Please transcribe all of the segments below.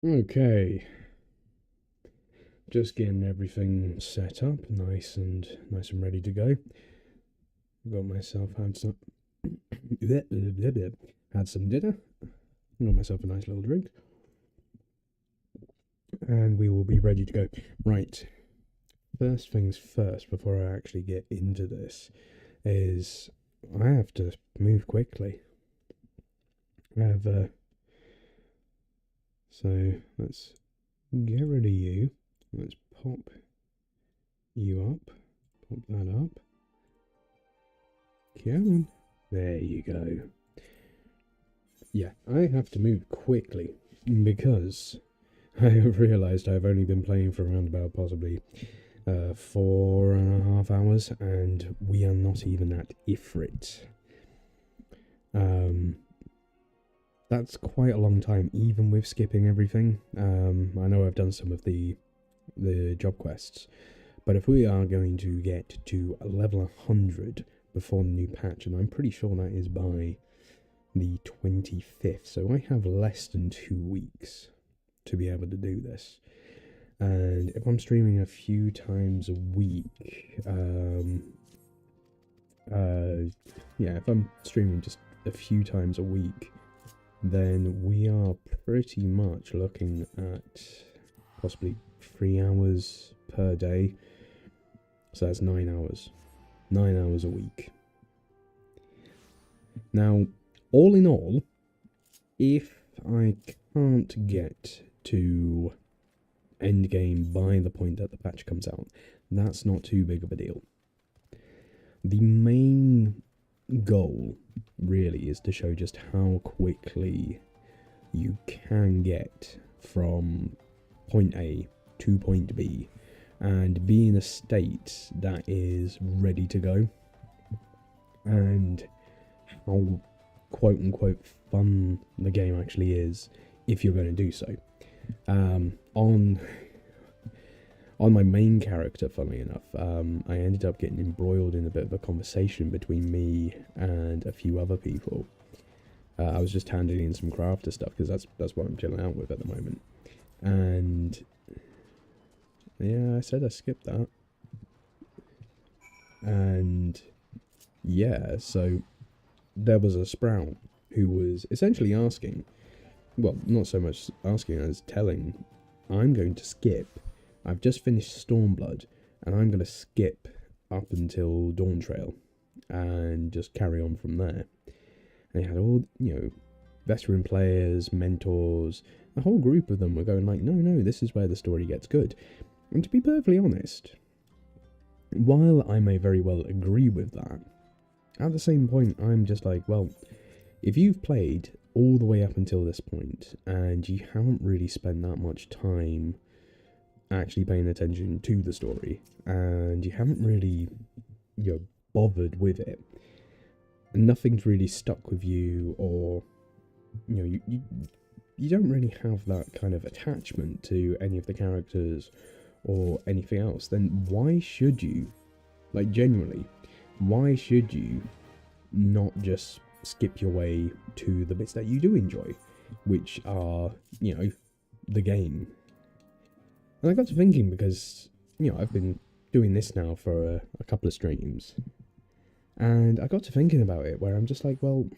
Okay, just getting everything set up, nice and ready to go. Got myself had some dinner. Got myself a nice little drink, and we will be ready to go. Right, first things first. Before I actually get into this, is I have to move quickly. I have so let's get rid of you. Let's pop you up. Pop that up. Come on. There you go. Yeah, I have to move quickly because I have realised I've only been playing for around about possibly 4.5 hours, and we are not even at Ifrit. Um, that's quite a long time, even with skipping everything. I know I've done some of the job quests, but if we are going to get to level 100 before the new patch, and I'm pretty sure that is by the 25th, so I have less than 2 weeks to be able to do this. And if I'm streaming a few times a week, yeah, if I'm streaming just a few times a week, then we are pretty much looking at possibly 3 hours per day. So that's 9 hours. 9 hours a week. Now, all in all, if I can't get to Endgame by the point that the patch comes out, that's not too big of a deal. The main goal really is to show just how quickly you can get from point A to point B and be in a state that is ready to go, and how quote unquote fun the game actually is if you're going to do so. On my main character, funnily enough, I ended up getting embroiled in a bit of a conversation between me and a few other people. I was just handling some crafter stuff because that's what I'm chilling out with at the moment. And yeah, I said I skipped that. And yeah, so there was a sprout who was essentially asking, well, not so much asking as telling, I'm going to skip. I've just finished Stormblood, and I'm going to skip up until Dawn Trail and just carry on from there. And he had all, veteran players, mentors, a whole group of them were going like, no, this is where the story gets good. And to be perfectly honest, while I may very well agree with that, at the same point, I'm just like, well, if you've played all the way up until this point and you haven't really spent that much time actually paying attention to the story, and you haven't really, bothered with it, and nothing's really stuck with you, or, you don't really have that kind of attachment to any of the characters or anything else, then why should you, like, genuinely, why should you not just skip your way to the bits that you do enjoy, which are, the game? And I got to thinking because, I've been doing this now for a couple of streams, and I got to thinking about it where I'm just like, well,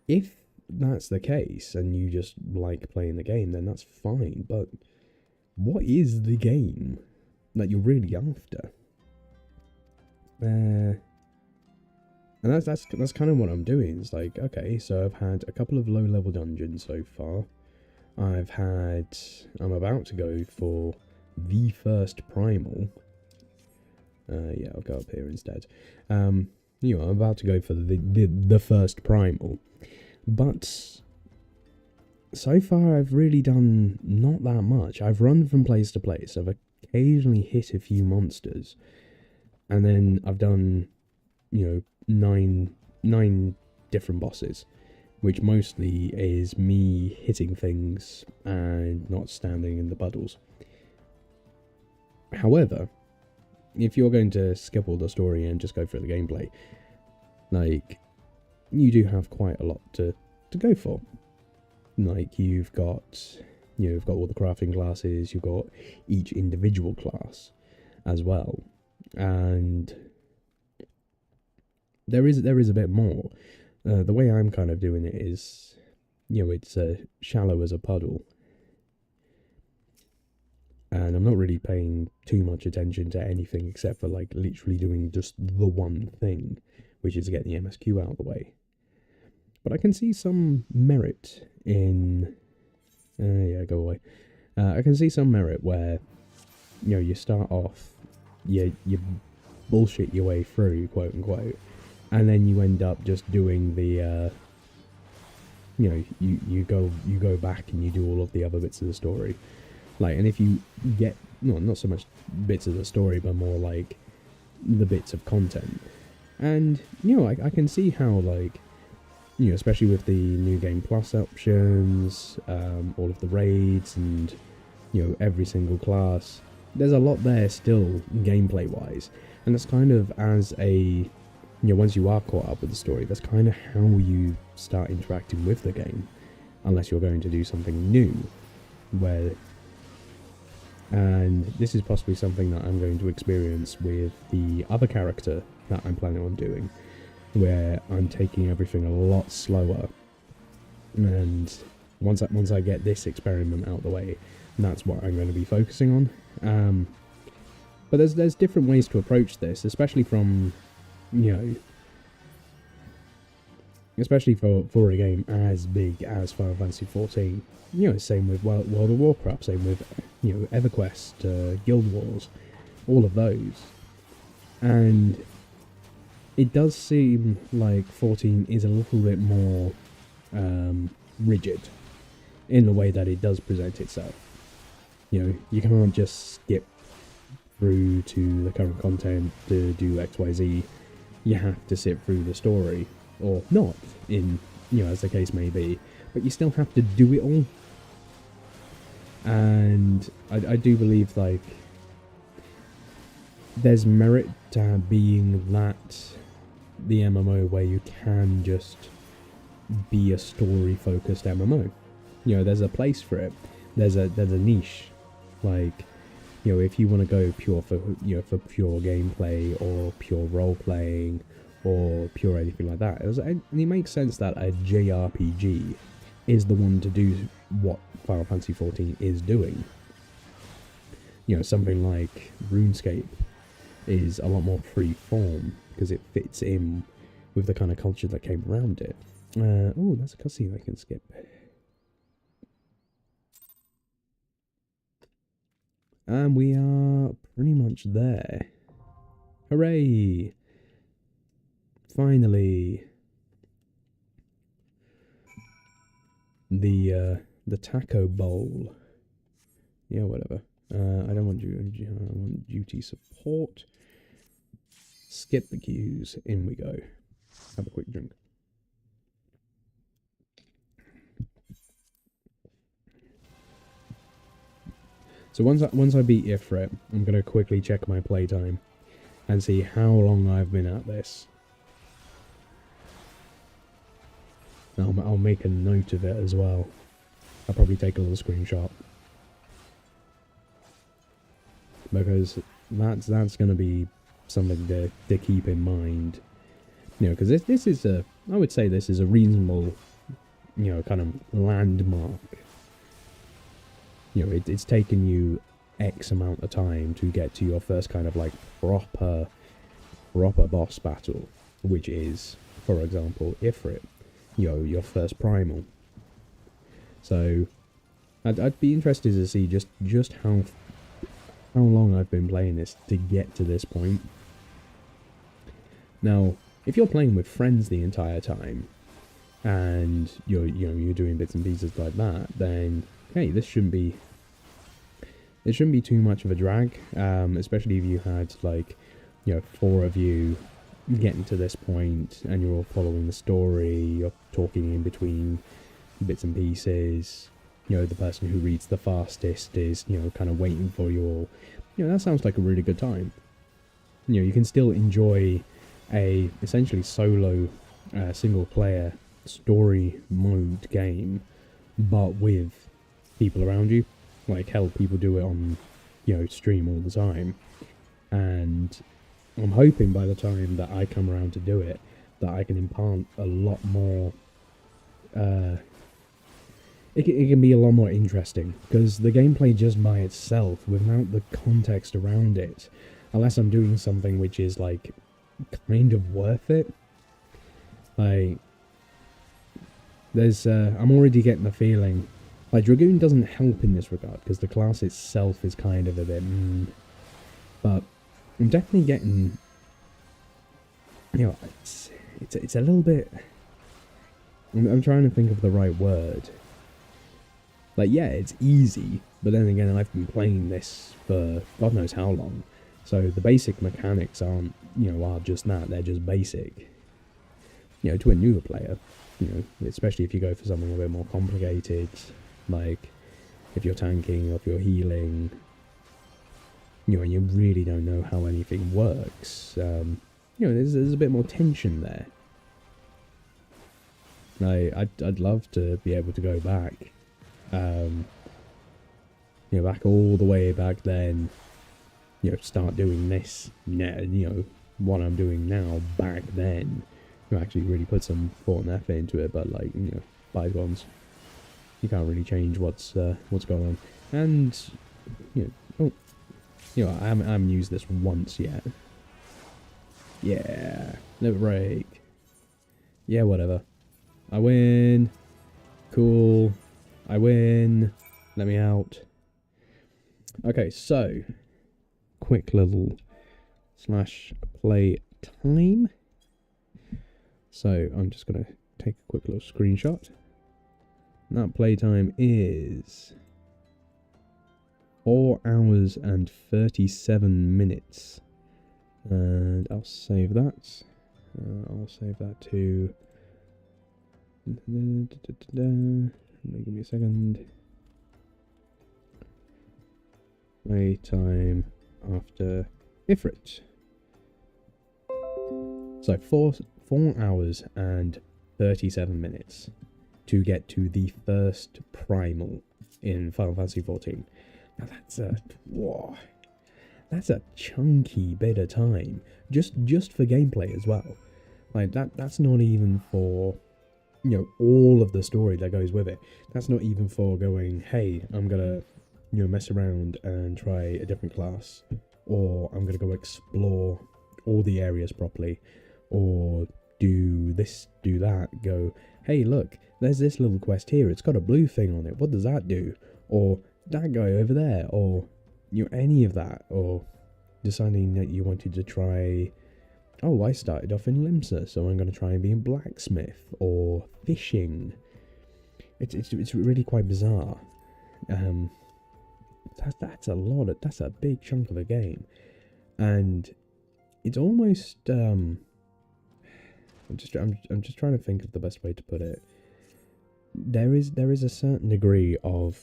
if that's the case and you just like playing the game, then that's fine, but what is the game that you're really after? And that's kind of what I'm doing. It's like, okay, so I've had a couple of low-level dungeons so far. I'm about to go for the first primal. Yeah, I'll go up here instead. I'm about to go for the first primal. But so far I've really done not that much. I've run from place to place. I've occasionally hit a few monsters. And then I've done, nine different bosses, which mostly is me hitting things and not standing in the puddles. However, if you're going to skip all the story and just go for the gameplay, like, you do have quite a lot to go for. Like you've got all the crafting classes, you've got each individual class as well, and there is a bit more. The way I'm kind of doing it is, it's shallow as a puddle, and I'm not really paying too much attention to anything except for like literally doing just the one thing, which is get the MSQ out of the way. But I can see some merit in go away. I can see some merit where you start off, you bullshit your way through, quote unquote, and then you end up just doing the you go back and you do all of the other bits of the story. Like, and if you get, not so much bits of the story, but more like the bits of content. And, I can see how, like, especially with the New Game Plus options, all of the raids, and, every single class, there's a lot there still, gameplay-wise. And that's kind of as a, once you are caught up with the story, that's kind of how you start interacting with the game. Unless you're going to do something new, and this is possibly something that I'm going to experience with the other character that I'm planning on doing, where I'm taking everything a lot slower. And once I get this experiment out of the way, that's what I'm going to be focusing on. But there's different ways to approach this, especially from, especially for a game as big as Final Fantasy XIV. Same with World of Warcraft, same with, EverQuest, Guild Wars, all of those. And it does seem like 14 is a little bit more rigid in the way that it does present itself. You can't just skip through to the current content to do XYZ. You have to sit through the story, or not, as the case may be, but you still have to do it all. And I do believe, like, there's merit to being the MMO where you can just be a story-focused MMO. There's a place for it. There's a niche. Like, if you want to go pure for pure gameplay or pure role-playing or pure anything like that, and it makes sense that a JRPG is the one to do what Final Fantasy XIV is doing. Something like RuneScape is a lot more free form because it fits in with the kind of culture that came around it. Oh, that's a cutscene I can skip. And we are pretty much there. Hooray! Finally. The taco bowl. Yeah, whatever. I don't want I want duty support. Skip the queues. In we go. Have a quick drink. So once I beat Ifrit, I'm gonna quickly check my playtime and see how long I've been at this. I'll make a note of it as well. I'll probably take a little screenshot, because that's going to be something to keep in mind. Because this is I would say this is a reasonable, kind of landmark. It's taken you X amount of time to get to your first kind of like proper boss battle, which is, for example, Ifrit. Your first primal. So I'd be interested to see just how long I've been playing this to get to this point. Now, if you're playing with friends the entire time, and you're doing bits and pieces like that, then hey, this shouldn't be too much of a drag. Especially if you had like 4 of you getting to this point and you're all following the story, you're talking in between bits and pieces, the person who reads the fastest is kind of waiting for you all. That sounds like a really good time. You can still enjoy a essentially solo single player story mode game but with people around you. Like, hell, people do it on, stream all the time. And I'm hoping by the time that I come around to do it, that I can impart a lot more, it can be a lot more interesting, because the gameplay just by itself, without the context around it, unless I'm doing something which is, like, kind of worth it, like, I'm already getting the feeling, like, Dragoon doesn't help in this regard, because the class itself is kind of a bit, but I'm definitely getting, it's a little bit, I'm trying to think of the right word. Like, yeah, it's easy, but then again, I've been playing this for God knows how long, so the basic mechanics aren't, are just that, they're just basic. To a newer player, especially if you go for something a bit more complicated, like, if you're tanking, or if you're healing, and you really don't know how anything works, there's a bit more tension there. I'd love to be able to go back, back all the way back then, start doing this, what I'm doing now back then, actually really put some thought and effort into it, but like, bygones, you can't really change what's going on, and, I haven't used this once yet. Yeah, no break. Yeah, whatever. I win. Cool. I win. Let me out. Okay, so quick little /play time. So I'm just gonna take a quick little screenshot. That playtime is 4 hours and 37 minutes. And I'll save that. I'll save that to... Give me a second. Playtime after Ifrit. So 4 hours and 37 minutes to get to the first primal in Final Fantasy XIV. Now that's a chunky bit of time, just for gameplay as well. Like that's not even for, all of the story that goes with it. That's not even for going, hey, I'm gonna, mess around and try a different class, or I'm gonna go explore all the areas properly, or do this, do that, go, hey, look, there's this little quest here, it's got a blue thing on it, what does that do? Or that guy over there, or, any of that, or deciding that you wanted to try, oh, I started off in Limsa, so I'm going to try and be a blacksmith, or fishing. It's really quite bizarre. That's a big chunk of a game, and it's almost I'm just trying to think of the best way to put it. There is a certain degree of,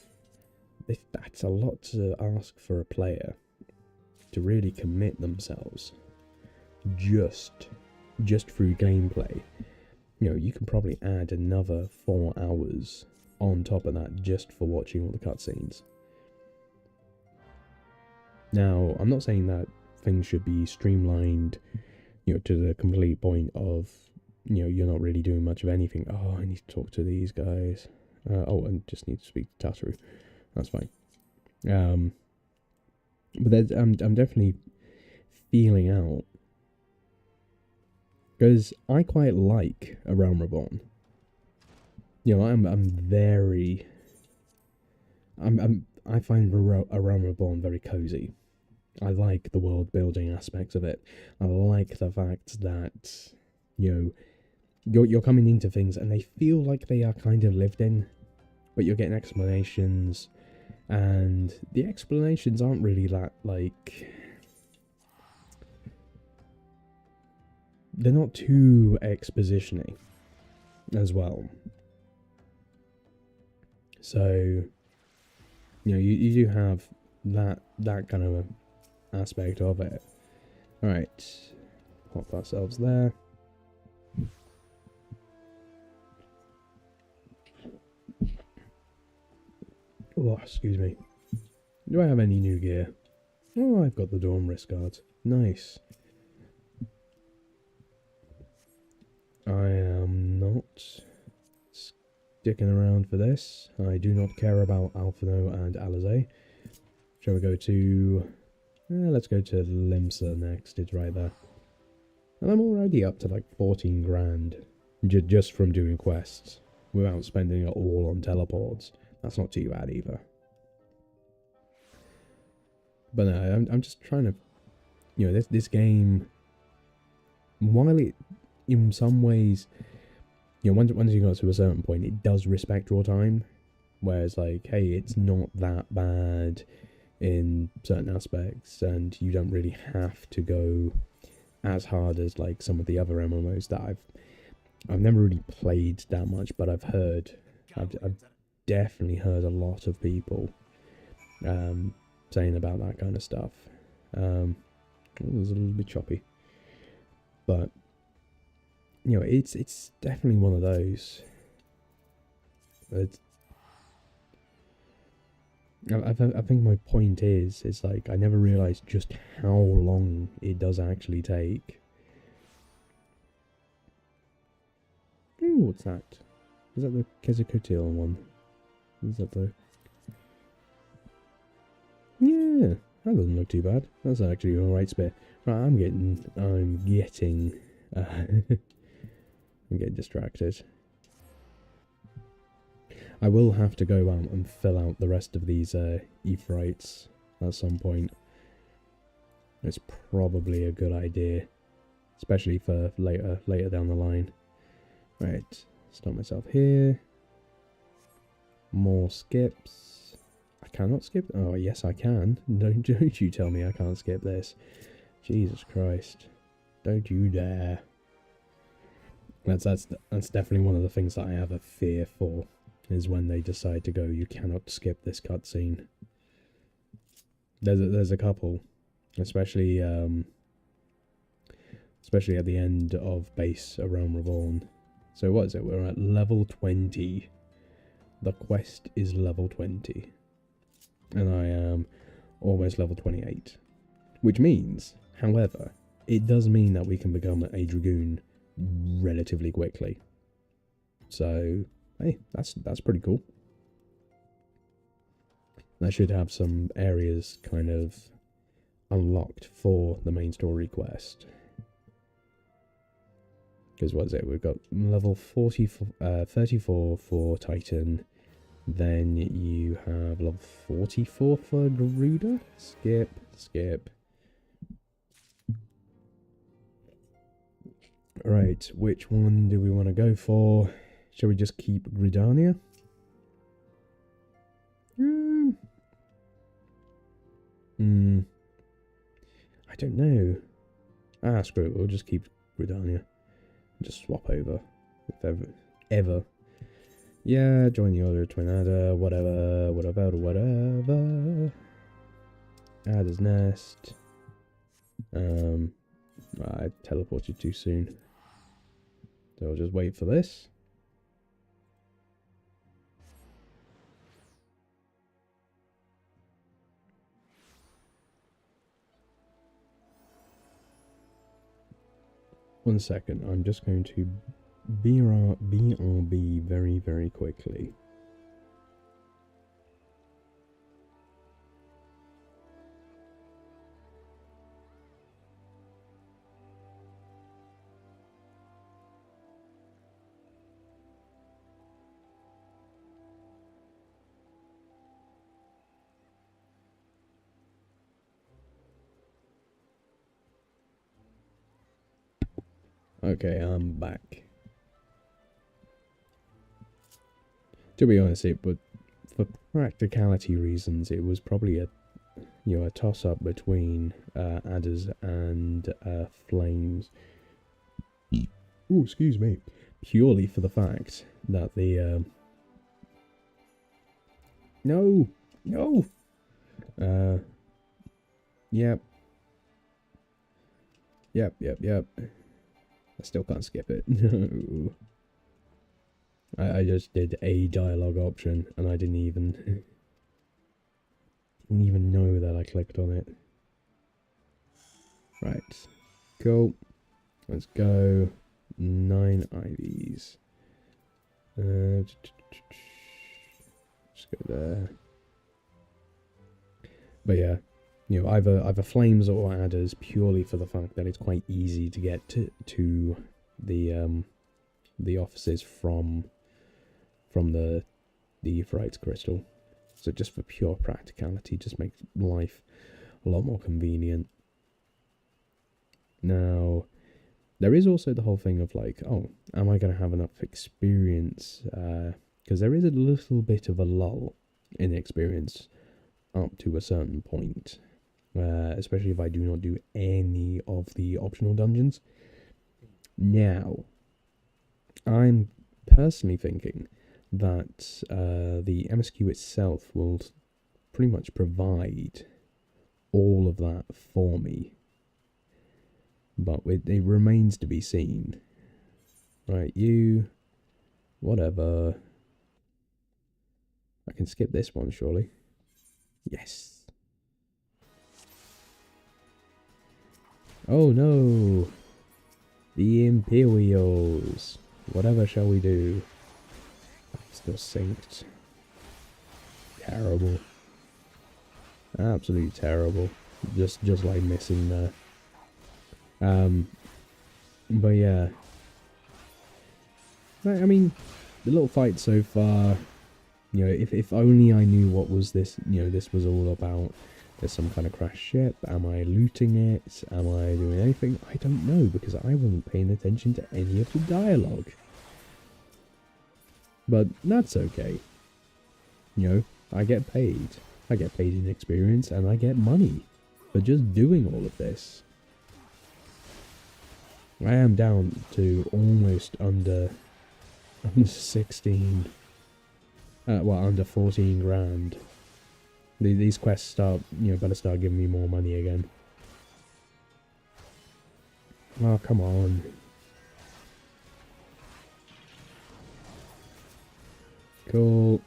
that's a lot to ask for a player to really commit themselves just through gameplay. You can probably add another 4 hours on top of that just for watching all the cutscenes. Now, I'm not saying that things should be streamlined, to the complete point of, you're not really doing much of anything. Oh, I need to talk to these guys. I just need to speak to Tataru. That's fine. But I'm definitely feeling out, because I quite like A Realm Reborn. I find A Realm Reborn very cozy. I like the world building aspects of it. I like the fact that, you're coming into things and they feel like they are kind of lived in, but you're getting explanations, and the explanations aren't really that, like, they're not too exposition-y as well. So, you do have that kind of aspect of it. Alright, pop ourselves there. Oh, excuse me. Do I have any new gear? Oh, I've got the Dawn wrist guards. Nice. I am not sticking around for this. I do not care about Alphino and Alizé. Shall we go to... let's go to Limsa next. It's right there. And I'm already up to like 14 grand. Just from doing quests. Without spending it all on teleports. That's not too bad either. But no, I'm just trying to... You know, this game... While it, in some ways... You know, once you got to a certain point, it does respect your time. Whereas, like, hey, it's not that bad in certain aspects, and you don't really have to go as hard as, like, some of the other MMOs that I've never really played that much, but I've definitely heard a lot of people saying about that kind of stuff. It was a little bit choppy, but you know, it's definitely one of those. I think my point is like I never realised just how long it does actually take. Ooh, what's that? Is that the Quetzalcoatl one? Is that the... Yeah, that doesn't look too bad. That's actually an alright spare. Right, I'm getting I'm getting distracted. I will have to go out and fill out the rest of these Ephrites at some point. It's probably a good idea, especially for later down the line. Right, start myself here. More skips. I cannot skip. Oh yes, I can. Don't you tell me I can't skip this. Jesus Christ! Don't you dare. That's definitely one of the things that I have a fear for. Is when they decide to go, you cannot skip this cutscene. There's a couple, especially at the end of base A Realm Reborn. So what is it? We're at level 20. The quest is level 20, and I am almost level 28. Which means, however, it does mean that we can become a Dragoon relatively quickly. So hey, that's pretty cool. I should have some areas kind of unlocked for the main story quest. Because what is it? We've got level 34 for Titan. Then you have level 44 for Garuda. Skip. Right, which one do we want to go for? Shall we just keep Gridania? I don't know. Screw it, we'll just keep Gridania. Just swap over. If ever. Yeah, join the Order of Twin Adder, whatever. Adder's Nest. I teleported too soon. So I'll just wait for this. One second, I'm just going to BRB very, very quickly. Okay, I'm back. To be honest, but for practicality reasons, it was probably a toss-up between adders and flames. Oh, excuse me. Purely for the fact that the no. Yep. I still can't skip it. No. I just did a dialogue option and I didn't even... didn't even know that I clicked on it. Right. Cool. Let's go. 9 IVs. Just go there. But yeah, you know, either flames or adders, purely for the fact that it's quite easy to get to the offices from the Euphrates crystal. So just for pure practicality, just makes life a lot more convenient. Now, there is also the whole thing of like, oh, am I going to have enough experience? Because there is a little bit of a lull in experience up to a certain point, especially if I do not do any of the optional dungeons. Now, I'm personally thinking that the MSQ itself will pretty much provide all of that for me. But it remains to be seen. Right, you... Whatever. I can skip this one, surely. Yes. Oh no! The Imperials. Whatever shall we do? Still synced. Terrible. Absolutely terrible. Just like missing there. But yeah. I mean, the little fight so far, you know, if only I knew what was this, you know, this was all about. There's some kind of crashed ship. Am I looting it? Am I doing anything? I don't know, because I wasn't paying attention to any of the dialogue. But that's okay. You know, I get paid. I get paid in experience, and I get money for just doing all of this. I am down to almost under 16, well, under 14 grand. These quests start, you know, better start giving me more money again. Oh, come on. Cool.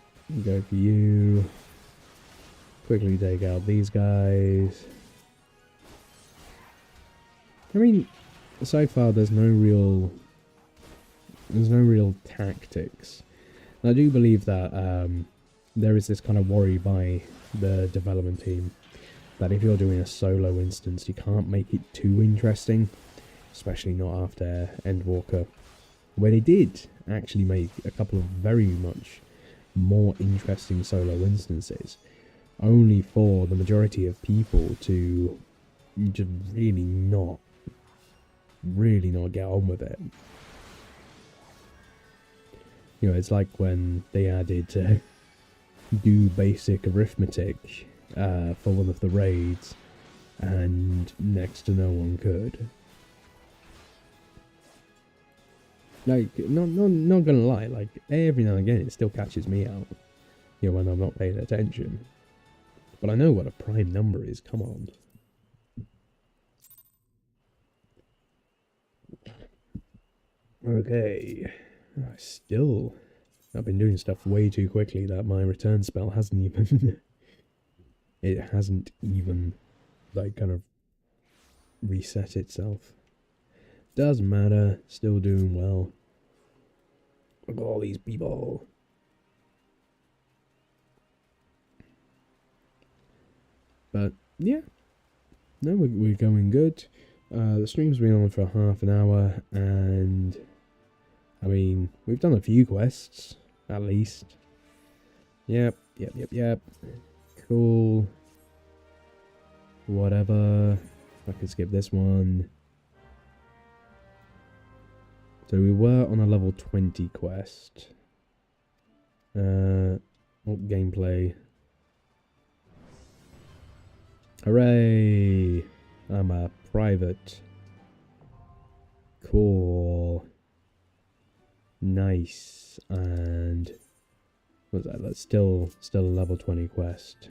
Go for you. Quickly take out these guys. I mean, so far there's no real tactics. And I do believe that there is this kind of worry by the development team that if you're doing a solo instance, you can't make it too interesting, especially not after Endwalker, where they did actually make a couple of very much more interesting solo instances, only for the majority of people to just really not get on with it. You know, it's like when they added do basic arithmetic for one of the raids, and next to no one could. Like, not gonna lie, like, every now and again it still catches me out, you know, when I'm not paying attention. But I know what a prime number is, come on. Okay. I've been doing stuff way too quickly that my return spell hasn't even... it hasn't even, like, kind of reset itself. Doesn't matter, still doing well. Look at all these people. But, yeah. No, we're going good. The stream's been on for half an hour, and... I mean, we've done a few quests, at least. Yep. Cool. Whatever. I can skip this one. So we were on a level 20 quest. Gameplay. Hooray! I'm a private. Cool. Nice. And what's that? That's still a level 20 quest.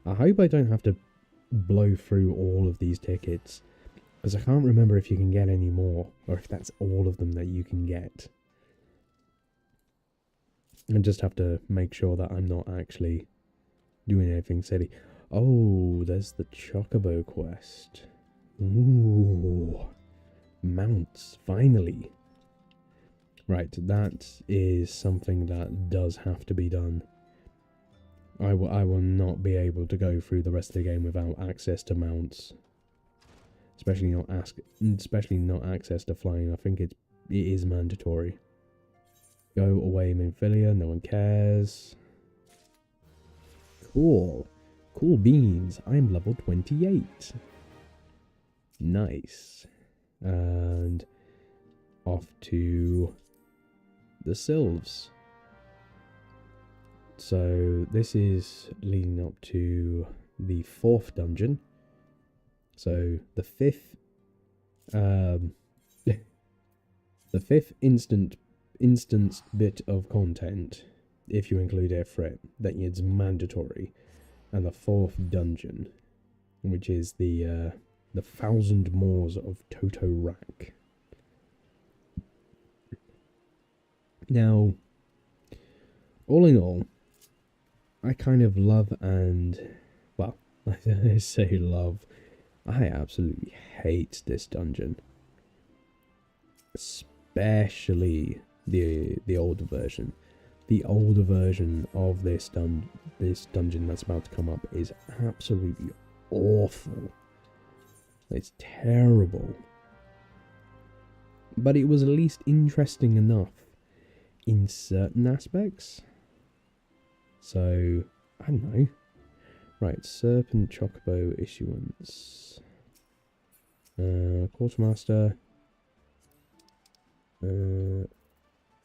I hope I don't have to blow through all of these tickets, because I can't remember if you can get any more, or if that's all of them that you can get. I just have to make sure that I'm not actually doing anything silly. Oh, there's the Chocobo quest. Ooh, mounts, finally. Right, that is something that does have to be done. I will not be able to go through the rest of the game without access to mounts. Especially not access to flying. I think it is mandatory. Go away, Minfilia, no one cares. Cool. Cool beans. I'm level 28. Nice. And off to the Sylphs. So this is leading up to the 4th dungeon. So the 5th the 5th instance bit of content, if you include Ifrit, that is mandatory, and the 4th dungeon, which is the 1,000 Moors of Toto Rak. Now, all in all, I kind of love and, well, I say love, I absolutely hate this dungeon. Especially the older version. The older version of this dungeon that's about to come up is absolutely awful. It's terrible. But it was at least interesting enough in certain aspects. So, I don't know. Right, Serpent Chocobo issuance. Quartermaster.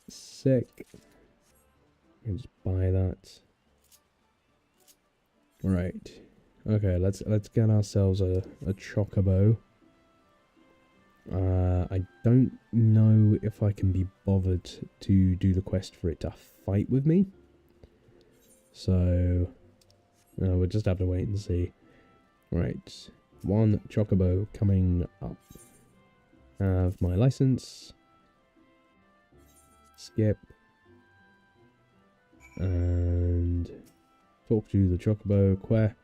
Sick. Let's buy that. Right. Okay, let's get ourselves a Chocobo. I don't know if I can be bothered to do the quest for it to fight with me. So, we'll just have to wait and see. Right. 1 Chocobo coming up. Have my license. Skip. And talk to the Chocobo.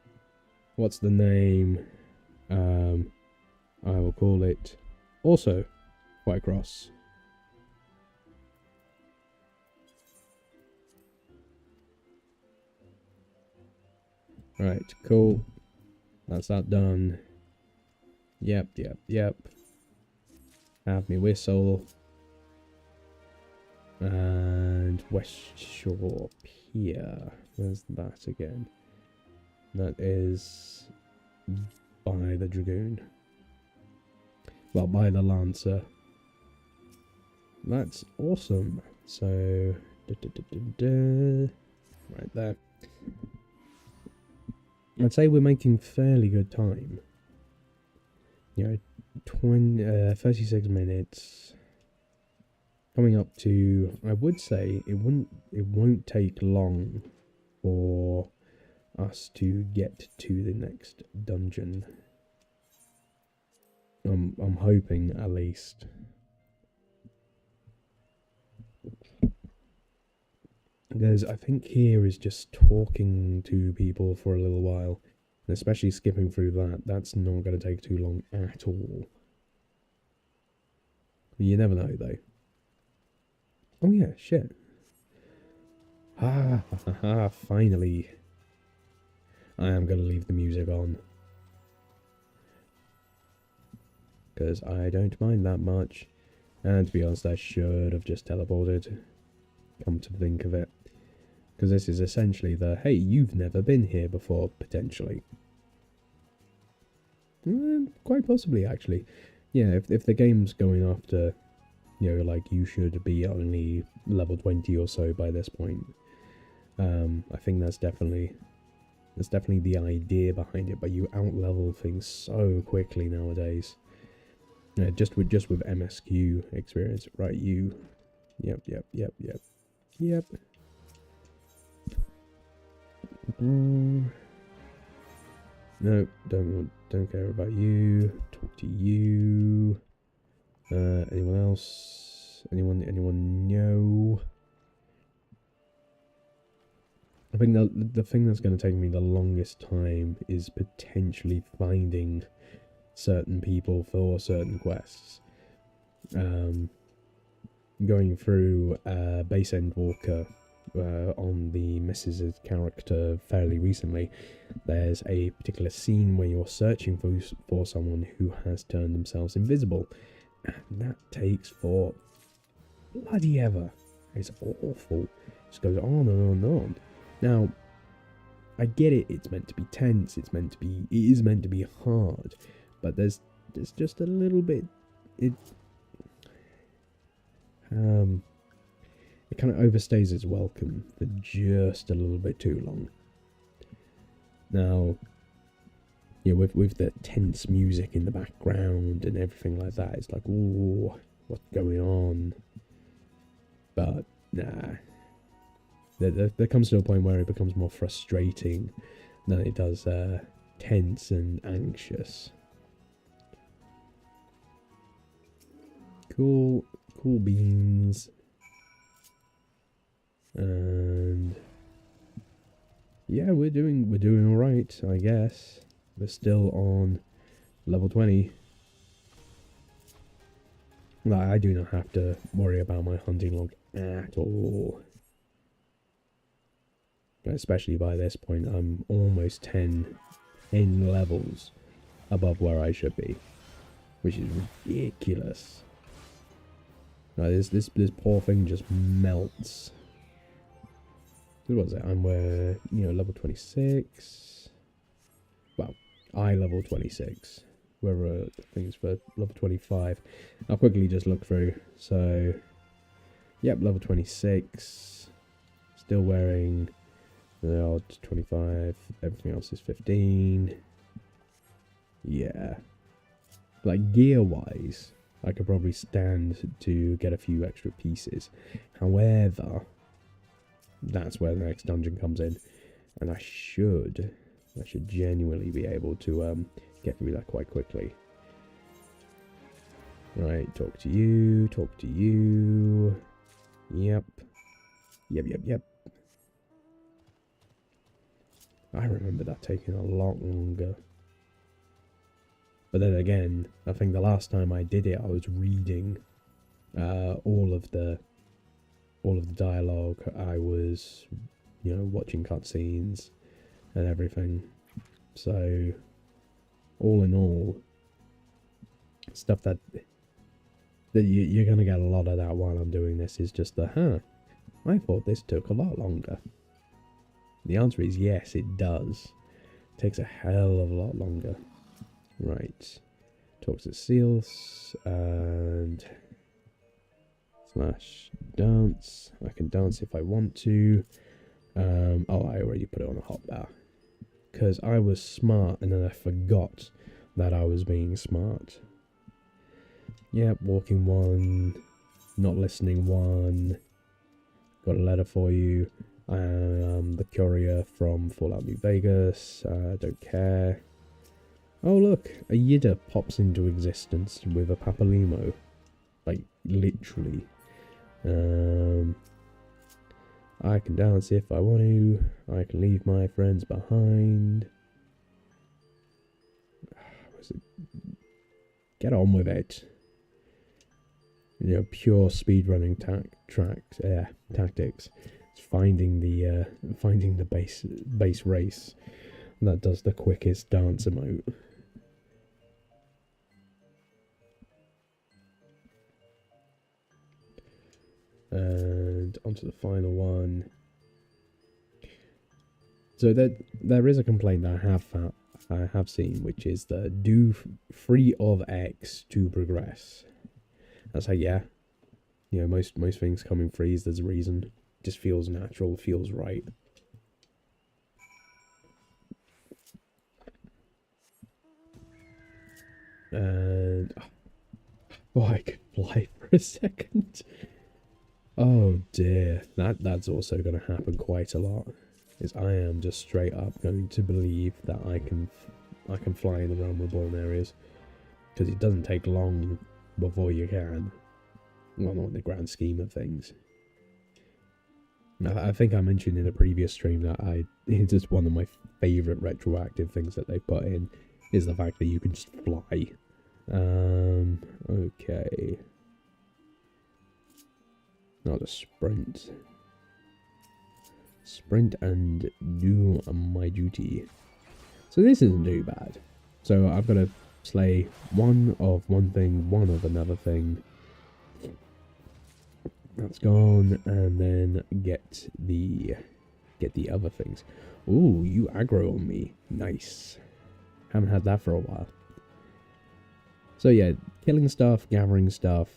What's the name? I will call it also Whitecross. Right, cool. That's that done. Yep. Have me whistle. And West Shore Pier. Where's that again? That is by the Dragoon. Well, by the Lancer. That's awesome. So, right there. I'd say we're making fairly good time. You know, 36 minutes. Coming up to, I would say it won't take long for us to get to the next dungeon. I'm hoping at least. Because I think here is just talking to people for a little while, and especially skipping through that's not going to take too long at all. You never know though. Oh yeah, shit. Finally. I am going to leave the music on. Because I don't mind that much. And to be honest, I should have just teleported. Come to think of it. Because this is essentially the, hey, you've never been here before, potentially. Quite possibly, actually. Yeah, if the game's going after, you know, like, you should be only level 20 or so by this point. I think that's definitely the idea behind it, but you out-level things so quickly nowadays. Yeah, just with MSQ experience, right? You, yep. No, don't care about you. Talk to you. Anyone else? Anyone? No. I think the thing that's going to take me the longest time is potentially finding certain people for certain quests. Going through Base Endwalker on the Mrs.'s character fairly recently, there's a particular scene where you're searching for someone who has turned themselves invisible, and that takes for bloody ever. It's awful. It just goes on and on and on. Now, I get it. It's meant to be tense. It is meant to be hard, but there's just a little bit. It kind of overstays its welcome for just a little bit too long. Now, yeah, with the tense music in the background and everything like that, it's like, ooh, what's going on? But nah, there comes to a point where it becomes more frustrating than it does tense and anxious. Cool beans. And yeah, we're doing all right, I guess. We're still on level 20. Like, I do not have to worry about my hunting log at all. Especially by this point, I'm almost 10 levels above where I should be, which is ridiculous. Like, this poor thing just melts. What was it? I'm level 26. Well, I level 26. Where things for level 25. I'll quickly just look through. So, yep, level 26. Still wearing the odd 25. Everything else is 15. Yeah. Like, gear-wise, I could probably stand to get a few extra pieces. However, that's where the next dungeon comes in, and I should genuinely be able to get through that quite quickly. Right, talk to you. Yep. I remember that taking a lot longer. But then again, I think the last time I did it, I was reading all of the dialogue. I was, watching cutscenes and everything. So, all in all, stuff that you're gonna get a lot of that while I'm doing this is just I thought this took a lot longer. The answer is yes, it does. It takes a hell of a lot longer. Right. Talk to Seals and slash dance. I can dance if I want to. I already put it on a hotbar. Because I was smart and then I forgot that I was being smart. Yep, walking 1. Not listening 1. Got a letter for you. I am the courier from Fallout New Vegas. Don't care. Oh look, a Yida pops into existence with a Papalimo. Like, literally. I can dance if I want to. I can leave my friends behind. Get on with it. Pure speedrunning tactics. It's finding the base race that does the quickest dance emote. And onto the final one. So there is a complaint that I have seen, which is the do 3 of X to progress. That's like, yeah, most things come in threes. There's a reason. Just feels natural, feels right. And I could fly for a second. Oh dear, that's also going to happen quite a lot. Is I am just straight up going to believe that I can fly in the Realm Reborn areas, because it doesn't take long before you can. Well, not in the grand scheme of things. I think I mentioned in a previous stream that it's just one of my favourite retroactive things that they put in is the fact that you can just fly. Okay. Not a sprint. Sprint and do my duty. So this isn't too bad. So I've got to slay one of one thing, one of another thing. That's gone, and then get the other things. Ooh, you aggro on me. Nice. Haven't had that for a while. So yeah, killing stuff, gathering stuff.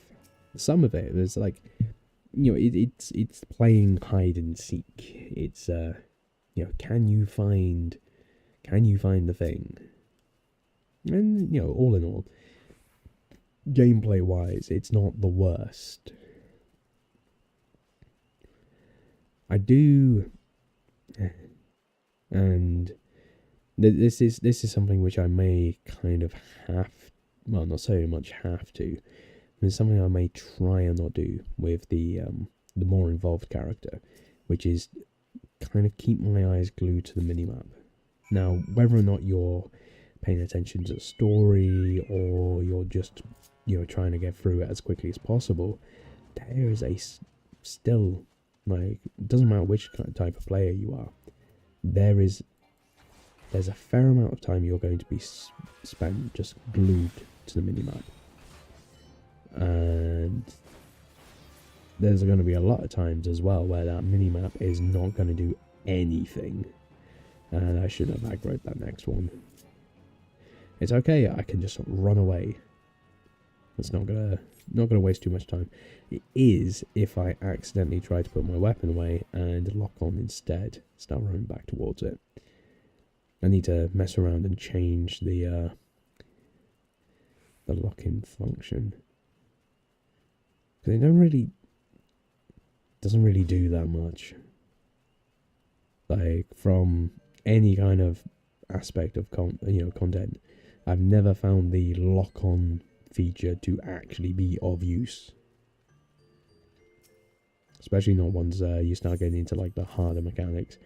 Some of it, there's like, you know, it's playing hide and seek. It's you know, can you find the thing? And you know, all in all, gameplay wise, it's not the worst. I do, and this is something which I may kind of have, well, not so much have to. It's something I may try and not do with the more involved character, which is kind of keep my eyes glued to the minimap. Now, whether or not you're paying attention to the story or you're just, you know, trying to get through it as quickly as possible, there is still, like, it doesn't matter which type of player you are, there's a fair amount of time you're going to be spent just glued to the minimap. And there's going to be a lot of times as well where that minimap is not going to do anything. And I shouldn't have aggroed that next one. It's okay, I can just run away. It's not gonna waste too much time. It is if I accidentally try to put my weapon away and lock on instead. Start running back towards it. I need to mess around and change the lock-in function. It doesn't really do that much. Like, from any kind of aspect of content, I've never found the lock-on feature to actually be of use. Especially not once you start getting into like the harder mechanics.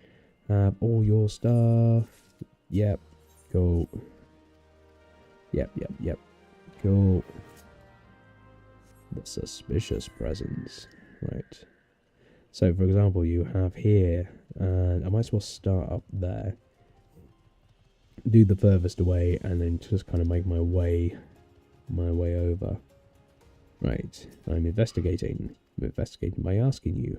Have all your stuff. Yep. Go. Yep. Go. The suspicious presence. Right. So, for example, you have here, and I might as well start up there. Do the furthest away, and then just kind of make my way over. Right. I'm investigating. I'm investigating by asking you.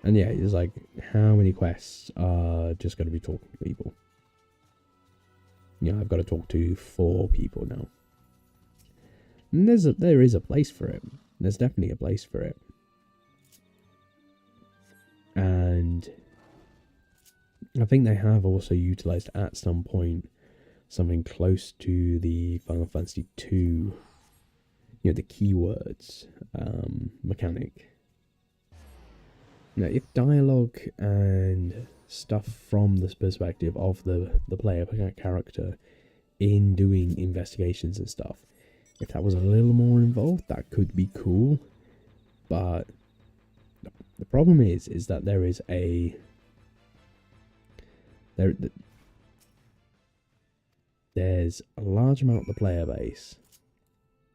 And yeah, it's like, how many quests are just going to be talking to people? Yeah, I've got to talk to 4 people now. And there is a place for it. There's definitely a place for it. And I think they have also utilized at some point something close to the Final Fantasy II, you know, the keywords mechanic. Now, if dialogue and stuff from the perspective of the player character in doing investigations and stuff, if that was a little more involved, that could be cool. But the problem is that there is there's a large amount of the player base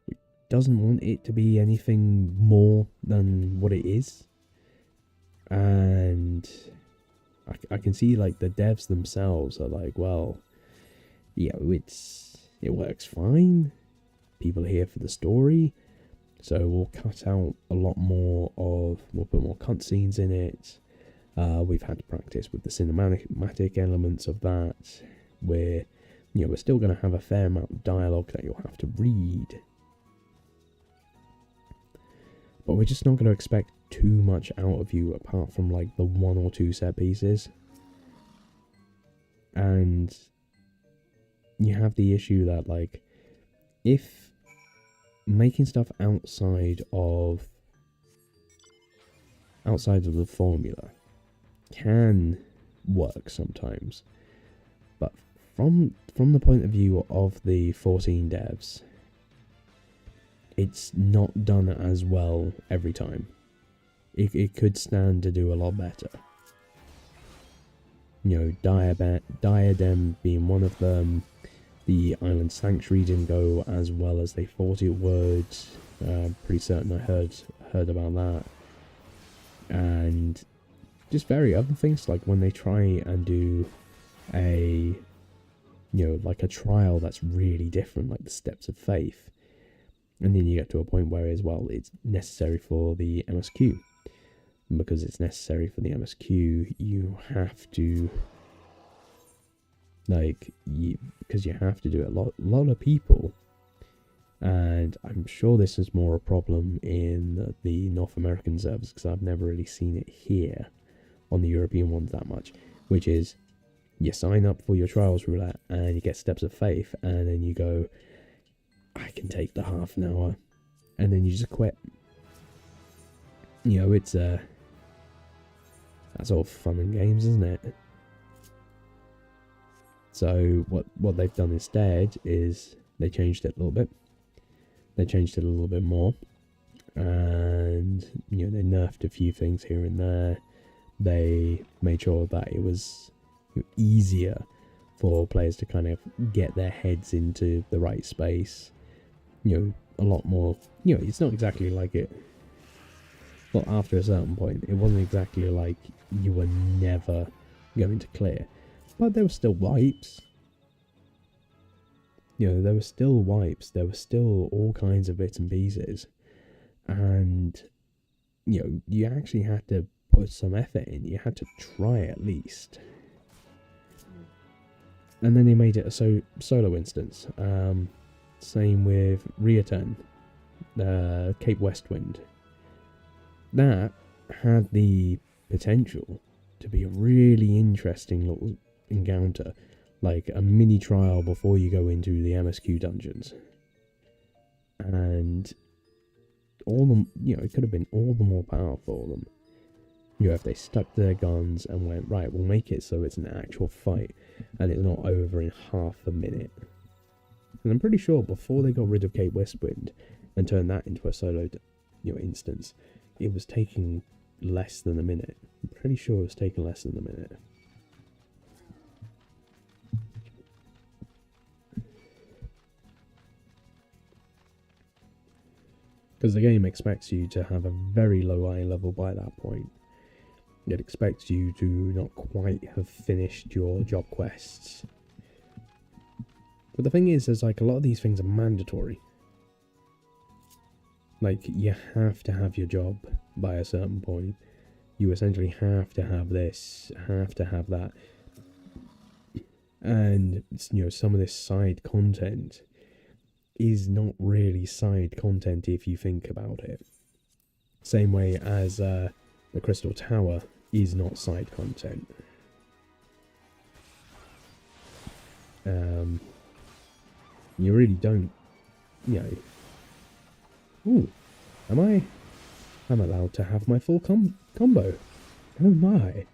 which doesn't want it to be anything more than what it is. And I can see like the devs themselves are like, well, yeah, it works fine. People are here for the story, so we'll cut out a lot more we'll put more cutscenes in it. We've had to practice with the cinematic elements of that. We're still going to have a fair amount of dialogue that you'll have to read, but we're just not going to expect too much out of you apart from like the 1 or 2 set pieces. And you have the issue that, like, if making stuff outside of the formula can work sometimes, but from the point of view of the 14 devs, it's not done as well every time. it could stand to do a lot better. You know, Diadem being one of them. The Island Sanctuary didn't go as well as they thought it would. Pretty certain I heard about that. And just very other things, like when they try and do a, you know, like a trial that's really different, like the Steps of Faith. And then you get to a point where, as well, it's necessary for the MSQ. And because it's necessary for the MSQ, you have to, because you have to do it. A lot of people, and I'm sure this is more a problem in the North American servers, because I've never really seen it here on the European ones that much, which is you sign up for your trials roulette and you get Steps of Faith, and then you go, I can take the half an hour, and then you just quit. You know, it's that's all fun and games, isn't it? So what they've done instead is they changed it a little bit. They changed it a little bit more, and you know, they nerfed a few things here and there. They made sure that it was easier for players to kind of get their heads into the right space. You know, a lot more. You know, it's not exactly like it. Well, after a certain point, it wasn't exactly like you were never going to clear. But there were still wipes. You know, there were still wipes. There were still all kinds of bits and pieces. And, you know, you actually had to put some effort in. You had to try at least. And then they made it a solo instance. Same with Return, Cape Westwind. That had the potential to be a really interesting little encounter, like a mini trial before you go into the MSQ dungeons. And all the, you know, it could have been all the more powerful for them. You know, if they stuck to their guns and went, right, we'll make it so it's an actual fight and it's not over in half a minute. And I'm pretty sure before they got rid of Cape Westwind and turned that into a solo, you know, instance, it was taking less than a minute. I'm pretty sure it was taking less than a minute. Because the game expects you to have a very low eye level by that point. It expects you to not quite have finished your job quests. But the thing is, like, a lot of these things are mandatory. Like, you have to have your job by a certain point. You essentially have to have this, have to have that. And, you know, some of this side content is not really side content if you think about it. Same way as the Crystal Tower is not side content. You really don't, you know. Ooh, I'm allowed to have my full combo. Oh my.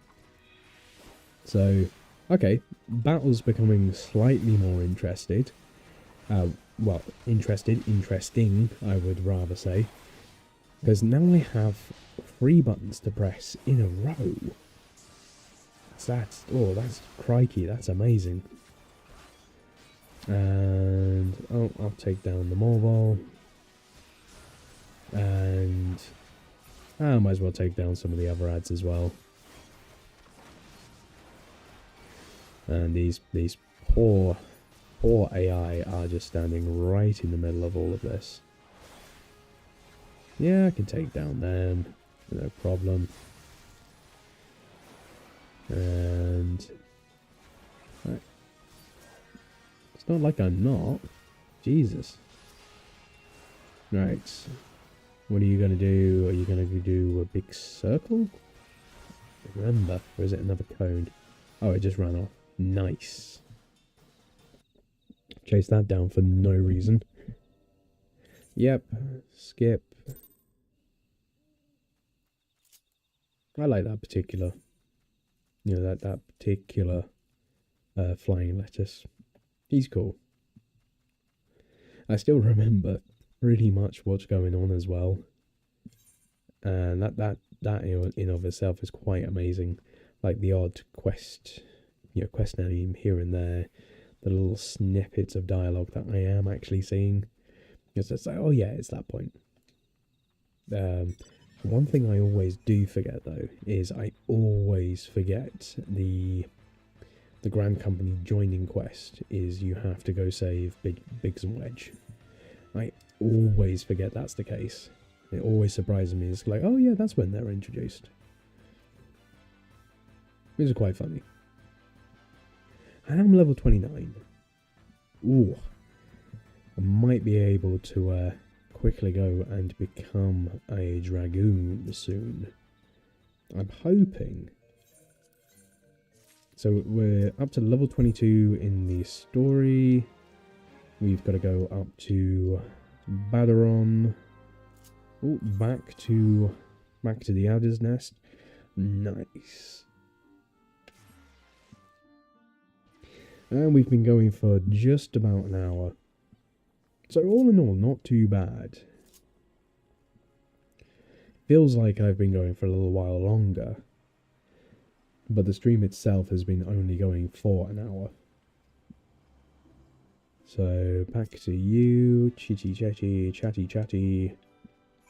So, okay, battle's becoming slightly more interested. Well, interesting, I would rather say. Because now I have 3 buttons to press in a row. That's crikey, that's amazing. And, I'll take down the mobile. And I might as well take down some of the other ads as well. And these poor AI are just standing right in the middle of all of this. Yeah, I can take down them, no problem. And it's not like I'm not. Jesus. Right. What are you going to do? Are you going to do a big circle? Remember, or is it another cone? Oh, it just ran off. Nice. Chase that down for no reason. Yep. Skip. I like that particular, you know, that particular flying lettuce. He's cool. I still remember pretty much what's going on as well. and that in of itself is quite amazing. Like the odd quest, quest name here and there, the little snippets of dialogue that I am actually seeing. It's just like, oh yeah, it's that point. One thing I always do forget though is I always forget the Grand Company joining quest is you have to go save Biggs and Wedge. I always forget that's the case. It always surprises me. It's like, oh yeah, that's when they're introduced. Which is quite funny. And I'm level 29. Ooh. I might be able to quickly go and become a dragoon soon. I'm hoping. So we're up to level 22 in the story. We've got to go up to Badaron. Oh, back to the Adder's Nest. Nice. And we've been going for just about an hour. So all in all, not too bad. Feels like I've been going for a little while longer. But the stream itself has been only going for an hour. So back to you, Chitty Chatty, Chatty Chatty,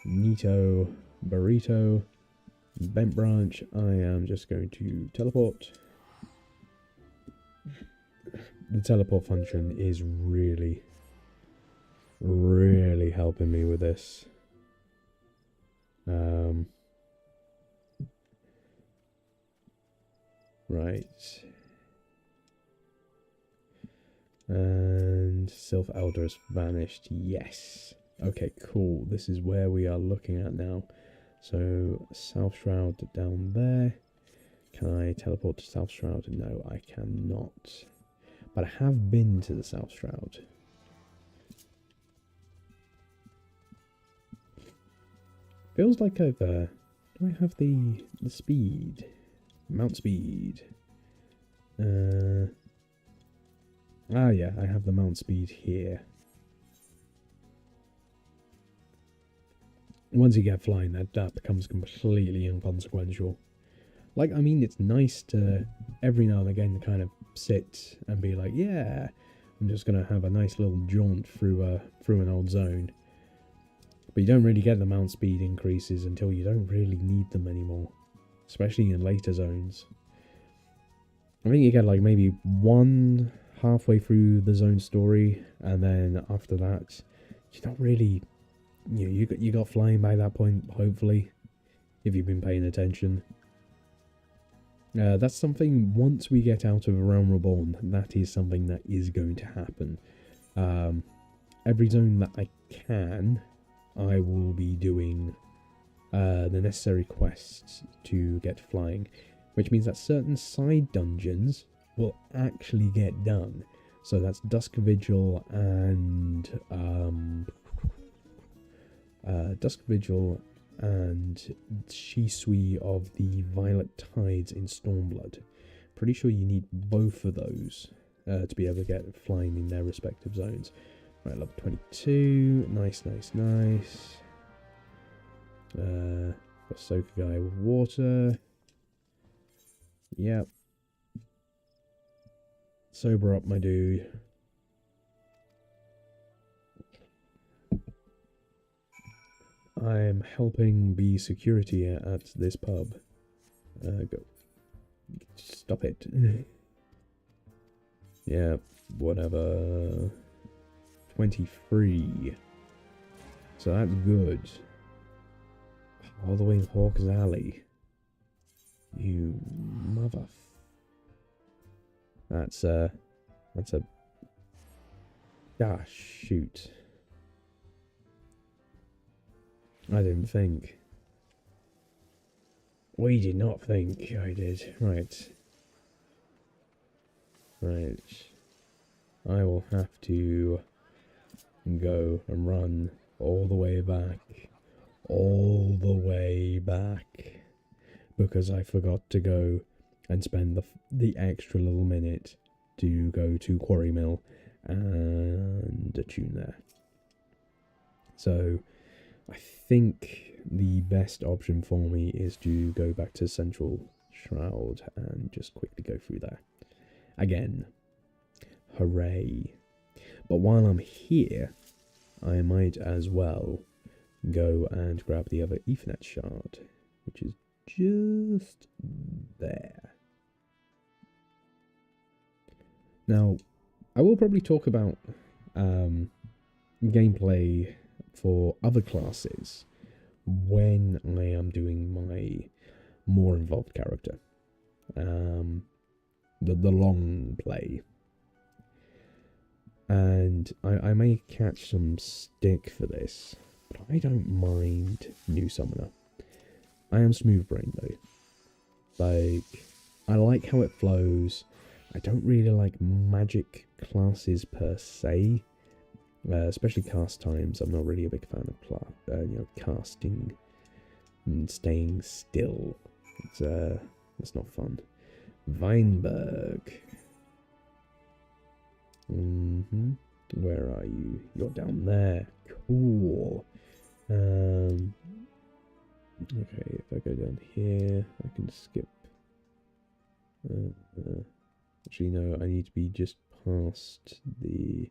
Nito, Burrito, Bent Branch. I am just going to teleport. The teleport function is really helping me with this. Right. And Sylph Elder has vanished. Yes. Okay, cool. This is where we are looking at now. So, South Shroud down there. Can I teleport to South Shroud? No, I cannot. But I have been to the South Shroud. Feels like I've, do I have the speed? Mount speed. Yeah, I have the mount speed here. Once you get flying, that becomes completely inconsequential. Like, I mean, it's nice to, every now and again, kind of sit and be like, yeah, I'm just going to have a nice little jaunt through an old zone. But you don't really get the mount speed increases until you don't really need them anymore. Especially in later zones. I think you get like maybe one halfway through the zone story, and then after that, you don't really, you got flying by that point, hopefully, if you've been paying attention. That's something, once we get out of Realm Reborn, that is something that is going to happen. Every zone that I can, I will be doing the necessary quests to get flying, which means that certain side dungeons will actually get done. So that's Dusk Vigil and Shisui of the Violet Tides in Stormblood. Pretty sure you need both of those to be able to get flying in their respective zones. Right, level 22. Nice. Got Soak Guy with water. Yep. Sober up, my dude. I'm helping be security at this pub. Go. Stop it. Yeah, whatever. 23. So that's good. All the way in Hawk's Alley. You mother. That's a. Ah, shoot. I didn't think. We did not think I did. Right. I will have to go and run all the way back. All the way back. Because I forgot to go and spend the extra little minute to go to Quarry Mill and attune there. So, I think the best option for me is to go back to Central Shroud and just quickly go through there. Again. Hooray. But while I'm here, I might as well go and grab the other Ethernet shard, which is just there. Now, I will probably talk about gameplay for other classes when I am doing my more involved character. The long play. And I may catch some stick for this, but I don't mind New Summoner. I am smooth brain though. Like, I like how it flows. I don't really like magic classes per se, especially cast times. I'm not really a big fan of casting and staying still. It's not fun. Weinberg. Where are you? You're down there. Cool. Okay, if I go down here, I can skip. Actually, no, I need to be just past the...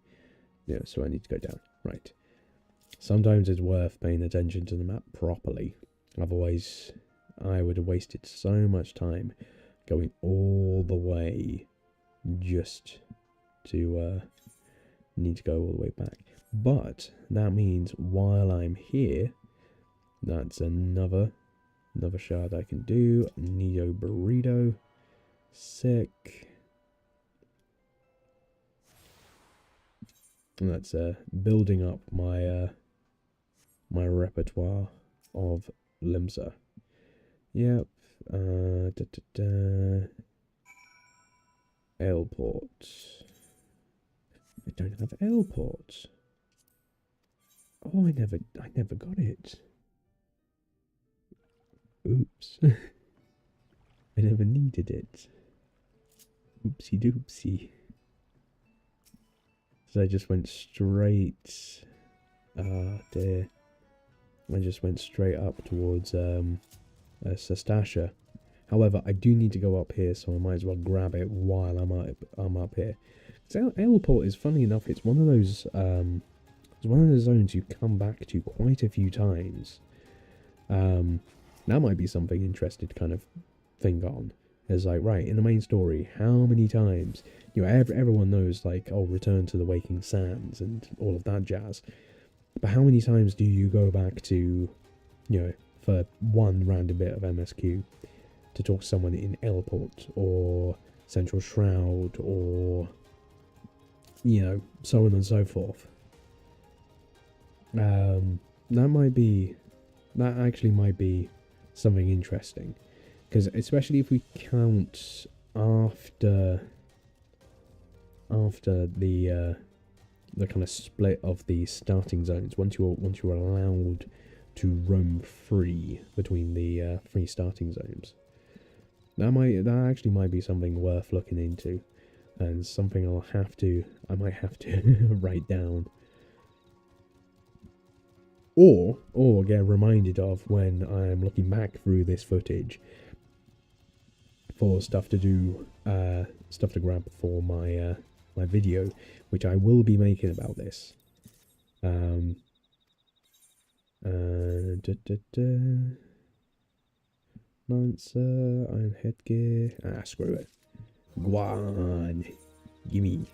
Yeah, so I need to go down. Right. Sometimes it's worth paying attention to the map properly. Otherwise, I would have wasted so much time going all the way just to need to go all the way back. But that means while I'm here, that's another shard I can do. Neo Burrito. Sick. And that's building up my my repertoire of Limsa. Yep. Airport. I don't have airport. Oh, I never got it. Oops. I never needed it. Oopsie doopsie. So I just went straight. Ah, dear. I just went straight up towards Sestasha. However, I do need to go up here, so I might as well grab it while I'm up here. So Airport is, funny enough, it's one of those zones you come back to quite a few times. That might be something interesting to kind of think on. It's like, right, in the main story, how many times, you know, everyone knows, like, oh, Return to the Waking Sands and all of that jazz. But how many times do you go back to, you know, for one random bit of MSQ to talk to someone in Airport or Central Shroud or, you know, so on and so forth? That actually might be something interesting. Because especially if we count after the kind of split of the starting zones, once you're allowed to roam free between the three starting zones, that actually might be something worth looking into, and something I might have to write down, or get reminded of when I'm looking back through this footage for stuff to do, stuff to grab for my my video, which I will be making about this. Lancer, iron headgear. Screw it. Guan, gimme.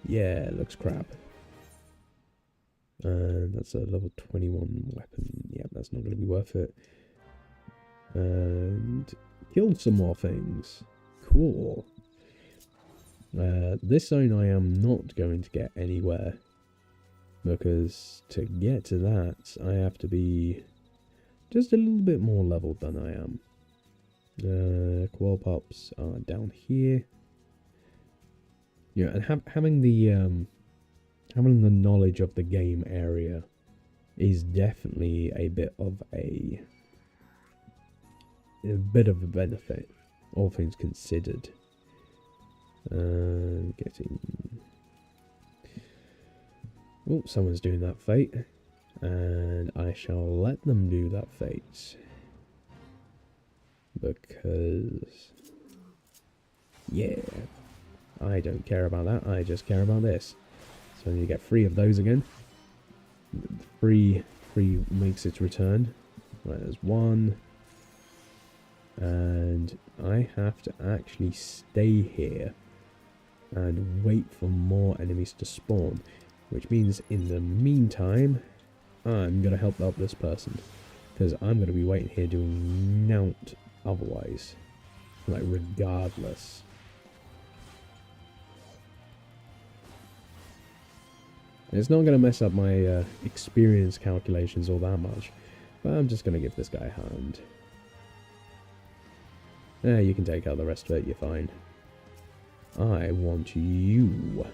Yeah, looks crap. And that's a level 21 weapon. Yeah, that's not going to be worth it. And killed some more things. Cool. This zone I am not going to get anywhere, because to get to that I have to be just a little bit more leveled than I am. Qual Pops are down here. Yeah, and having the knowledge of the game area is definitely a bit of a benefit, all things considered. Getting... Oh, someone's doing that fate. And I shall let them do that fate. Because... yeah. I don't care about that, I just care about this. So I need to get 3 of those again. 3 makes its return. Right, there's 1. And I have to actually stay here and wait for more enemies to spawn. Which means in the meantime, I'm going to help out this person. Because I'm going to be waiting here doing nought otherwise. Like, regardless. It's not going to mess up my experience calculations all that much. But I'm just going to give this guy a hand. You can take out the rest of it, you're fine. I want you.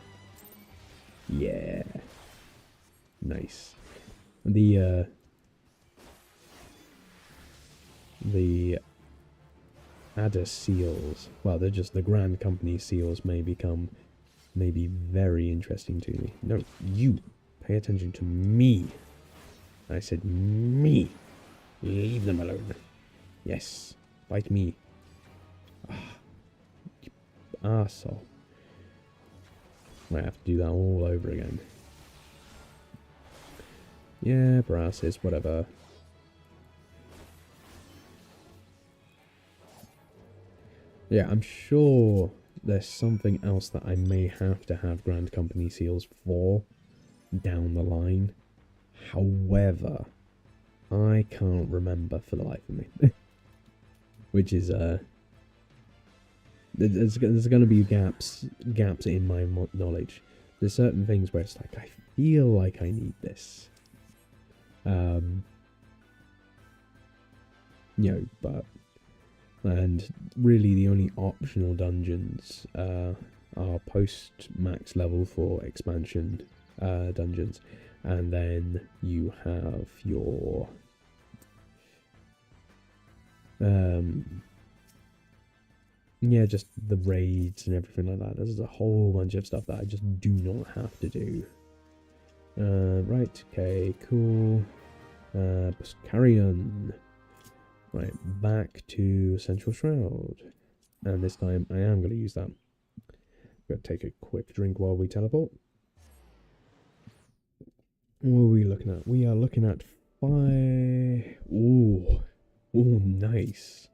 Yeah. Nice. The adder seals, well, they're just the Grand Company seals, may be very interesting to me. No, you. Pay attention to me. I said me. Leave them alone. Yes. Bite me. Arsehole. Might have to do that all over again. Yeah, brasses, whatever. Yeah, I'm sure there's something else that I may have to have Grand Company seals for down the line. However, I can't remember for the life of me. Which is, there's going to be gaps in my knowledge. There's certain things where it's like, I feel like I need this. You know, but... and really the only optional dungeons are post-max level for expansion dungeons. And then you have your... yeah, just the raids and everything like that. There's a whole bunch of stuff that I just do not have to do. Right, okay, cool. Carry on. Right, back to Central Shroud. And this time I am going to use that. I'm going to take a quick drink while we teleport. What are we looking at? We are looking at 5... ooh, nice.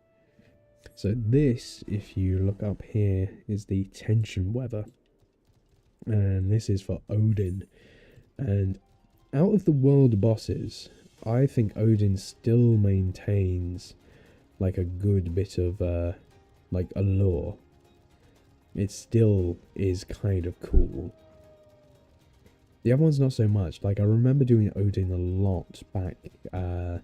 So this, if you look up here, is the tension weather. And this is for Odin. And out of the world bosses, I think Odin still maintains like a good bit of like allure. It still is kind of cool. The other one's not so much. Like, I remember doing Odin a lot back in,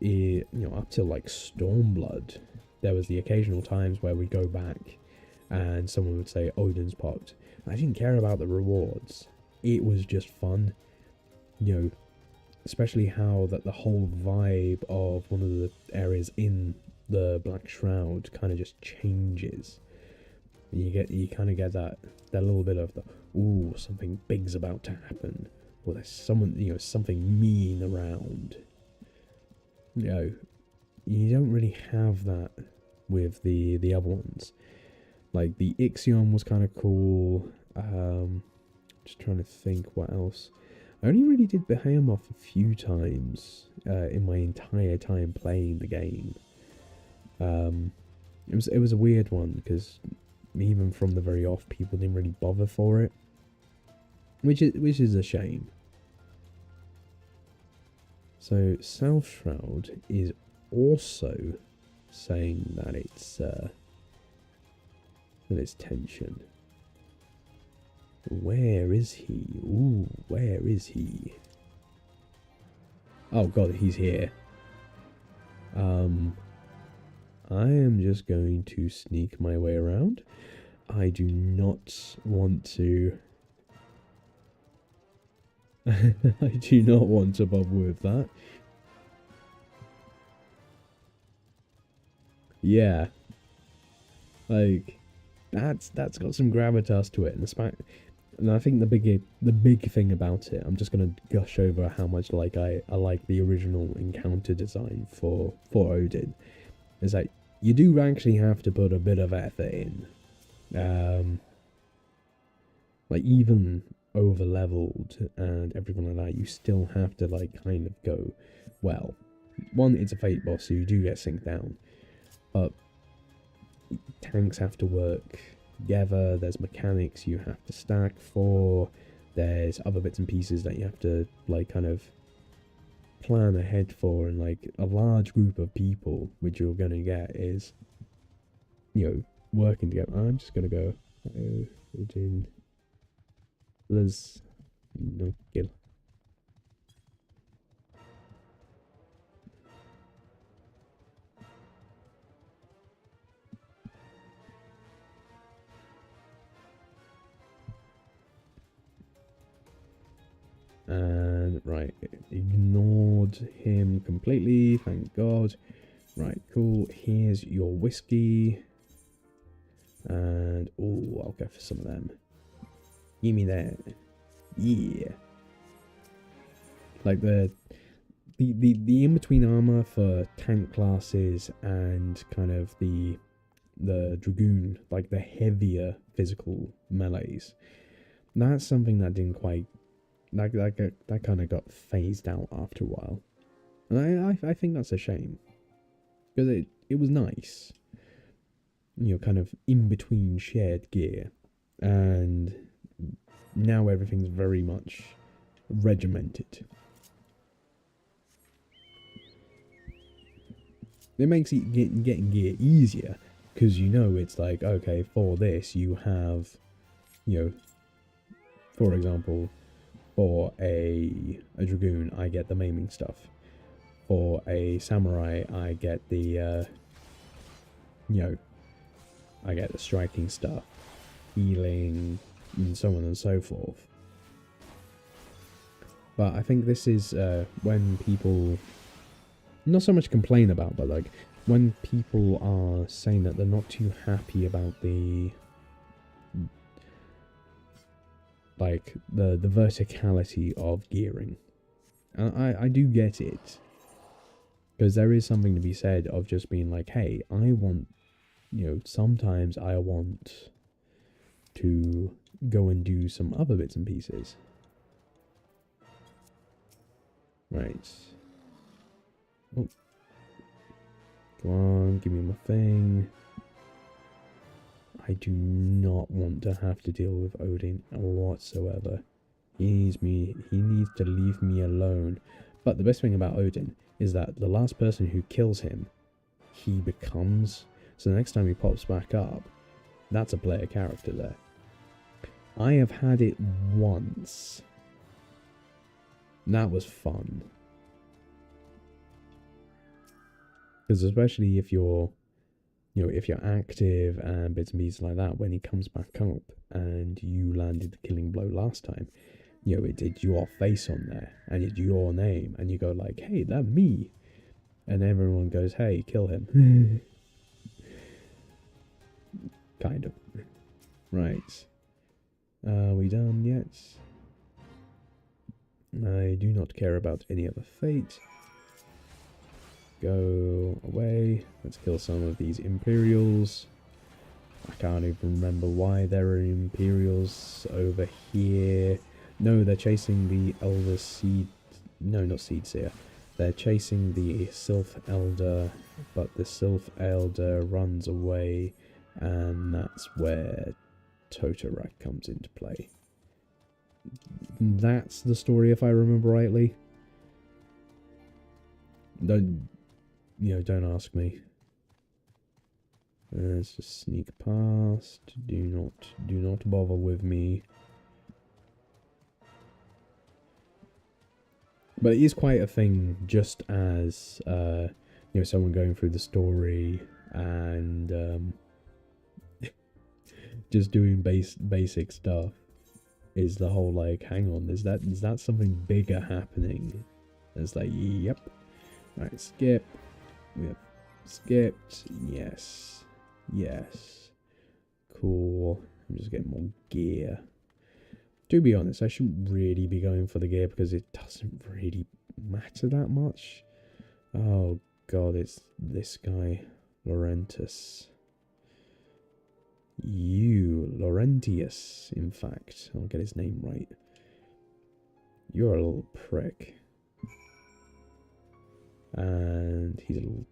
you know, up till like Stormblood. There was the occasional times where we go back and someone would say Odin's popped. I didn't care about the rewards. It was just fun. You know, especially how that the whole vibe of one of the areas in the Black Shroud kind of just changes. You kind of get that little bit of the, ooh, something big's about to happen, or there's someone, you know, something mean around. You know, you don't really have that with the other ones. Like the XIV was kind of cool. Just trying to think what else. I only really did Behemoth a few times in my entire time playing the game. It was a weird one because even from the very off, people didn't really bother for it, which is a shame. So South Shroud is also saying that it's tension. Where is he? Ooh, where is he? Oh god, he's here. I am just going to sneak my way around. I do not want to... I do not want to bother with that. Yeah. Like, that's got some gravitas to it. And And I think the big thing about it, I'm just gonna gush over how much like I like the original encounter design for Odin, is that you do actually have to put a bit of effort in. Like even over leveled and everything like that, you still have to like kind of go, well, one, it's a fate boss, so you do get synced down, but tanks have to work together, there's mechanics you have to stack for, there's other bits and pieces that you have to like kind of plan ahead for, and like a large group of people which you're gonna get is, you know, working together. I'm just gonna go Odin. There's no kill. And right, ignored him completely, thank God. Right, cool. Here's your whiskey. And oh, I'll go for some of them. Give me that. Yeah. Like the in-between armor for tank classes and kind of the dragoon, like the heavier physical melees. That's something that didn't quite that kind of got phased out after a while, and I think that's a shame, because it was nice, you know, kind of in between shared gear, and now everything's very much regimented. It makes it getting gear easier, because you know it's like, okay, for this you have, you know, for example, for a dragoon I get the maiming stuff, for a samurai I get the you know, I get the striking stuff, healing, and so on and so forth. But I think this is when people not so much complain about, but like when people are saying that they're not too happy about the like the verticality of gearing. And I do get it, because there is something to be said of just being like, hey, I want, you know, sometimes I want to go and do some other bits and pieces. Right. Oh. Come on, give me my thing. I do not want to have to deal with Odin whatsoever. He needs to leave me alone. But the best thing about Odin is that the last person who kills him, he becomes. So the next time he pops back up, that's a player character there. I have had it once. That was fun. Because especially if you're, you know, if you're active and bits and pieces like that, when he comes back up and you landed the killing blow last time, you know, it did your face on there and it's your name, and you go like, hey, that's me, and everyone goes, hey, kill him. Kind of. Right. Are we done yet? I do not care about any other fate. Go away. Let's kill some of these Imperials. I can't even remember why there are Imperials over here. No, they're chasing the Elder Seed... No, not Seed Seer. They're chasing the Sylph Elder, but the Sylph Elder runs away, and that's where Totorak comes into play. That's the story, if I remember rightly. Don't ask me. Let's just sneak past. Do not bother with me. But it is quite a thing, just as someone going through the story and just doing basic stuff, is the whole like, hang on, is that something bigger happening? And it's like, yep. Alright, skip. We have skipped. Yes. Cool. I'm just getting more gear. To be honest, I shouldn't really be going for the gear because it doesn't really matter that much. Oh god, it's this guy, Laurentus. Laurentius, in fact. I'll get his name right. You're a little prick. And he's a little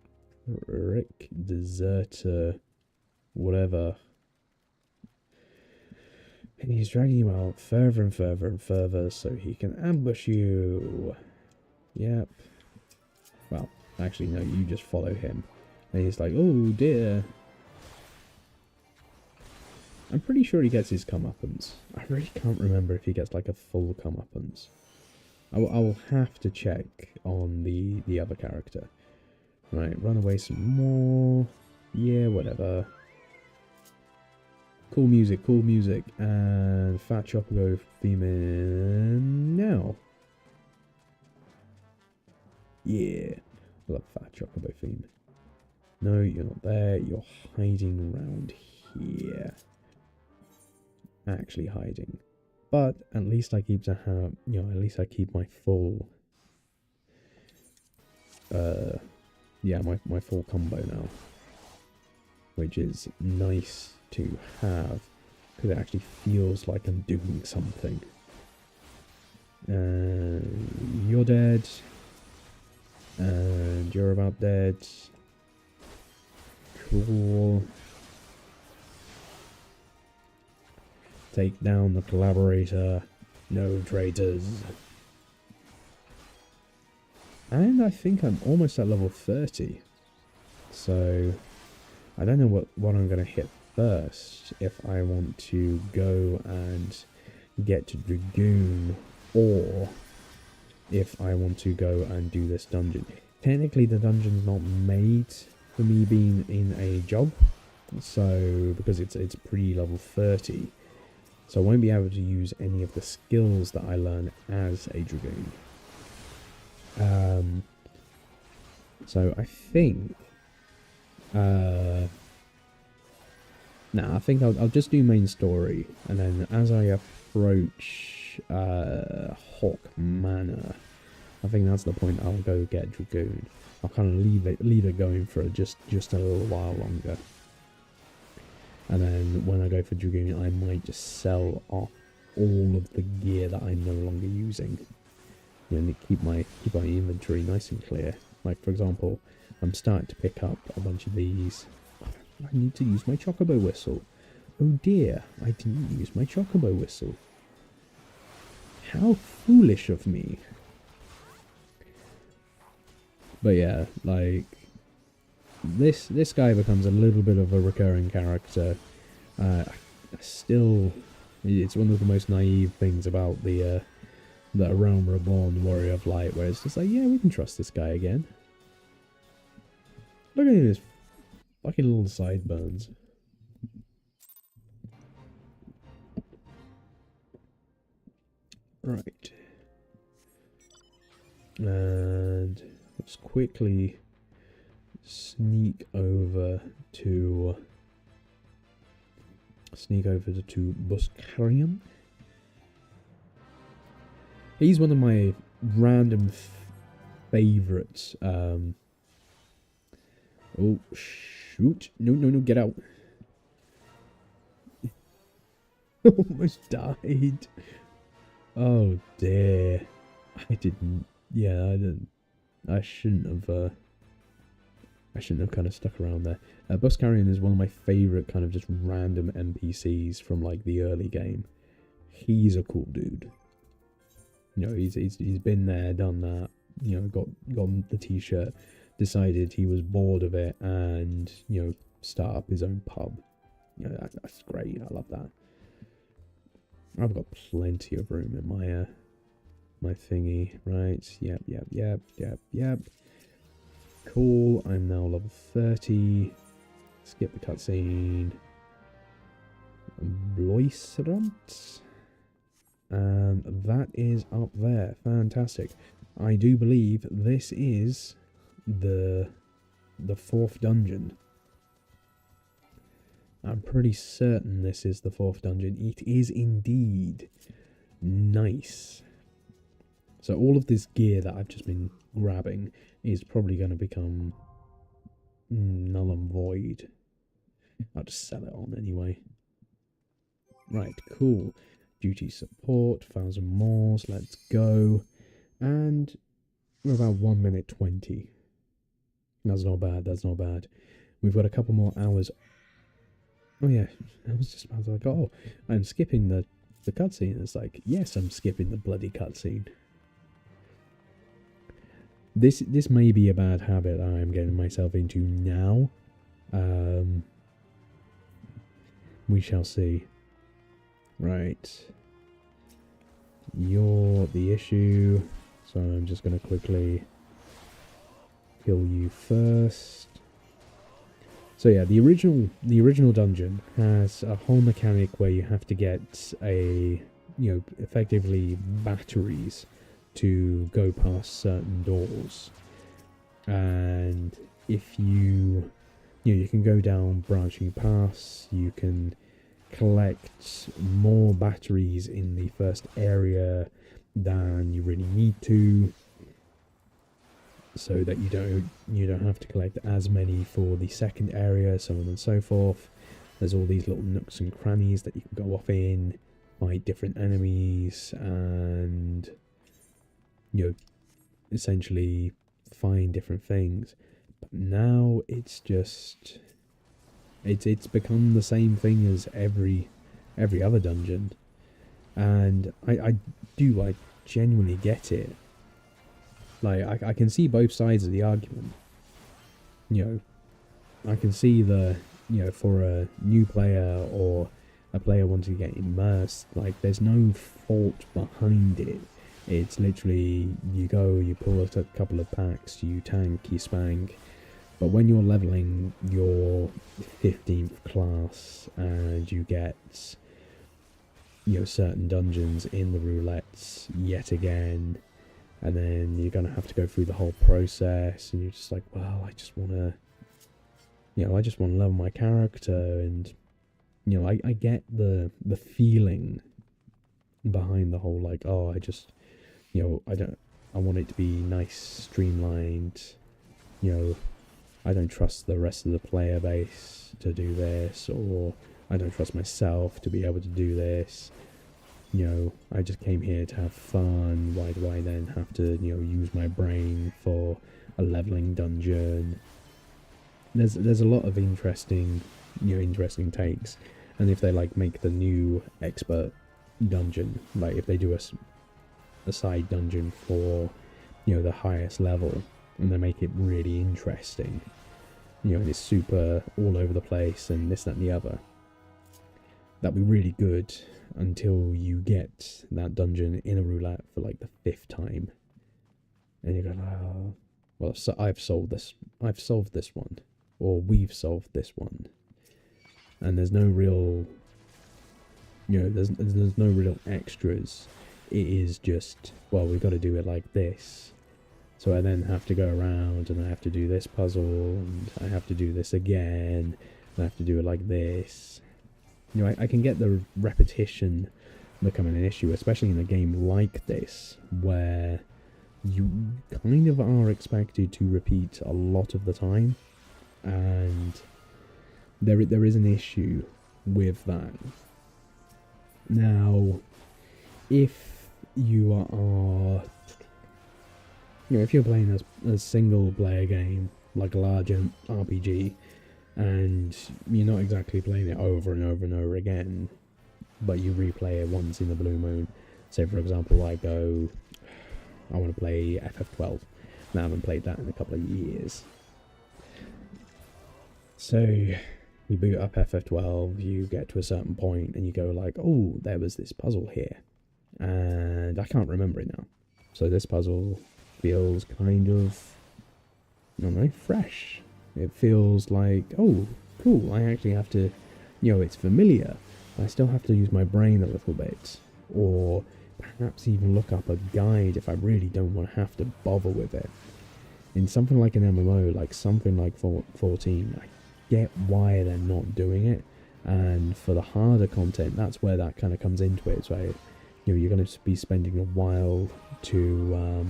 prick, deserter, whatever. And he's dragging you out further and further and further so he can ambush you. Yep. Well, actually, no, you just follow him. And he's like, oh dear. I'm pretty sure he gets his comeuppance. I really can't remember if he gets like a full comeuppance. I will have to check on the other character. Right, run away some more. Yeah, whatever. Cool music, and Fat Chopper go female now. Yeah, I love Fat Chopper go theme. No, you're not there. You're hiding around here. Actually hiding, but at least I keep at least I keep my full. Yeah, my full combo now, which is nice to have, because it actually feels like I'm doing something. You're dead. And you're about dead. Cool. Take down the collaborator. No traitors. And I think I'm almost at level 30. So I don't know what I'm going to hit first, if I want to go and get to Dragoon, or if I want to go and do this dungeon. Technically the dungeon's not made for me being in a job, so because it's pre-level 30, so I won't be able to use any of the skills that I learn as a Dragoon. So I think I think I'll just do main story, and then as I approach Hawk Manor, I think that's the point I'll go get Dragoon. I'll kind of leave it going for just a little while longer, and then when I go for Dragoon, I might just sell off all of the gear that I'm no longer using, and keep my inventory nice and clear. Like for example, I'm starting to pick up a bunch of these. I need to use my Chocobo Whistle. Oh dear, I didn't use my Chocobo Whistle. How foolish of me. But yeah, like, this guy becomes a little bit of a recurring character. Still, it's one of the most naive things about the Realm Reborn Warrior of Light, where it's just like, yeah, we can trust this guy again. Look at his fucking little sideburns. Right. And let's quickly sneak over to Buscarian. He's one of my random favorites. Oh, shoot. No, get out. Almost died. Oh, dear. I didn't. Yeah, I didn't. I shouldn't have kind of stuck around there. Buscarian is one of my favourite kind of just random NPCs from, like, the early game. He's a cool dude. You know, he's been there, done that, you know, got the t-shirt, decided he was bored of it, and, you know, start up his own pub. You know, that's great. I love that. I've got plenty of room in my my thingy, right? Yep. Cool. I'm now level 30. Skip the cutscene. Bloisrant. And that is up there. Fantastic. I do believe this is the fourth dungeon. I'm pretty certain this is the fourth dungeon. It is indeed. Nice. So all of this gear that I've just been grabbing is probably going to become null and void. I'll just sell it on anyway. Right, cool. Duty support, 1000 mores, let's go. And we're about 1 minute 20. That's not bad, that's not bad. We've got a couple more hours. Oh yeah, I was just about to like, oh, I'm skipping the cutscene. It's like, yes, I'm skipping the bloody cutscene. This may be a bad habit I'm getting myself into now. We shall see. Right. You're the issue. So I'm just going to quickly kill you first. So yeah, the original dungeon has a whole mechanic where you have to get effectively batteries to go past certain doors. And if you can go down branching paths, you can collect more batteries in the first area than you really need to, so that you don't have to collect as many for the second area, so on and so forth. There's all these little nooks and crannies that you can go off in, fight different enemies, and essentially find different things. But now it's just it's become the same thing as every other dungeon, and I genuinely get it. Like, I can see both sides of the argument. I can see for a new player or a player wanting to get immersed, like, there's no fault behind it. It's literally, you go, you pull a couple of packs, you tank, you spank. But when you're leveling your 15th class and you get certain dungeons in the roulettes yet again, and then you're going to have to go through the whole process, and you're just like, well, I just want to level my character, and, I get the feeling behind the whole, like, oh, I want it to be nice, streamlined, I don't trust the rest of the player base to do this, or I don't trust myself to be able to do this. I just came here to have fun. Why do I then have to, use my brain for a leveling dungeon? There's a lot of interesting takes. And if they make the new expert dungeon, like if they do a side dungeon for the highest level, and they make it really interesting, and it's super all over the place and this, that and the other, that'd be really good until you get that dungeon in a roulette for the 5th time, and you go, oh, well, so I've solved this one, or we've solved this one, and there's no real there's no real extras. It is just, well, we've got to do it like this. So I then have to go around and I have to do this puzzle, and I have to do this again, and I have to do it like this. I can get the repetition becoming an issue, especially in a game like this, where you kind of are expected to repeat a lot of the time, and there is an issue with that. Now, if you are, if you're playing a single player game, like a large RPG, and you're not exactly playing it over and over and over again, but you replay it once in a blue moon. Say, for example, I want to play FF12, and I haven't played that in a couple of years. So you boot up FF12, you get to a certain point, and you go like, oh, there was this puzzle here, and I can't remember it now. So this puzzle feels kind of, I don't know, fresh. It feels like, oh, cool, I actually have to, it's familiar. I still have to use my brain a little bit, or perhaps even look up a guide if I really don't want to have to bother with it. In something like an MMO, like something like 14, I get why they're not doing it, and for the harder content, that's where that kind of comes into it. So, you're going to be spending a while to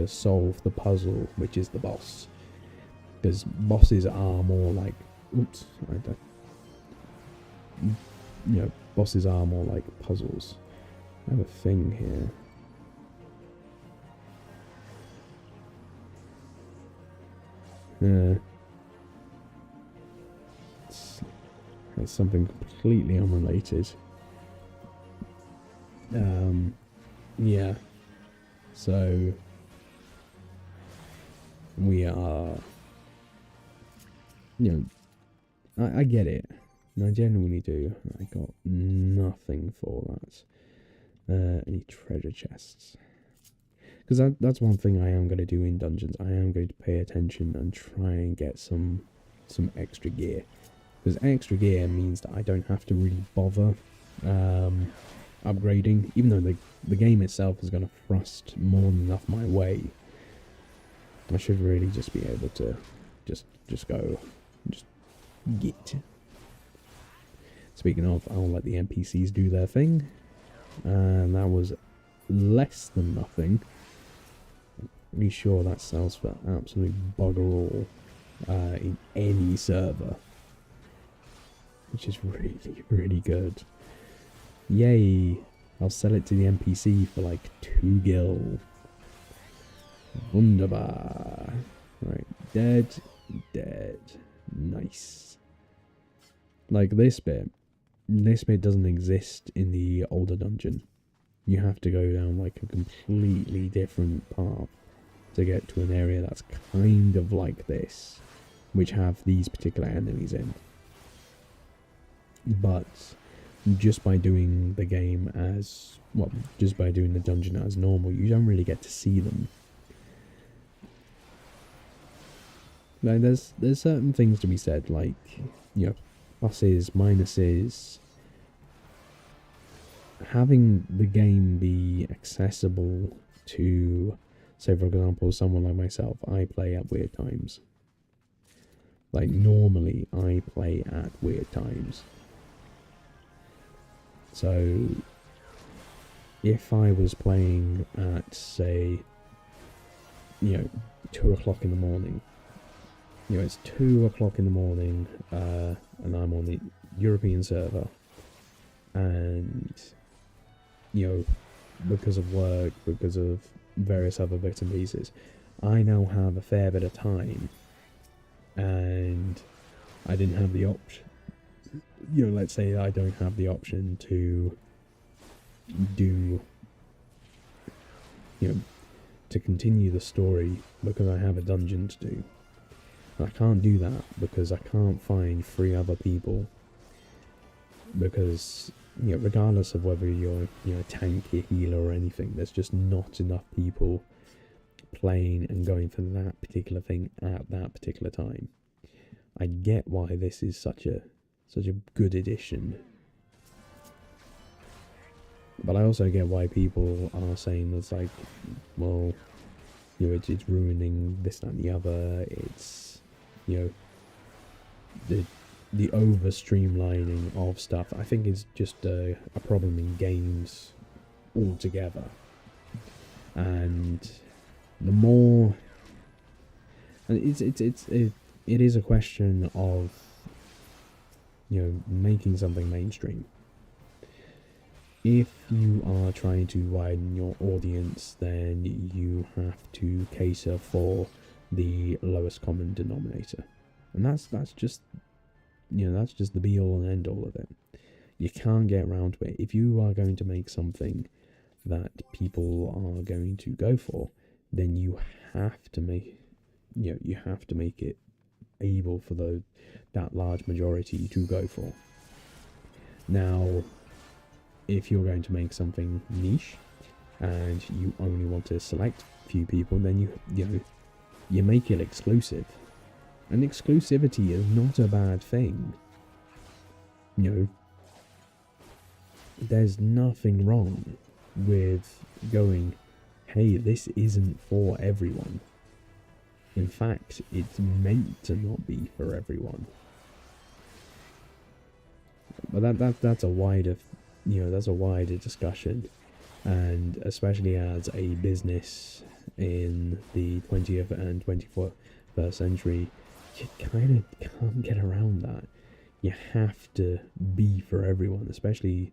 solve the puzzle, which is the boss. Because bosses are more like, bosses are more like puzzles. I have a thing here. It's something completely unrelated. Yeah. So we are, I get it. And I genuinely do. I got nothing for that. Any treasure chests? Because that's one thing I am going to do in dungeons. I am going to pay attention and try and get some extra gear. Because extra gear means that I don't have to really bother upgrading. Even though the game itself is going to thrust more than enough my way, I should really just be able to just go, just get. Speaking of, I'll let the NPCs do their thing. And that was less than nothing. Pretty sure that sells for absolute bugger all in any server, which is really, really good. Yay! I'll sell it to the NPC for like 2 gil. Wunderbar. Right, dead. Nice. Like this bit doesn't exist in the older dungeon. You have to go down like a completely different path to get to an area that's kind of like this, which have these particular enemies in. But just by doing the game as, just by doing the dungeon as normal, you don't really get to see them. Like, there's certain things to be said, like, pluses, minuses. Having the game be accessible to, say for example, someone like myself, I play at weird times. Like, normally I play at weird times. So, if I was playing at, say, 2 o'clock in the morning, it's 2 o'clock in the morning, and I'm on the European server, and, because of work, because of various other bits and pieces, I now have a fair bit of time, and I didn't have the option, let's say I don't have the option to do, to continue the story because I have a dungeon to do. I can't do that because I can't find 3 other people, because regardless of whether you're tank, healer or anything, there's just not enough people playing and going for that particular thing at that particular time. I get why this is such a good addition, but I also get why people are saying it's like, well, it's ruining this, that and the other. It's the over streamlining of stuff. I think is just a problem in games altogether. And the more, and it is a question of making something mainstream. If you are trying to widen your audience, then you have to cater for the lowest common denominator, and that's just the be all and end all of it. You can't get around to it. If you are going to make something that people are going to go for, then you have to make it able for that large majority to go for. Now, if you're going to make something niche and you only want to select a few people, then you make it exclusive. And exclusivity is not a bad thing. There's nothing wrong with going, hey, this isn't for everyone. In fact, it's meant to not be for everyone. But that's a wider, that's a wider discussion. And especially as a business in the 20th and 21st century, you kind of can't get around that. You have to be for everyone, especially,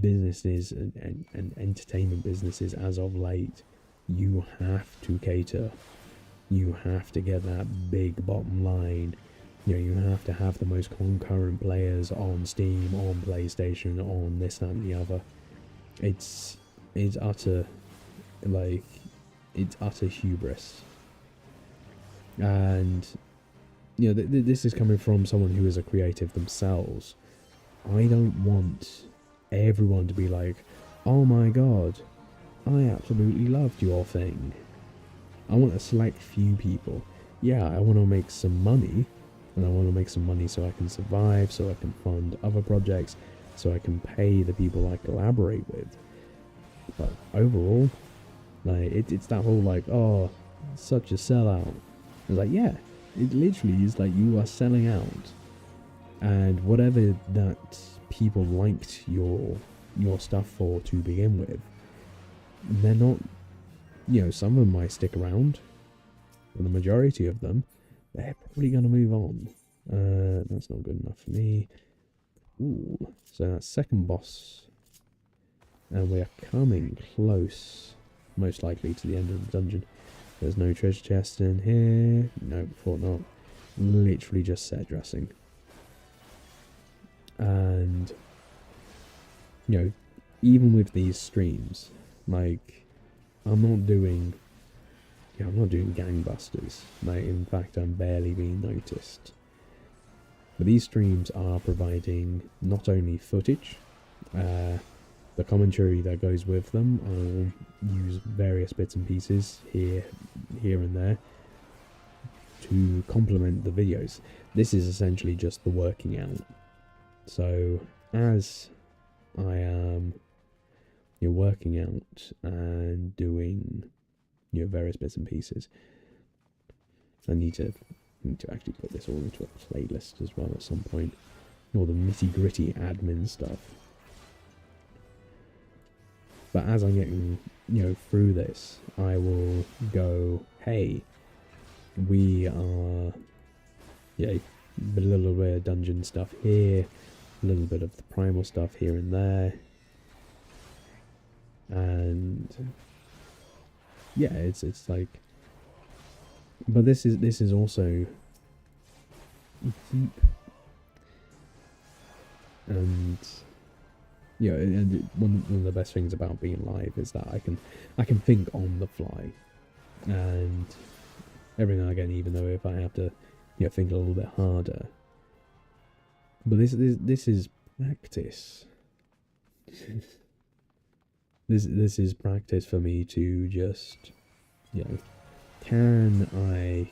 businesses and entertainment businesses as of late. You have to cater. You have to get that big bottom line. You have to have the most concurrent players on Steam, on PlayStation, on this, that, and the other. It's utter, it's utter hubris. And, this is coming from someone who is a creative themselves. I don't want everyone to be like, oh my god, I absolutely loved your thing. I want a select few people. Yeah, I want to make some money, and I want to make some money so I can survive, so I can fund other projects, so I can pay the people I collaborate with. But overall, it's that whole oh, such a sellout. It's like, yeah, it literally is like you are selling out. And whatever that people liked your stuff for to begin with, they're not, some of them might stick around, but the majority of them, they're probably going to move on. That's not good enough for me. Ooh, so that's second boss. And we are coming close, most likely, to the end of the dungeon. There's no treasure chest in here. No, thought not. Literally just set dressing. And, even with these streams, I'm not doing gangbusters. In fact, I'm barely being noticed. But these streams are providing not only footage, the commentary that goes with them. I'll use various bits and pieces here and there to complement the videos. This is essentially just the working out. So as I am working out and doing various bits and pieces, I need to actually put this all into a playlist as well at some point. All the nitty gritty admin stuff. But as I'm getting, through this, I will go, hey, we are, a little bit of dungeon stuff here, a little bit of the primal stuff here and there. And, yeah, it's like, but this is also deep. And, and one of the best things about being live is that I can think on the fly, and every now and again, even though if I have to think a little bit harder, but this is practice. this is practice for me to just can I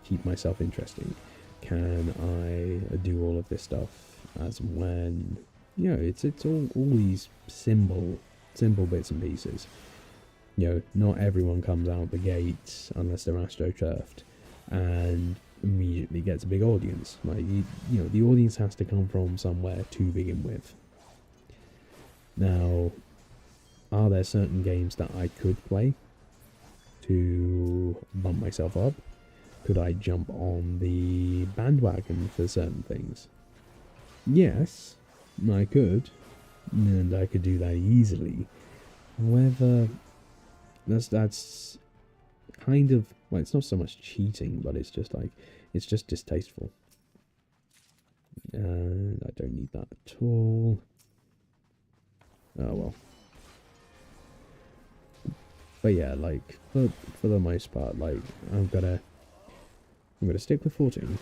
keep myself interesting? Can I do all of this stuff as and when? It's all these simple bits and pieces. Not everyone comes out the gates unless they're astroturfed and immediately gets a big audience. The audience has to come from somewhere to begin with. Now, are there certain games that I could play to bump myself up? Could I jump on the bandwagon for certain things? Yes, I could, and I could do that easily. However, that's kind of, it's not so much cheating, but it's just distasteful. And I don't need that at all. Oh well. But yeah, for the most part, I'm gonna stick with 14.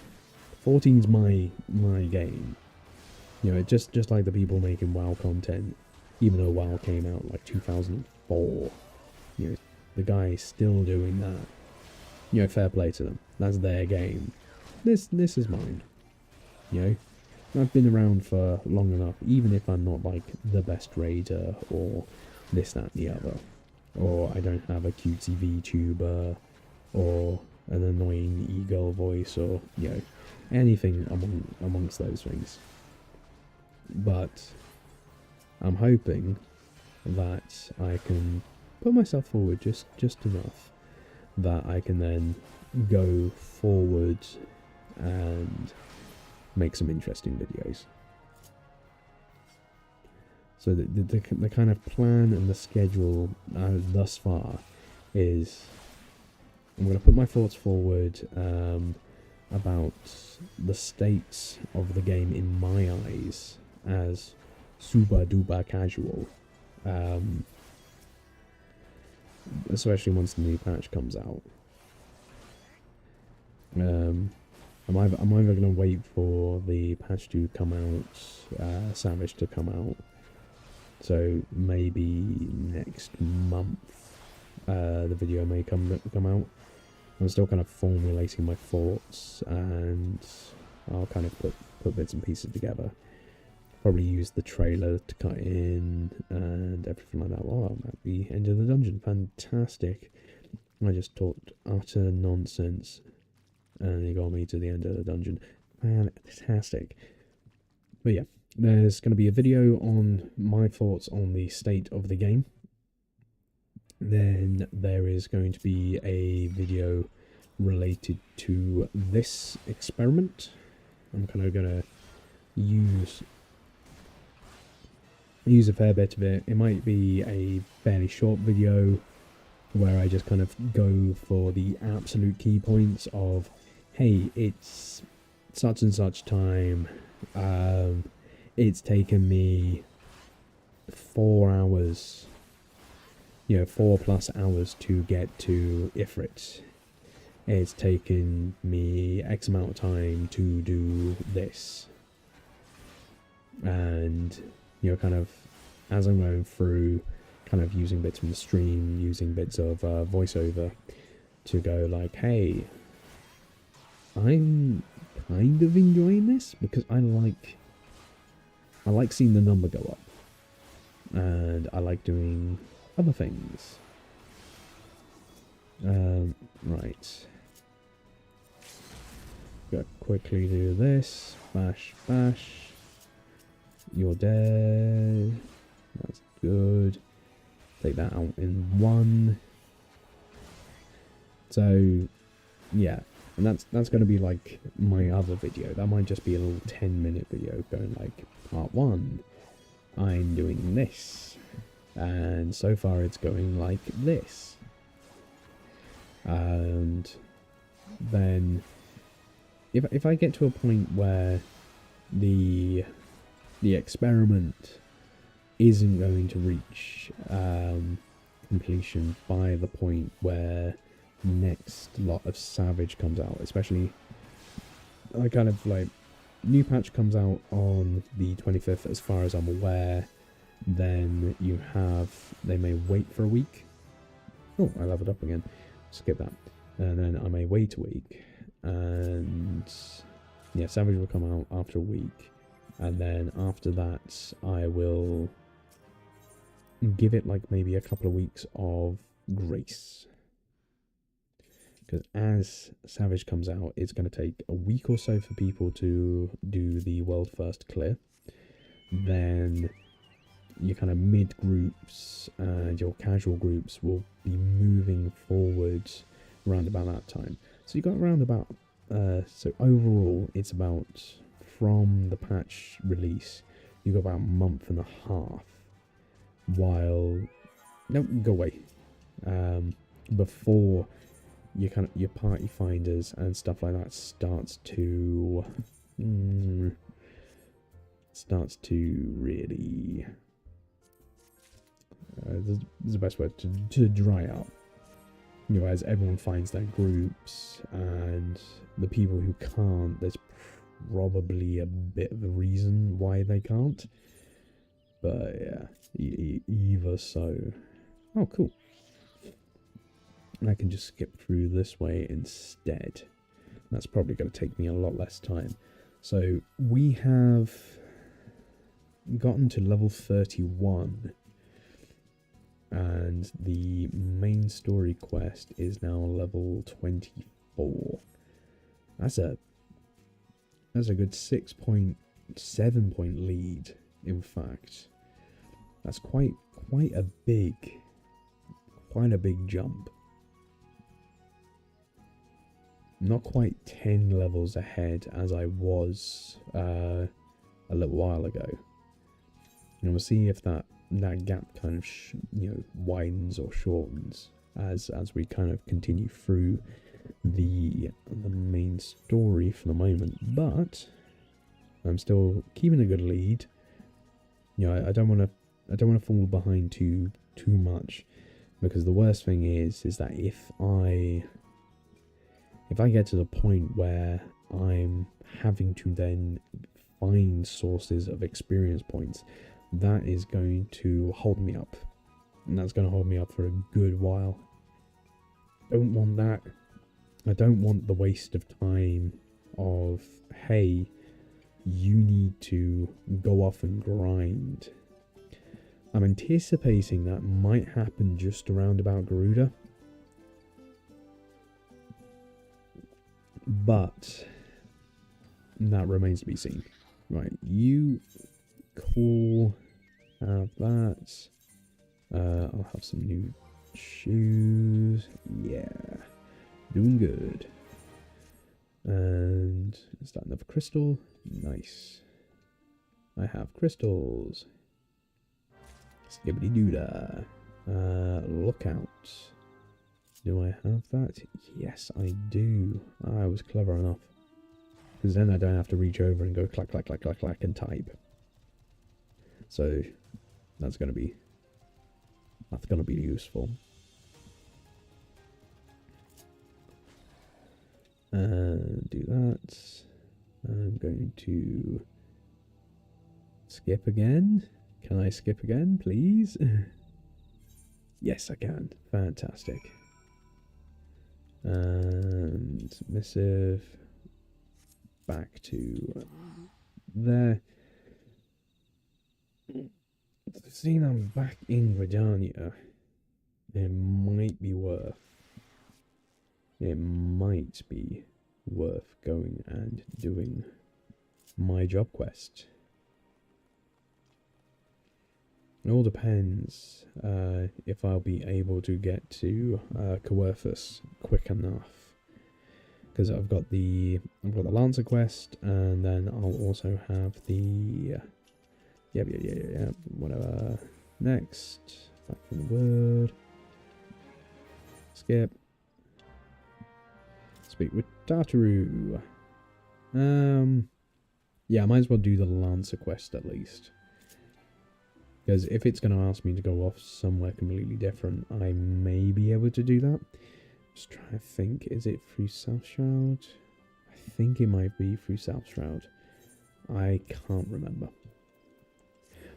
14's my game. Just like the people making WoW content, even though WoW came out 2004, the guy's still doing that. Fair play to them. That's their game. This is mine. I've been around for long enough, even if I'm not the best raider or this, that, and the other, or I don't have a cutesy VTuber or an annoying e-girl voice, or anything amongst those things. But I'm hoping that I can put myself forward just enough that I can then go forward and make some interesting videos. So the kind of plan and the schedule thus far is I'm going to put my thoughts forward about the states of the game in my eyes as super duper casual, especially once the new patch comes out. I'm either going to wait for the patch to come out, Savage to come out, so maybe next month the video may come out. I'm still kind of formulating my thoughts, and I'll kind of put bits and pieces together. Probably use the trailer to cut in and everything like that. Oh, I'm at the end of the dungeon. Fantastic. I just talked utter nonsense and he got me to the end of the dungeon. Fantastic. But yeah, there's going to be a video on my thoughts on the state of the game. Then there is going to be a video related to this experiment. I'm kind of going to use a fair bit of it. It might be a fairly short video where I just kind of go for the absolute key points of, hey, it's such and such time. It's taken me 4 hours, 4+ hours to get to Ifrit. It's taken me X amount of time to do this. And, kind of, as I'm going through, kind of using bits from the stream, using bits of voiceover to go like, hey, I'm kind of enjoying this because I like seeing the number go up. And I like doing other things. Right. Gotta quickly do this. Bash, bash. You're dead. That's good. Take that out in one. So, yeah. And that's going to be like my other video. That might just be a little 10-minute video going like, part 1. I'm doing this. And so far it's going like this. And then if I get to a point where the experiment isn't going to reach completion by the point where the next lot of Savage comes out, especially I kind of like new patch comes out on the 25th as far as I'm aware, then they may wait for a week. Oh, I leveled up again. Skip that. And then I may wait a week. And yeah, Savage will come out after a week. And then after that, I will give it like maybe a couple of weeks of grace. Because as Savage comes out, it's going to take a week or so for people to do the world first clear. Then your kind of mid groups and your casual groups will be moving forward around about that time. So you got around about so overall it's about, from the patch release, you got about a month and a half while go away before your party finders and stuff like that starts to really there's the best word to dry up. As everyone finds their groups, and the people who can't, there's probably a bit of a reason why they can't. But yeah, either so. Oh, cool. I can just skip through this way instead. That's probably going to take me a lot less time. So we have gotten to level 31. And the main story quest is now level 24. That's a good 6.7 point lead, in fact. That's quite a big jump. Not quite 10 levels ahead as I was a little while ago. And we'll see if that gap kind of widens or shortens as we kind of continue through the main story for the moment. But I'm still keeping a good lead. You know, I don't want to fall behind too much, because the worst thing is that if I get to the point where I'm having to then find sources of experience points, that is going to hold me up. And that's going to hold me up for a good while. Don't want that. I don't want the waste of time of, hey, you need to go off and grind. I'm anticipating that might happen just around about Garuda. But that remains to be seen. Right, you cool. Have that. I'll have some new shoes. Yeah. Doing good. And is that another crystal? Nice. I have crystals. Skibbity doodah. Lookout. Do I have that? Yes, I do. I was clever enough. Because then I don't have to reach over and go clack, clack, clack, clack, clack and type. So that's gonna be useful. Do that. I'm going to skip again. Can I skip again, please? Yes, I can. Fantastic. And missive back to there. Seeing I'm back in Gridania, it might be worth going and doing my job quest. It all depends if I'll be able to get to Coerthus quick enough, because I've got the Lancer quest, and then I'll also have the whatever next. Back from the word. Skip. Speak with Tartaru. Yeah, I might as well do the Lancer quest at least. Because if it's going to ask me to go off somewhere completely different, I may be able to do that. Just trying to think, is it through South Shroud? I think it might be through South Shroud. I can't remember.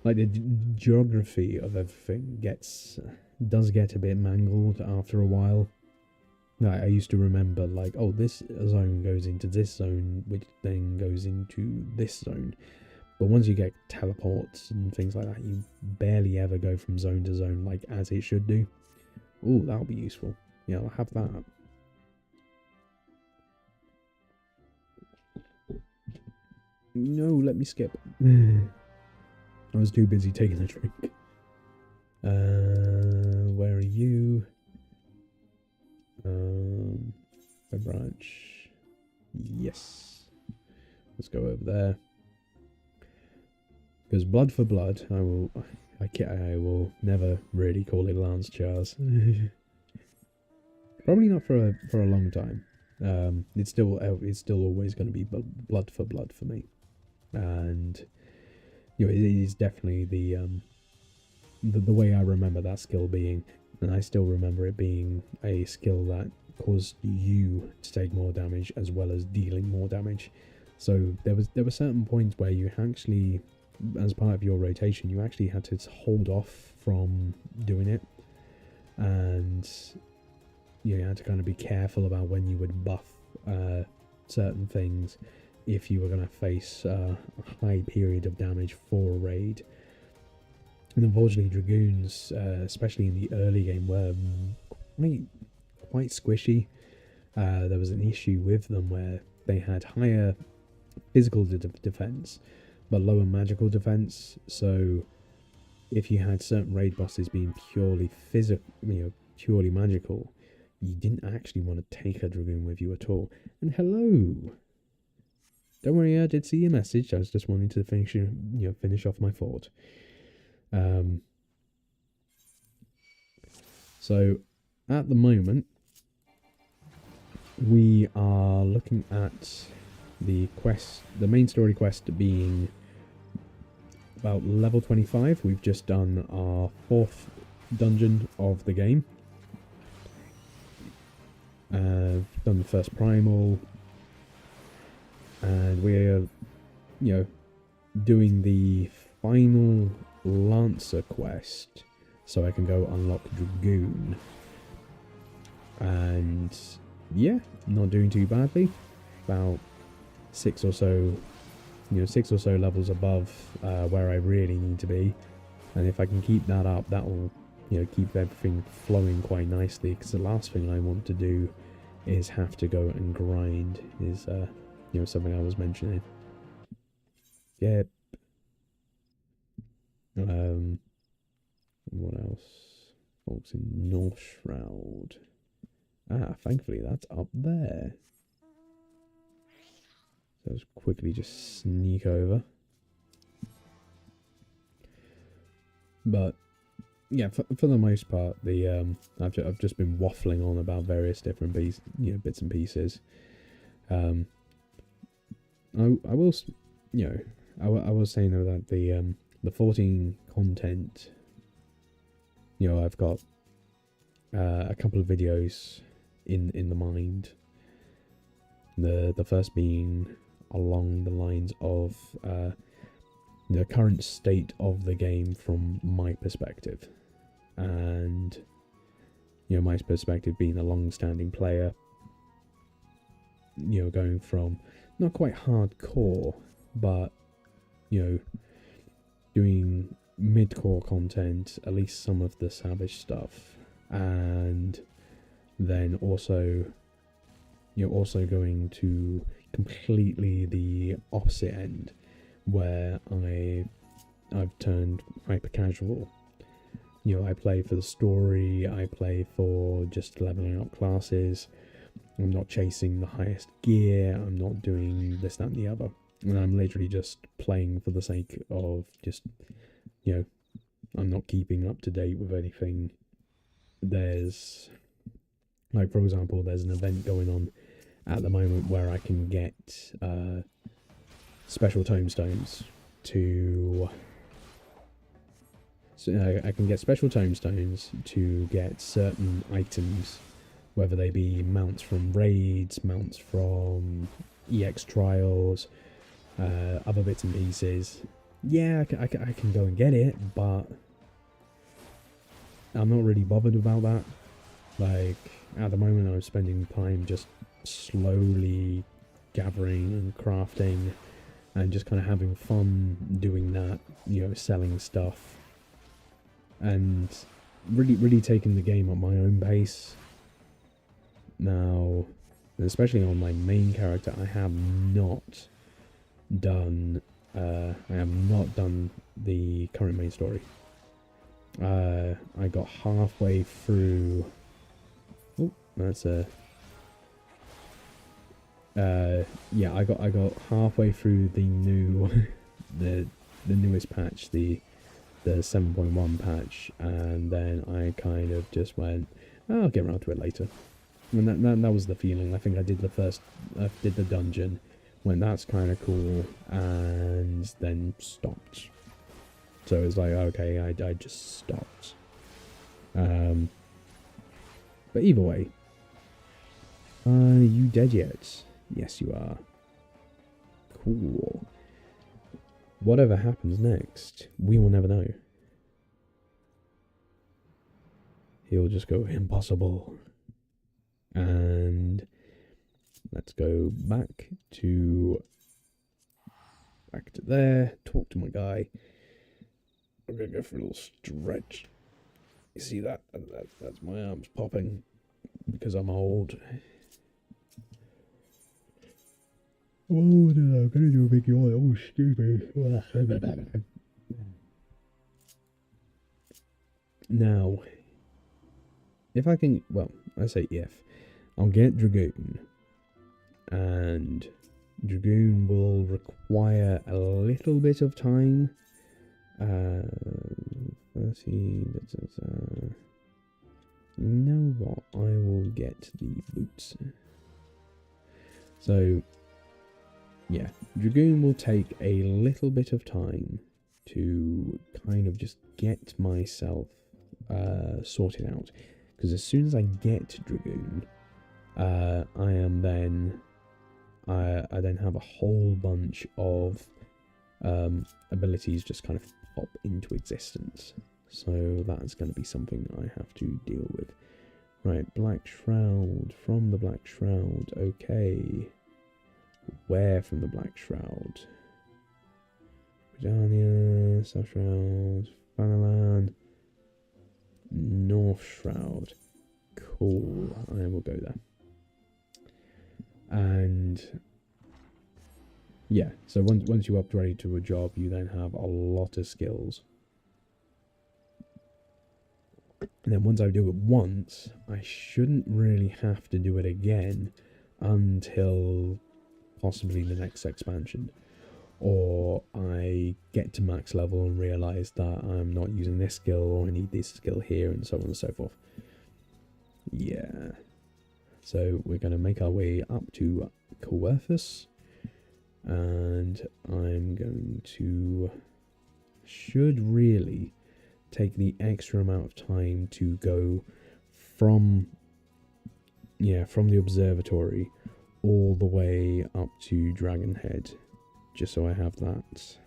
Like, the geography of everything does get a bit mangled after a while. Like, I used to remember, like, oh, this zone goes into this zone, which then goes into this zone. But once you get teleports and things like that, you barely ever go from zone to zone like as it should do. Ooh, that'll be useful. Yeah, I'll have that. No, let me skip. I was too busy taking a drink. Where are you? A branch. Yes. Let's go over there. Because blood for blood, I will never really call it Lance Charles. Probably not for a long time. It's still always going to be blood for blood for me, and you know, it is definitely the way I remember that skill being, and I still remember it being a skill that caused you to take more damage as well as dealing more damage. So there were certain points where you actually, as part of your rotation, you actually had to hold off from doing it, and you had to kind of be careful about when you would buff certain things if you were going to face a high period of damage for a raid. And unfortunately, Dragoons, especially in the early game, were quite squishy. There was an issue with them where they had higher physical defense but lower magical defense, so if you had certain raid bosses being purely physical, purely magical, you didn't actually want to take a dragoon with you at all. And hello. Don't worry, I did see your message. I was just wanting to finish off my thought. So, at the moment, we are looking at the main story quest being about level 25. We've just done our 4th dungeon of the game. Done the first primal, and we're, doing the final Lancer quest, so I can go unlock Dragoon. And yeah, not doing too badly. About 6 or so levels above where I really need to be. And if I can keep that up, that will, keep everything flowing quite nicely. Because the last thing I want to do is have to go and grind. Is something I was mentioning. Yep. What else? Folks in North Shroud. Thankfully that's up there. So let's quickly just sneak over. But yeah, for the most part, the I've just been waffling on about various different bits and pieces. I will, I was saying though that the 14 content, I've got a couple of videos in the mind. The first being along the lines of the current state of the game from my perspective, and my perspective being a long-standing player, going from not quite hardcore, but doing mid-core content, at least some of the Savage stuff, and then also going to completely the opposite end, where I've turned hyper casual. I play for the story, I play for just leveling up classes. I'm not chasing the highest gear, I'm not doing this, that and the other. And I'm literally just playing for the sake of just, I'm not keeping up to date with anything. There's, like, for example, there's an event going on at the moment where I can get special tomestones to... So I can get special tomestones to get certain items, whether they be mounts from raids, mounts from EX trials, other bits and pieces. Yeah, I can go and get it, but I'm not really bothered about that. Like, at the moment I'm spending time just slowly gathering and crafting and just kind of having fun doing that, selling stuff. And really taking the game at my own pace. Now, especially on my main character, I have not done the current main story. I got halfway through. Oh, that's a. Yeah, I got halfway through the new, the newest patch, the 7.1 patch, and then I kind of just went, oh, I'll get around to it later. And that was the feeling. I think I did the dungeon, when that's kind of cool, and then stopped. So it's like, okay, I just stopped. But either way, are you dead yet? Yes, you are. Cool. Whatever happens next, we will never know. He'll just go, impossible. And let's go back to there, talk to my guy. I'm gonna go for a little stretch. You see that? That's my arms popping because I'm old. Oh, no, I'm gonna do a big yawn. Oh, excuse me. Now, if I can, well, I say if, I'll get Dragoon, and Dragoon will require a little bit of time. Let's see, you know what, I will get the boots. So, yeah, Dragoon will take a little bit of time to kind of just get myself sorted out. Because as soon as I get Dragoon, I then have a whole bunch of abilities just kind of pop into existence. So that's going to be something I have to deal with. Right, Black Shroud. From the Black Shroud. Okay. Where from the Black Shroud? Britannia, South Shroud, Fanalan, North Shroud. Cool. I will go there. And yeah, so once you upgrade to a job, you then have a lot of skills. And then once I do it once, I shouldn't really have to do it again until possibly the next expansion. Or I get to max level and realise that I'm not using this skill, or I need this skill here, and so on and so forth. Yeah. So we're going to make our way up to Coerthus. And I'm going to... should really take the extra amount of time to go from the observatory all the way up to Dragonhead, just so I have that.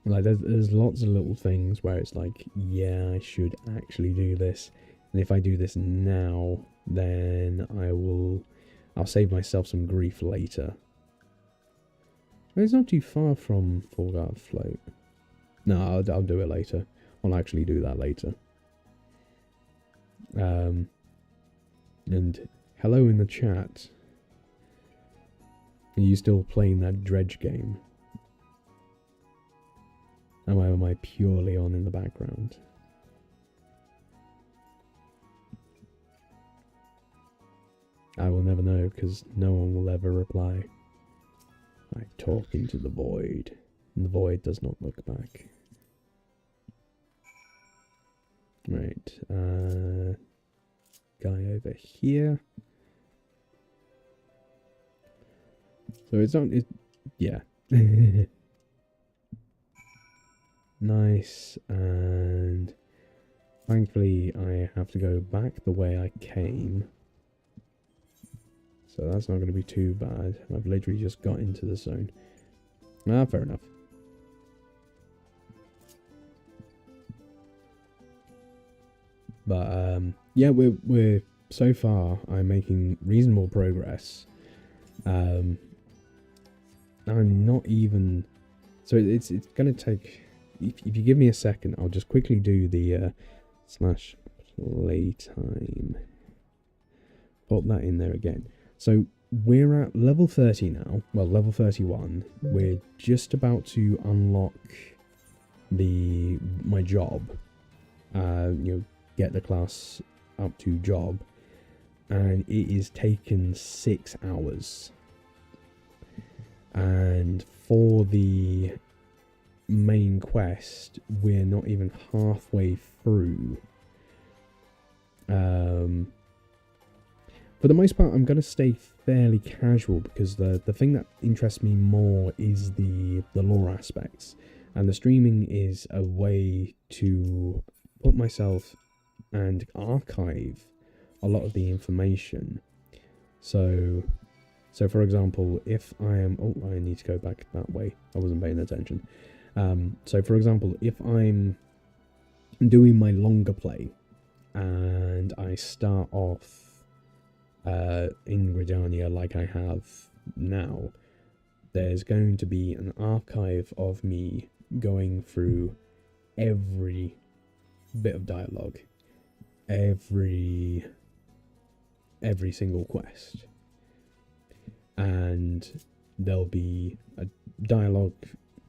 Like, there's lots of little things where it's like, yeah, I should actually do this, and if I do this now, then I'll save myself some grief later. It's not too far from Fulguard Float. No, I'll do it later. I'll actually do that later. And hello in the chat. Are you still playing that Dredge game? Or am I purely on in the background? I will never know, because no one will ever reply. I talk into the void, and the void does not look back. Right, guy over here. So it's not, yeah. Nice, and thankfully I have to go back the way I came. So that's not going to be too bad. I've literally just got into the zone. Ah, fair enough. But yeah, we're so far I'm making reasonable progress. I'm not even, so it's gonna take. If you give me a second, I'll just quickly do the slash playtime. Pop that in there again. So we're at level 30 now. Well, level 31. We're just about to unlock my job. Get the class up to job, and it is taken 6 hours. And for the main quest, we're not even halfway through. For the most part, I'm going to stay fairly casual, because the thing that interests me more is the lore aspects. And the streaming is a way to put myself and archive a lot of the information. So for example, if I am... Oh, I need to go back that way. I wasn't paying attention. So for example, if I'm doing my longer play and I start off in Gridania like I have now, there's going to be an archive of me going through every bit of dialogue, every single quest, and there'll be a dialogue,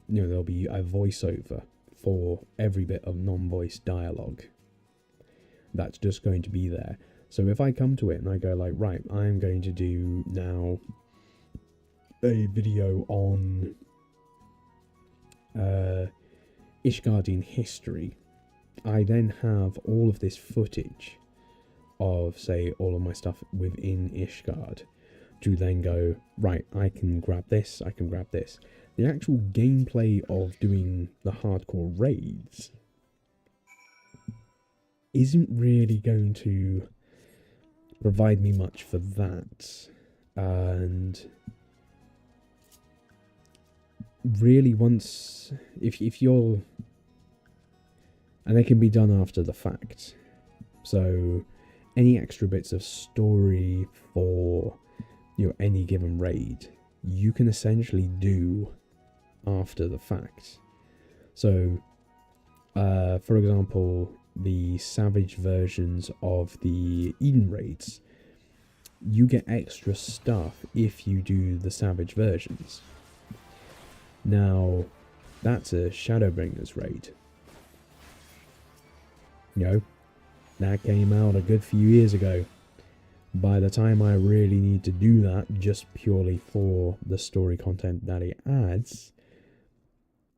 there'll be a voiceover for every bit of non-voice dialogue. That's just going to be there. So if I come to it and I go like, right, I'm going to do now a video on Ishgardian history, I then have all of this footage of, say, all of my stuff within Ishgard to then go, right, I can grab this, I can grab this. The actual gameplay of doing the hardcore raids isn't really going to provide me much for that. And really, once, if you're, and they can be done after the fact. So any extra bits of story for, you know, any given raid, you can essentially do after the fact. So, for example, the Savage versions of the Eden raids, you get extra stuff if you do the Savage versions. Now, that's a Shadowbringers raid. You know, that came out a good few years ago. By the time I really need to do that, just purely for the story content that it adds,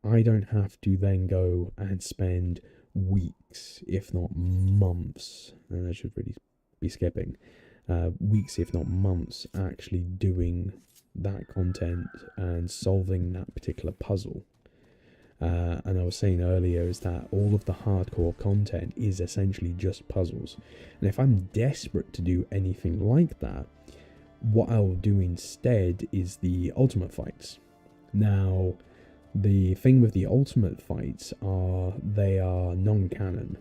I don't have to then go and spend weeks, if not months, and I should really be skipping, weeks, if not months, actually doing that content and solving that particular puzzle. And I was saying earlier is that all of the hardcore content is essentially just puzzles. And if I'm desperate to do anything like that, what I'll do instead is the ultimate fights. Now, the thing with the ultimate fights are they are non-canon.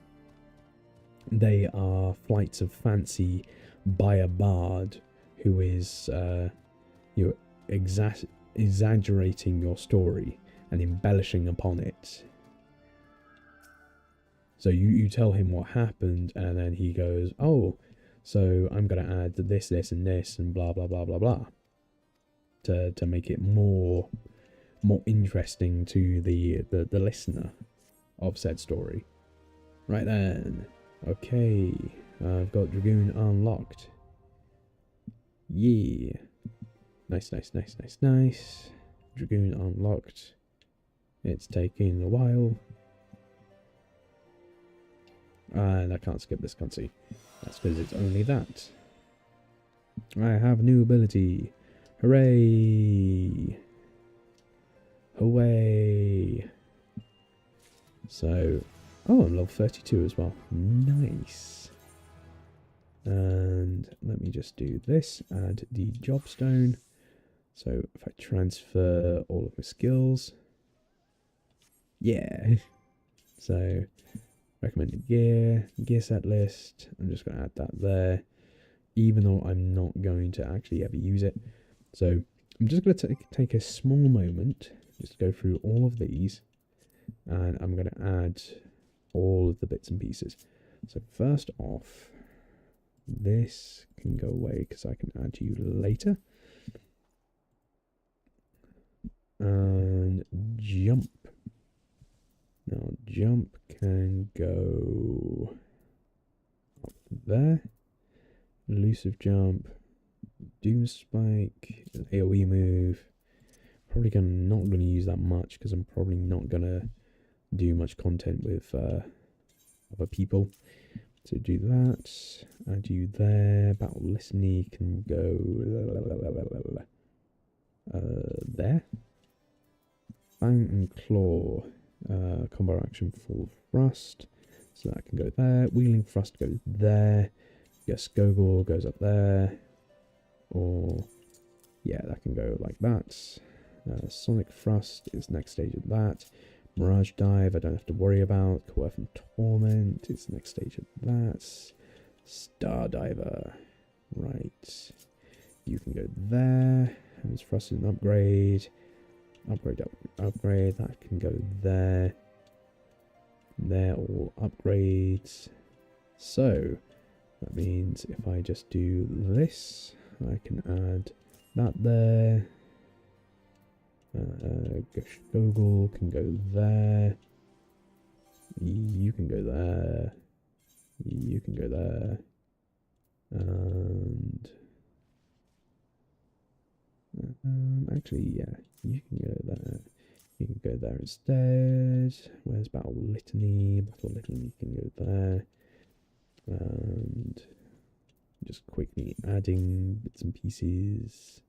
They are flights of fancy by a bard who is exaggerating your story and embellishing upon it. So you tell him what happened, and then he goes, oh, so I'm going to add this, this, and this, and blah, blah, blah, blah, blah, to make it more interesting to the listener of said story. Right then. Okay. I've got Dragoon unlocked. Yeah. Nice, nice, nice, nice, nice. Dragoon unlocked. It's taking a while. And I can't skip this cutscene. That's because it's only that. I have a new ability. Hooray! Hooray! So, oh, I'm level 32 as well. Nice. And let me just do this. Add the job stone. So if I transfer all of my skills. Yeah. So recommended gear set list. I'm just going to add that there, even though I'm not going to actually ever use it. So I'm just going to take a small moment, just go through all of these, and I'm going to add all of the bits and pieces. So first off, this can go away because I can add you later. And jump. Now jump can go up there. Elusive jump. Doom spike. AoE move. Probably not going to use that much because I'm probably not going to do much content with other people. So do that. Add you there. Battle Listening can go there. Fang and Claw, combo action full thrust, so that can go there. Wheeling thrust goes there. Yes, Gogol goes up there, or yeah, that can go like that. Sonic thrust is next stage of that. Mirage dive, I don't have to worry about. Coerth and Torment is the next stage of that. Star diver, right? You can go there. Heaven's thrust is an upgrade. Upgrade, that can go there. They're all upgrades. So that means if I just do this, I can add that there. Gogol can go there. You can go there. You can go there. And actually, yeah, you can go there. You can go there instead. Where's Battle Litany? Battle Litany can go there. And just quickly adding bits and pieces.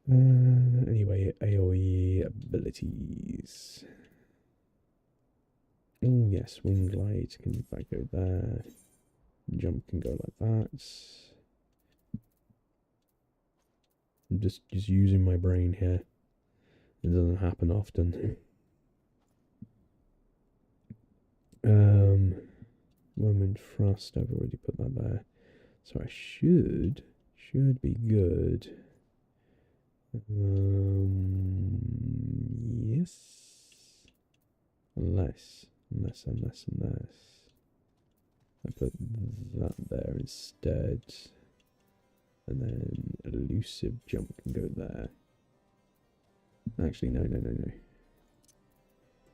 Anyway, AoE abilities. Oh yes, Wing Glide can in fact go there. Jump can go like that. I'm just using my brain here. It doesn't happen often. Moment Thrust, I've already put that there. So I should be good. Yes. Unless. I put that there instead. And then Elusive Jump can go there. Actually, no.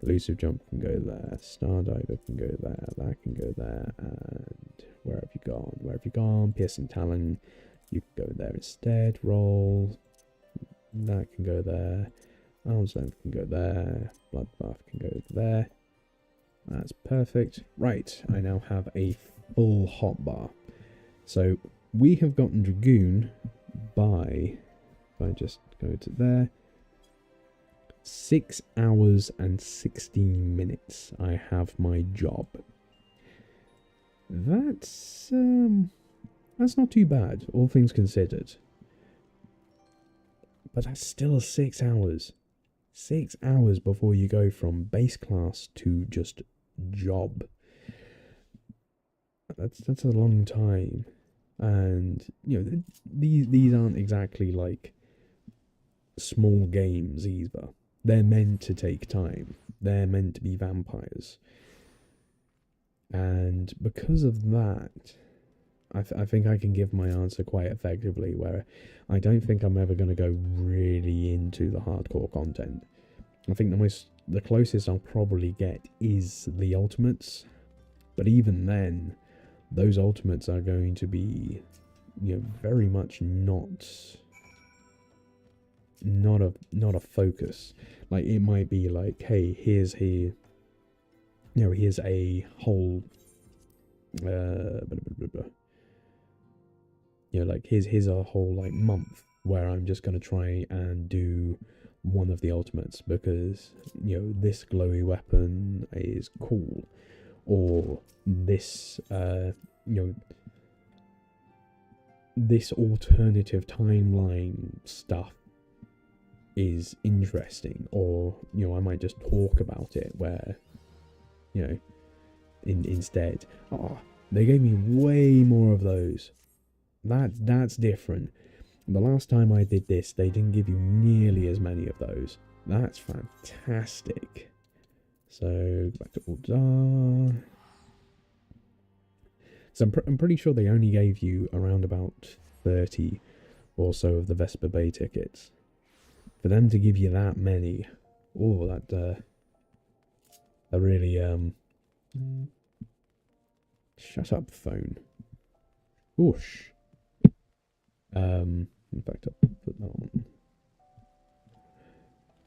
Elusive Jump can go there. Stardiver can go there. That can go there. And where have you gone? Where have you gone? Piercing Talon. You can go there instead. Roll. That can go there. Arm's Length can go there. Bloodbath can go there. That's perfect. Right, I now have a full hotbar. So we have gotten Dragoon by, if I just go to there, 6 hours and 16 minutes. I have my job. That's not too bad, all things considered. But that's still 6 hours. 6 hours before you go from base class to just job. That's a long time. And you know, these aren't exactly like small games either. They're meant to take time. They're meant to be vampires. And because of that, I think I can give my answer quite effectively, where I don't think I'm ever going to go really into the hardcore content. I think the closest I'll probably get is the ultimates, but even then, those ultimates are going to be, you know, very much not a focus. Like, it might be like, hey, here's a whole you know, like here's a whole like month where I'm just gonna try and do one of the ultimates because, you know, this glowy weapon is cool, or this this alternative timeline stuff is interesting, or, you know, I might just talk about it where, you know, instead, they gave me way more of those. That's different. The last time I did this, they didn't give you nearly as many of those. That's fantastic. So, back to Uldar. So I'm pretty sure they only gave you around about 30 or so of the Vesper Bay tickets. For them to give you that many, that really shut up, phone. Whoosh. In fact, I'll put that on.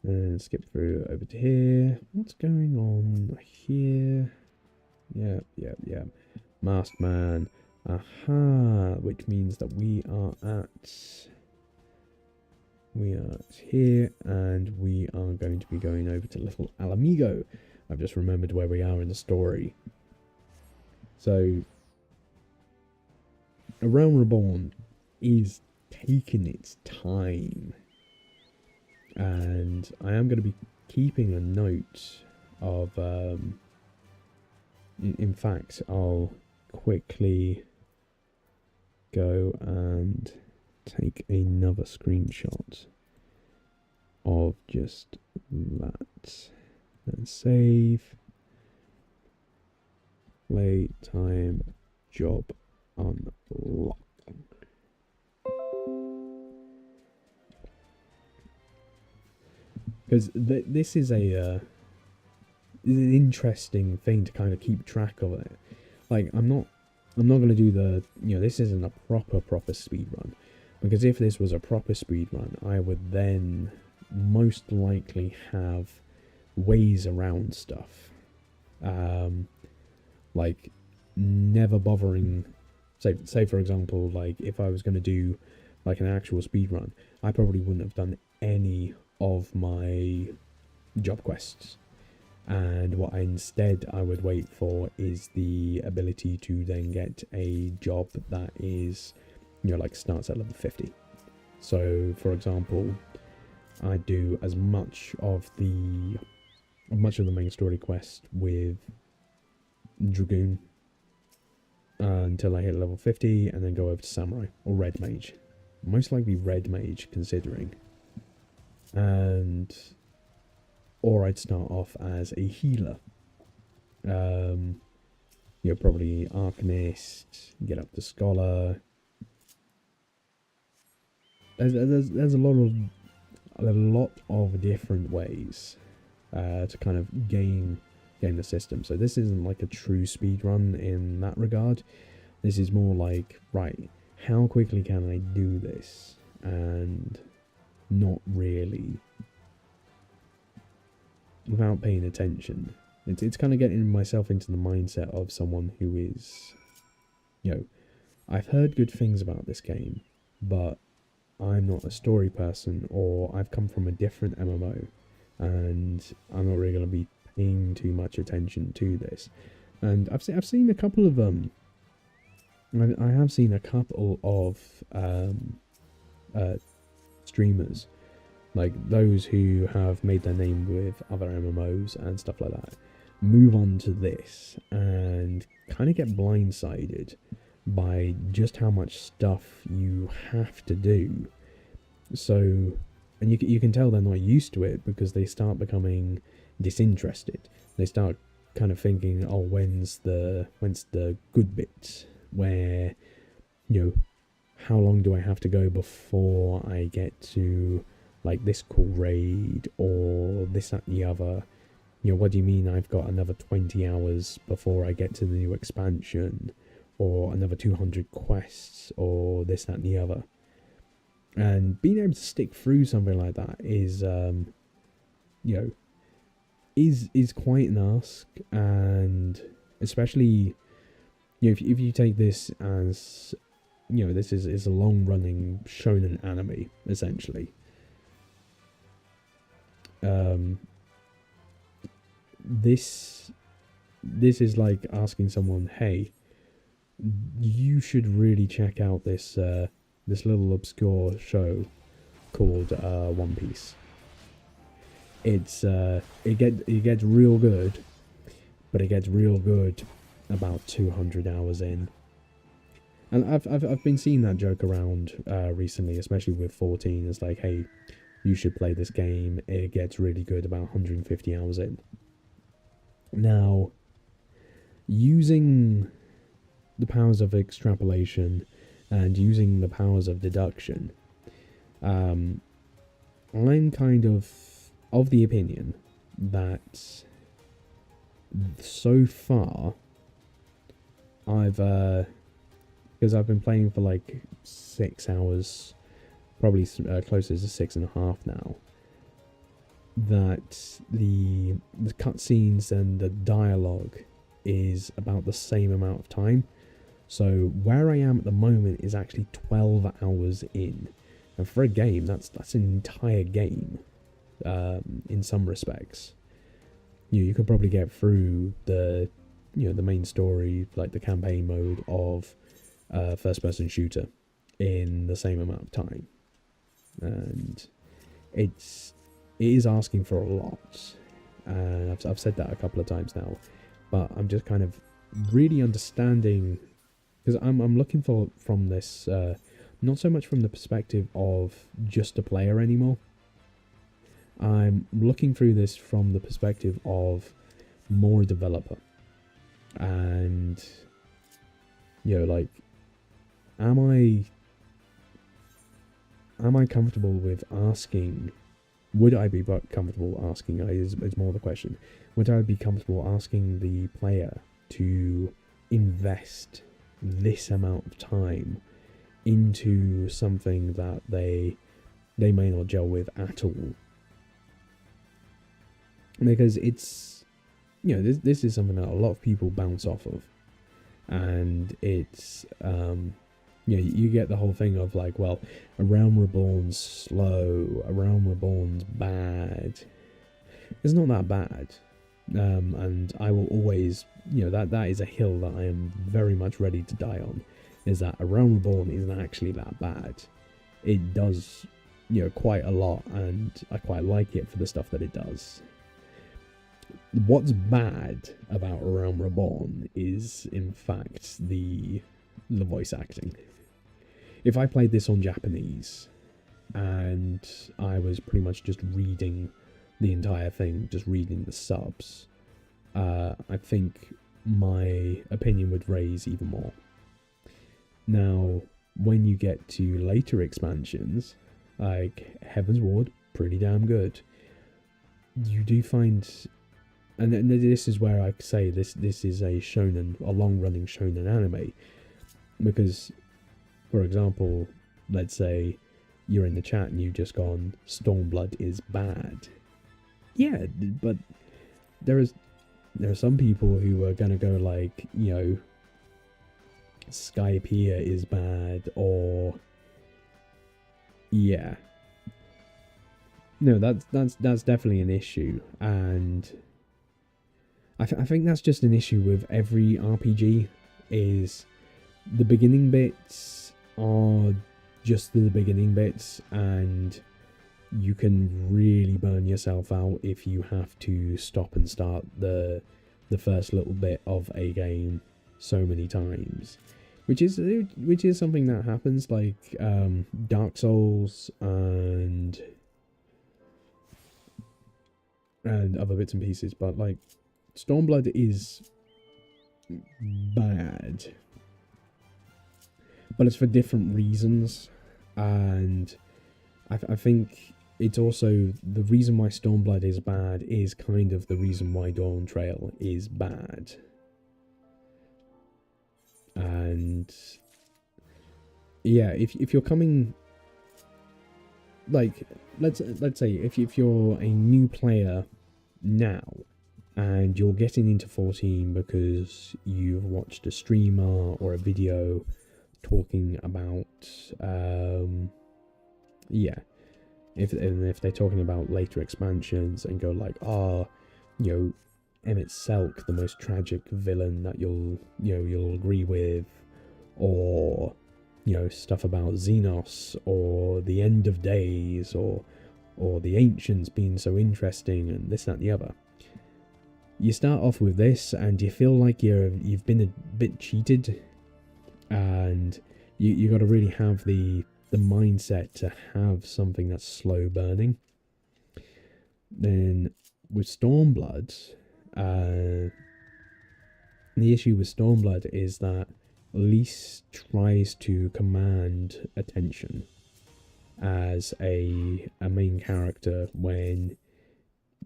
And skip through over to here. What's going on here? Yeah. Masked Man. Aha! Which means that we are here, and we are going to be going over to Little Alamigo. I've just remembered where we are in the story. So, A Realm Reborn is taking its time, and I am going to be keeping a note of in fact, I'll quickly go and take another screenshot of just that and save. Playtime job unlocked. Because this is an interesting thing to kind of keep track of it. Like, I'm not gonna do the, this isn't a proper speed run, because if this was a proper speed run, I would then most likely have ways around stuff, like never bothering. Say for example, like if I was gonna do like an actual speed run, I probably wouldn't have done any of my job quests. And what I would wait for is the ability to then get a job that is, like starts at level 50. So, for example, I do as much of the main story quest with Dragoon until I hit level 50, and then go over to Samurai or Red Mage. Most likely Red Mage, considering. Or I'd start off as a healer. Probably Arcanist, get up to Scholar. There's a lot of different ways to kind of game the system. So this isn't like a true speed run in that regard. This is more like, right, how quickly can I do this and not really without paying attention. It's kind of getting myself into the mindset of someone who is, I've heard good things about this game, but I'm not a story person, or I've come from a different MMO, and I'm not really going to be paying too much attention to this. And I've seen a couple of I have seen a couple of streamers, like those who have made their name with other MMOs and stuff like that, move on to this and kind of get blindsided by just how much stuff you have to do. So, and you can tell they're not used to it, because they start becoming disinterested. They start kind of thinking, oh, when's the good bit, where, how long do I have to go before I get to like this cool raid, or this, that, and the other. What do you mean I've got another 20 hours before I get to the new expansion, or another 200 quests, or this, that, and the other. And being able to stick through something like that is, is quite an ask. And especially, if you take this as, this is a long-running shonen anime, essentially. This is like asking someone, hey, you should really check out this this little obscure show called One Piece. It gets real good, but it gets real good about 200 hours in. And I've been seeing that joke around recently, especially with 14. It's like, hey, you should play this game. It gets really good about 150 hours in. Now, using the powers of extrapolation and using the powers of deduction, I'm kind of the opinion that so far because I've been playing for like 6 hours, probably closer to 6.5 now, that the cutscenes and the dialogue is about the same amount of time. So where I am at the moment is actually 12 hours in, and for a game, that's an entire game. In some respects, you could probably get through the main story, like the campaign mode of first-person shooter, in the same amount of time, and it is asking for a lot. And I've said that a couple of times now, but I'm just kind of really understanding, because I'm looking from this, not so much from the perspective of just a player anymore. I'm looking through this from the perspective of more developer. And, like, am I comfortable with asking would I be comfortable asking, is more the question, would I be comfortable asking the player to invest this amount of time into something that they may not gel with at all? Because it's, you know, this is something that a lot of people bounce off of, and it's you know, you get the whole thing of like, well, A Realm Reborn's slow, A Realm Reborn's bad. It's not that bad, and I will always, you know, that is a hill that I am very much ready to die on, is that A Realm Reborn isn't actually that bad. It does, you know, quite a lot, and I quite like it for the stuff that it does. What's bad about A Realm Reborn is, in fact, the voice acting. If I played this on Japanese and I was pretty much just reading the entire thing, just reading the subs, I think my opinion would raise even more. Now, when you get to later expansions, like Heaven's Ward, pretty damn good. You do find, and this is where I say this is a shonen, a long-running shonen anime, because, for example, let's say you're in the chat and you've just gone, Stormblood is bad. Yeah, but there are some people who are gonna go like, you know, Skypiea is bad, or yeah. No, that's definitely an issue, and I think that's just an issue with every RPG, is the beginning bits are just the beginning bits, and you can really burn yourself out if you have to stop and start the first little bit of a game so many times, which is something that happens, like Dark Souls and other bits and pieces, but like Stormblood is bad, but it's for different reasons, and I think it's also the reason why Stormblood is bad is kind of the reason why Dawn Trail is bad. And yeah, if you're coming, like, let's say if you're a new player now and you're getting into 14 because you've watched a streamer or a video talking about if they're talking about later expansions and go like, you know, Emmett Selk, the most tragic villain that you'll agree with, or, you know, stuff about Xenos or the End of Days, or the Ancients being so interesting, and this, that, and the other. You start off with this and you feel like you've been a bit cheated, and you got to really have the mindset to have something that's slow burning. Then with Stormblood, the issue with Stormblood is that Lys tries to command attention as a main character, when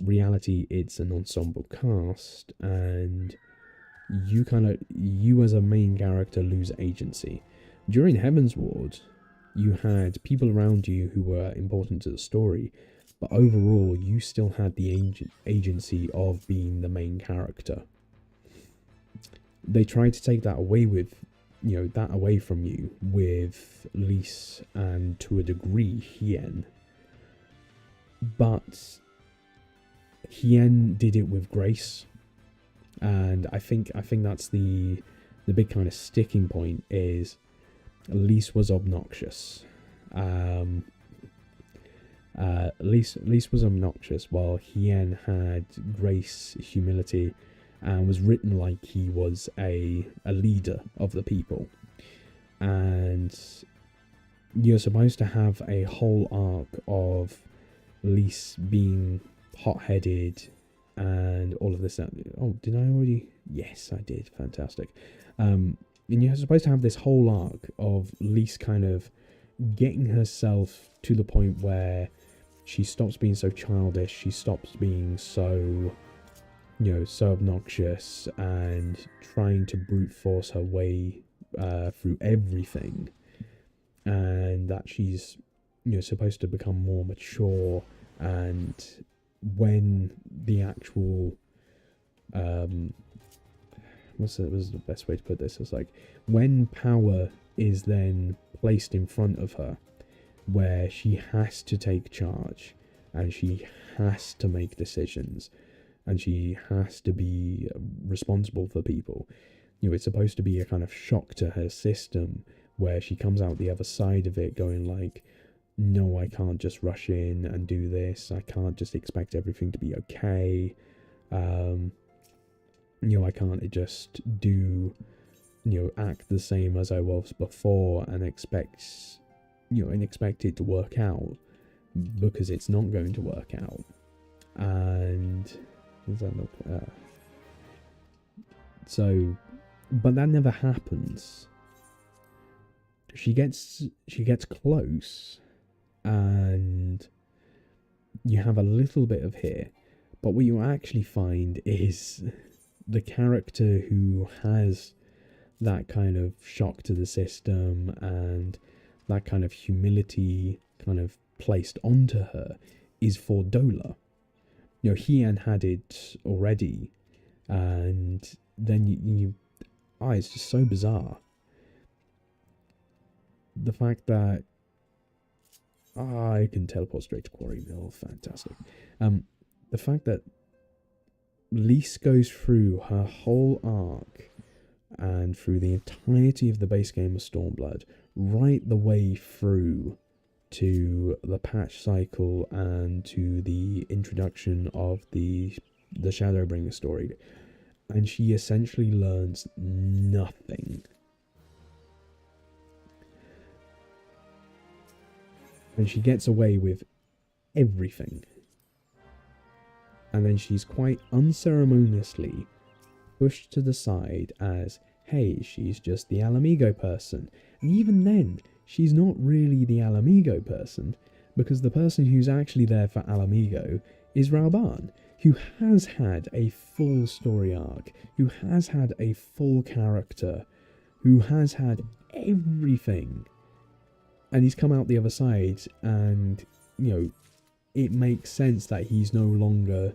reality it's an ensemble cast, and you as a main character lose agency. During Heaven's Ward, you had people around you who were important to the story, but overall you still had the agency of being the main character. They tried to take that away from you with Lys, and to a degree Hien, but Hien did it with grace, and I think that's the big kind of sticking point, is Lys was obnoxious. Lys was obnoxious, while Hien had grace, humility, and was written like he was a leader of the people. And you're supposed to have a whole arc of Lys being hot-headed and all of this. Oh, did I already? Yes, I did. Fantastic. And you're supposed to have this whole arc of Lys kind of getting herself to the point where she stops being so childish, she stops being so, so obnoxious and trying to brute force her way through everything, and that she's, supposed to become more mature. And when the actual what's the best way to put this? It's like when power is then placed in front of her, where she has to take charge and she has to make decisions and she has to be responsible for people. It's supposed to be a kind of shock to her system, where she comes out the other side of it going like, no, I can't just rush in and do this. I can't just expect everything to be okay. I can't just do, act the same as I was before and expect it to work out, because it's not going to work out. And but that never happens. She gets close, and you have a little bit of here, but what you actually find is the character who has that kind of shock to the system and that kind of humility kind of placed onto her is Fordola. Hien had it already, and then it's just so bizarre. The fact that I can teleport straight to Quarry Mill, fantastic. The fact that Lise goes through her whole arc and through the entirety of the base game of Stormblood, right the way through to the patch cycle and to the introduction of the Shadowbringer story, and she essentially learns nothing. And she gets away with everything. And then she's quite unceremoniously pushed to the side as, hey, she's just the Alamigo person. And even then, she's not really the Alamigo person, because the person who's actually there for Alamigo is Rauban, who has had a full story arc, who has had a full character, who has had everything. And he's come out the other side, and, it makes sense that he's no longer,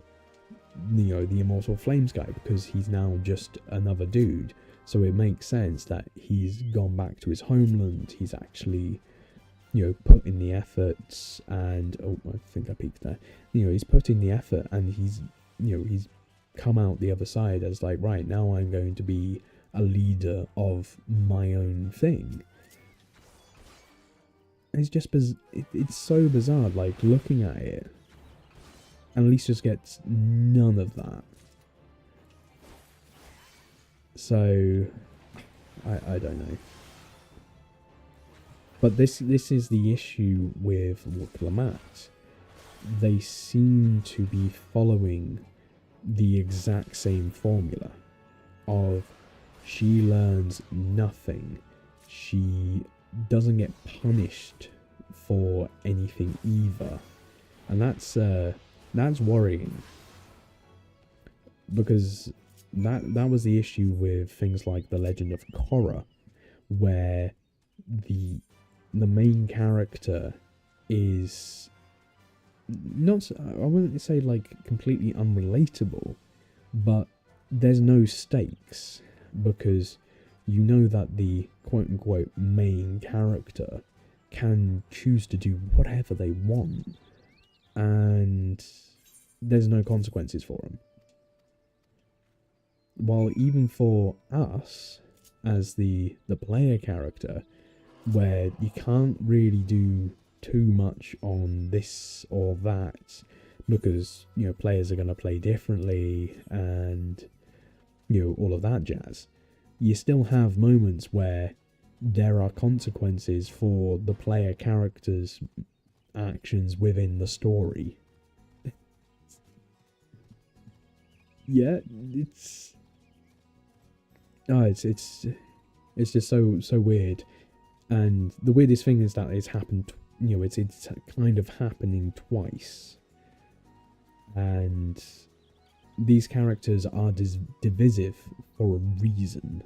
the Immortal Flames guy, because he's now just another dude. So it makes sense that he's gone back to his homeland. He's actually, put in the efforts, and, I think I peeked there. He's put in the effort, and he's come out the other side as like, right, now I'm going to be a leader of my own thing. It's just it's so bizarre, like, looking at it. And Lise just gets none of that. So, I don't know. But this is the issue with Wukalamat. They seem to be following the exact same formula of she learns nothing. She doesn't get punished for anything either. And that's worrying, because that was the issue with things like The Legend of Korra, where the main character is not, I wouldn't say like completely unrelatable, but there's no stakes, because you know that the quote-unquote main character can choose to do whatever they want, and there's no consequences for them. While even for us, as the player character, where you can't really do too much on this or that, because, players are going to play differently, and, all of that jazz. You still have moments where there are consequences for the player character's actions within the story. Yeah, it's just so weird. And the weirdest thing is that it's happened you know, it's kind of happening twice, and these characters are divisive for a reason,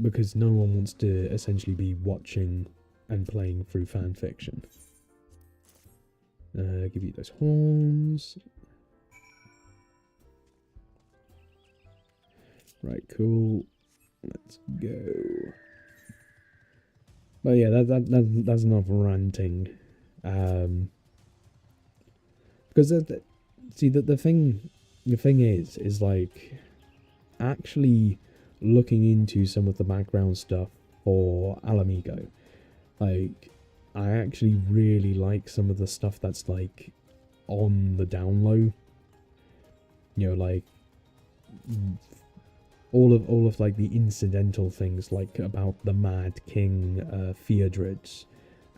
because no one wants to essentially be watching and playing through fan fiction. Give you those horns. Right, cool. Let's go. But yeah, that's enough ranting. Because see, the thing is like actually looking into some of the background stuff for Alamigo. Like, I actually really like some of the stuff that's like on the down low. You know, like all of like the incidental things, like about the Mad King Theodred,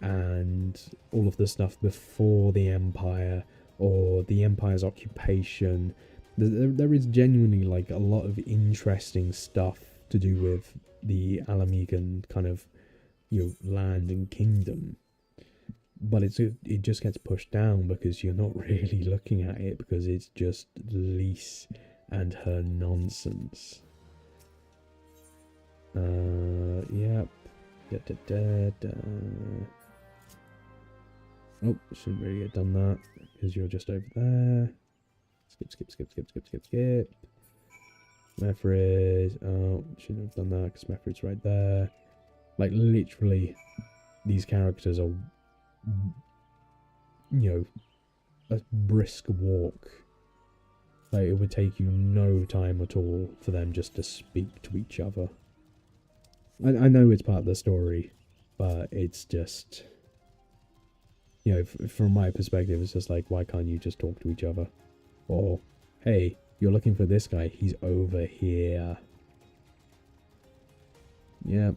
and all of the stuff before the Empire or the Empire's occupation. There is genuinely like a lot of interesting stuff to do with the Alamigan kind of, you know, land and kingdom. But it just gets pushed down because you're not really looking at it, because it's just Lise and her nonsense. Yep. Oh, shouldn't really have done that because you're just over there. Skip. Methrid. Oh, shouldn't have done that because Methrid's right there. Like, literally, these characters are, you know, a brisk walk. Like, it would take you no time at all for them just to speak to each other. I know it's part of the story, but it's just, you know, from my perspective, it's just like, why can't you just talk to each other? Or, hey, you're looking for this guy, he's over here. Yep.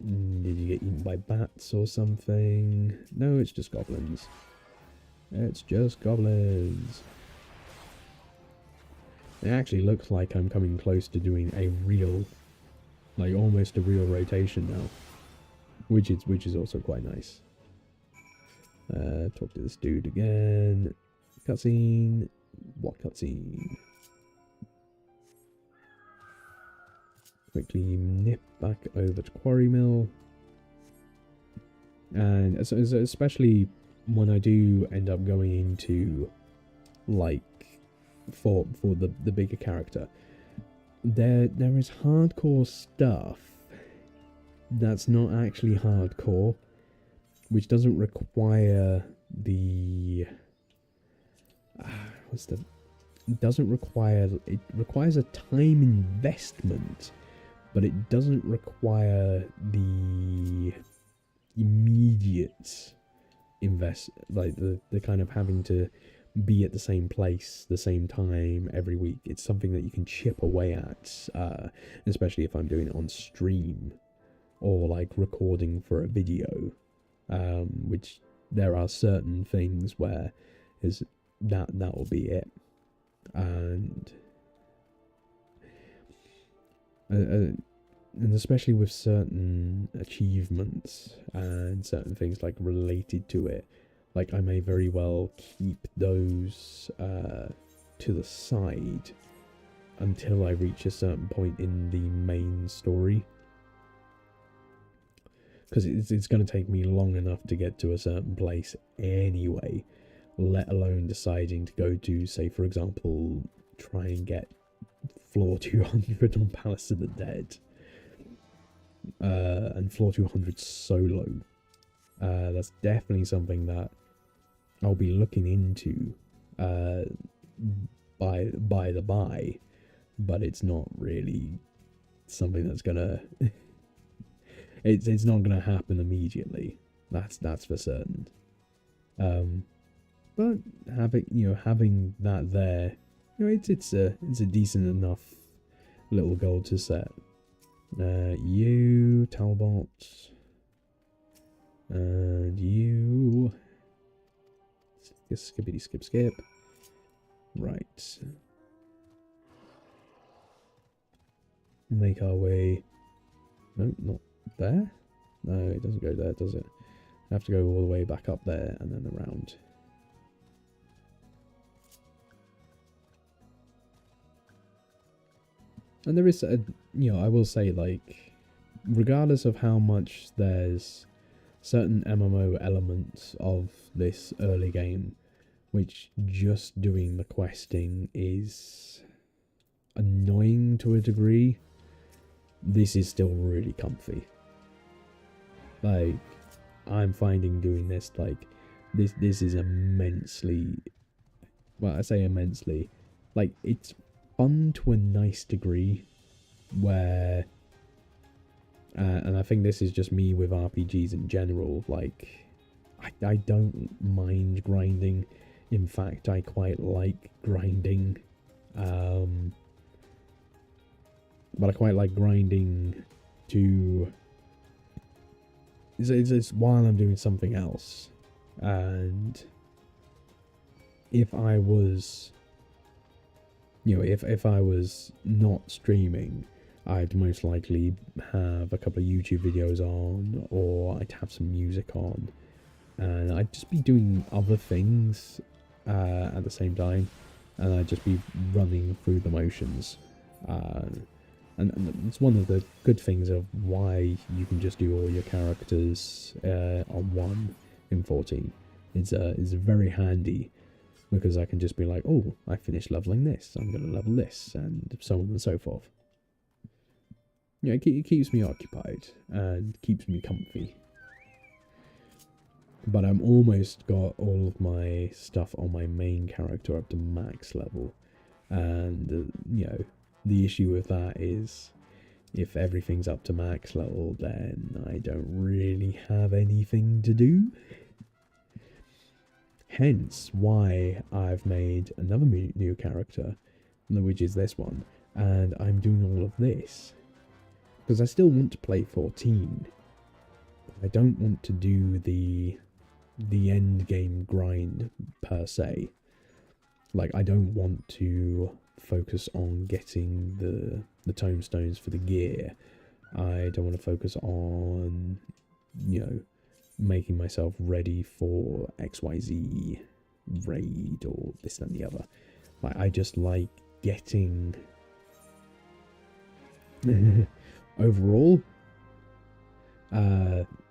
Did you get eaten by bats or something? No, it's just goblins. It's just goblins. It actually looks like I'm coming close to doing a real, like almost a real rotation now, which is also quite nice. Talk to this dude again. Cutscene. What cutscene? Quickly nip back over to Quarry Mill, and especially when I do end up going into, like, for the bigger character, there is hardcore stuff that's not actually hardcore, which doesn't require the it requires a time investment, but it doesn't require the immediate like the kind of having to be at the same place, the same time every week. It's something that you can chip away at, especially if I'm doing it on stream or like recording for a video, which there are certain things where that will be it. And especially with certain achievements and certain things like related to it, like I may very well keep those to the side until I reach a certain point in the main story, because it's going to take me long enough to get to a certain place anyway, let alone deciding to go to, say, for example, try and get floor 200 on Palace of the Dead, and floor 200 solo. That's definitely something that I'll be looking into by the by, but it's not really something that's gonna it's not gonna happen immediately. That's for certain. But having that there, you know, it's a decent enough little goal to set. You, Talbot, and you. Skippity skip. Right. Make our way. No, not there. No, it doesn't go there, does it? I have to go all the way back up there and then around. And there is, I will say, like, regardless of how much there's certain MMO elements of this early game, which just doing the questing is annoying to a degree, this is still really comfy. Like, I'm finding doing this, like, this is immensely, well, I say immensely, like, it's fun to a nice degree, where, and I think this is just me with RPGs in general, like, I don't mind grinding. In fact, I quite like grinding, but I quite like grinding to, it's while I'm doing something else, and if I was, if I was not streaming, I'd most likely have a couple of YouTube videos on, or I'd have some music on, and I'd just be doing other things at the same time, and I'd just be running through the motions. And it's one of the good things of why you can just do all your characters on one in 14. It's very handy, because I can just be like, oh, I finished leveling this, I'm going to level this, and so on and so forth. It keeps me occupied and keeps me comfy. But I'm almost got all of my stuff on my main character up to max level. And, the issue with that is, if everything's up to max level, then I don't really have anything to do. Hence why I've made another new character, which is this one. And I'm doing all of this because I still want to play 14. I don't want to do the end game grind per se. Like, I don't want to focus on getting the tomestones for the gear. I don't want to focus on, making myself ready for XIV raid or this and the other. Like, I just like getting overall,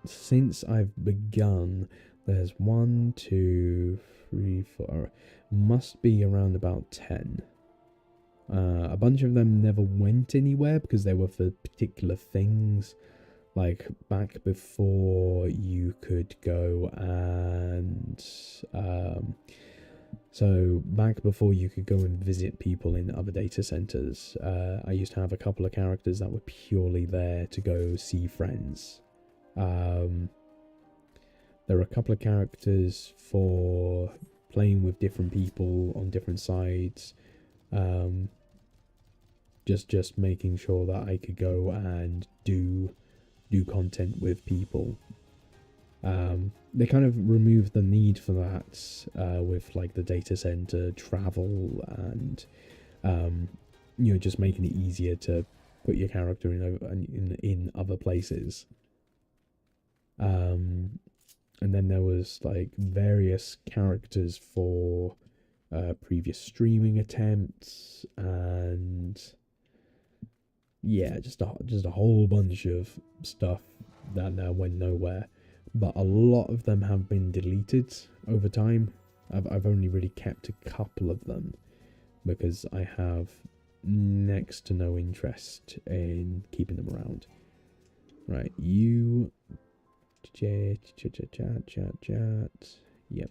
since I've begun, there's 1, 2, 3, 4, must be around about 10. A bunch of them never went anywhere because they were for particular things, like back before you could go and so back before you could go and visit people in other data centers, I used to have a couple of characters that were purely there to go see friends. There are a couple of characters for playing with different people on different sides. Just making sure that I could go and do content with people. They kind of removed the need for that with like the data center travel and just making it easier to put your character in other places. And then there was like various characters for previous streaming attempts, and yeah, just a whole bunch of stuff that now went nowhere. But a lot of them have been deleted over time. I've only really kept a couple of them because I have next to no interest in keeping them around. Right, you chat. Yep.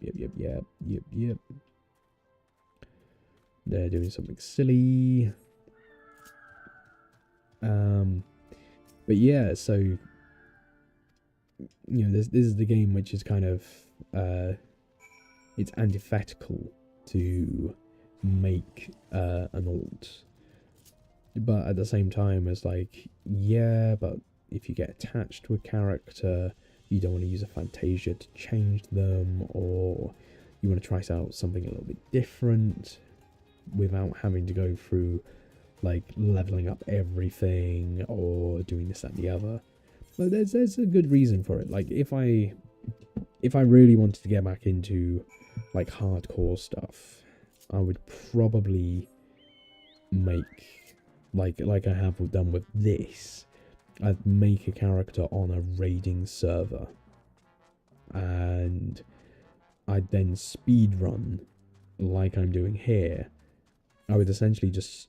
They're doing something silly. But yeah, so this is the game which is kind of it's antithetical to make an alt, but at the same time it's like, yeah, but if you get attached to a character, you don't want to use a Fantasia to change them, or you want to try out something a little bit different without having to go through like leveling up everything or doing this, that, and the other. But there's a good reason for it. Like, if I really wanted to get back into, like, hardcore stuff, I would probably make, like I have done with this, I'd make a character on a raiding server. And I'd then speedrun, like I'm doing here. I would essentially just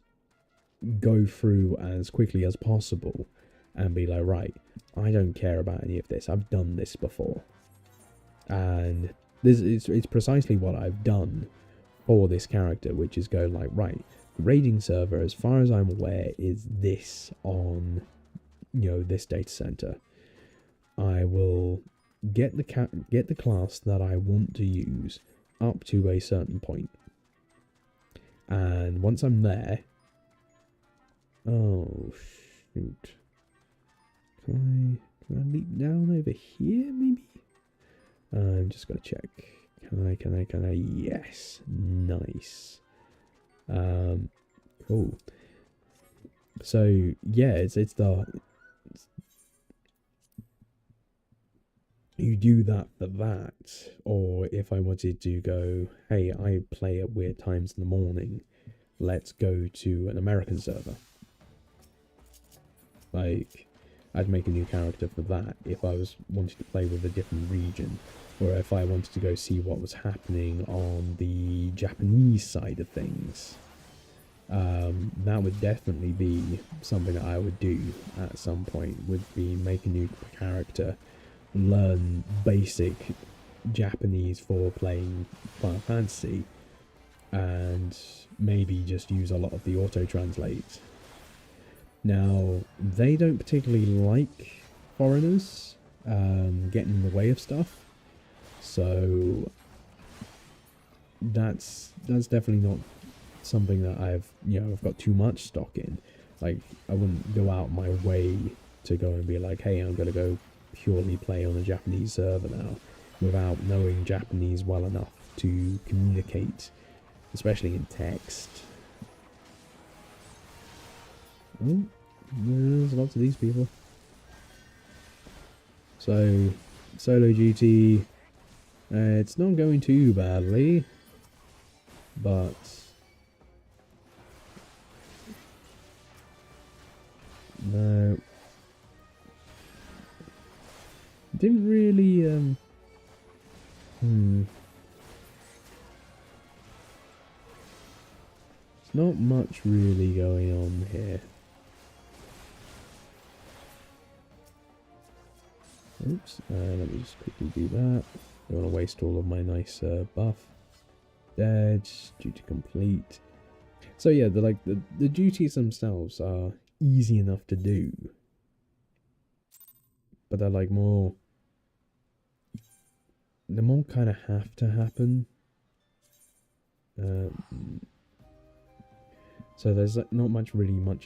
go through as quickly as possible and be like, right, I don't care about any of this. I've done this before. And it's precisely what I've done for this character, which is go like, right, the raiding server, as far as I'm aware, is this on, this data center. I will get the class that I want to use up to a certain point. And once I'm there, oh shoot, can I leap down over here maybe? I'm just gonna check. Can I? Yes, nice. Cool. So yeah, it's you do that for that, or if I wanted to go, hey, I play at weird times in the morning, let's go to an American server. Like, I'd make a new character for that if I was wanting to play with a different region, or if I wanted to go see what was happening on the Japanese side of things. That would definitely be something that I would do at some point, would be make a new character, learn basic Japanese for playing Final Fantasy, and maybe just use a lot of the auto-translate. Now, they don't particularly like foreigners getting in the way of stuff, so that's definitely not something that I've got too much stock in. Like, I wouldn't go out my way to go and be like, hey, I'm gonna go purely play on a Japanese server now, without knowing Japanese well enough to communicate, especially in text. Oh, there's lots of these people. So, solo duty, it's not going too badly, but no, didn't really, there's not much really going on here. Oops, let me just quickly do that. Don't want to waste all of my nice buff. Dead, duty complete. So yeah, the duties themselves are easy enough to do, but they're more kind of have to happen. So there's not much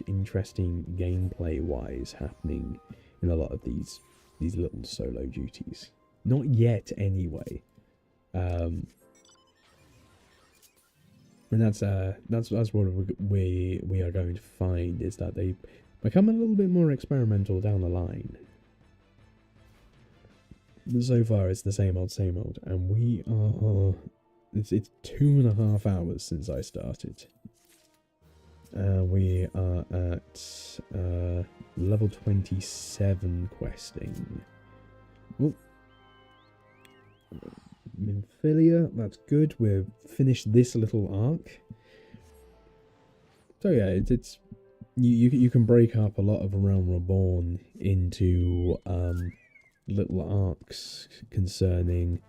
interesting gameplay wise happening in a lot of these little solo duties. Not yet, anyway. And that's what we are going to find, is that they become a little bit more experimental down the line. So far, it's the same old, and we are. It's 2.5 hours since I started. We are at level 27 questing. Oh, Minfilia, that's good. We've finished this little arc. So yeah, it's you can break up a lot of Realm Reborn into little arcs concerning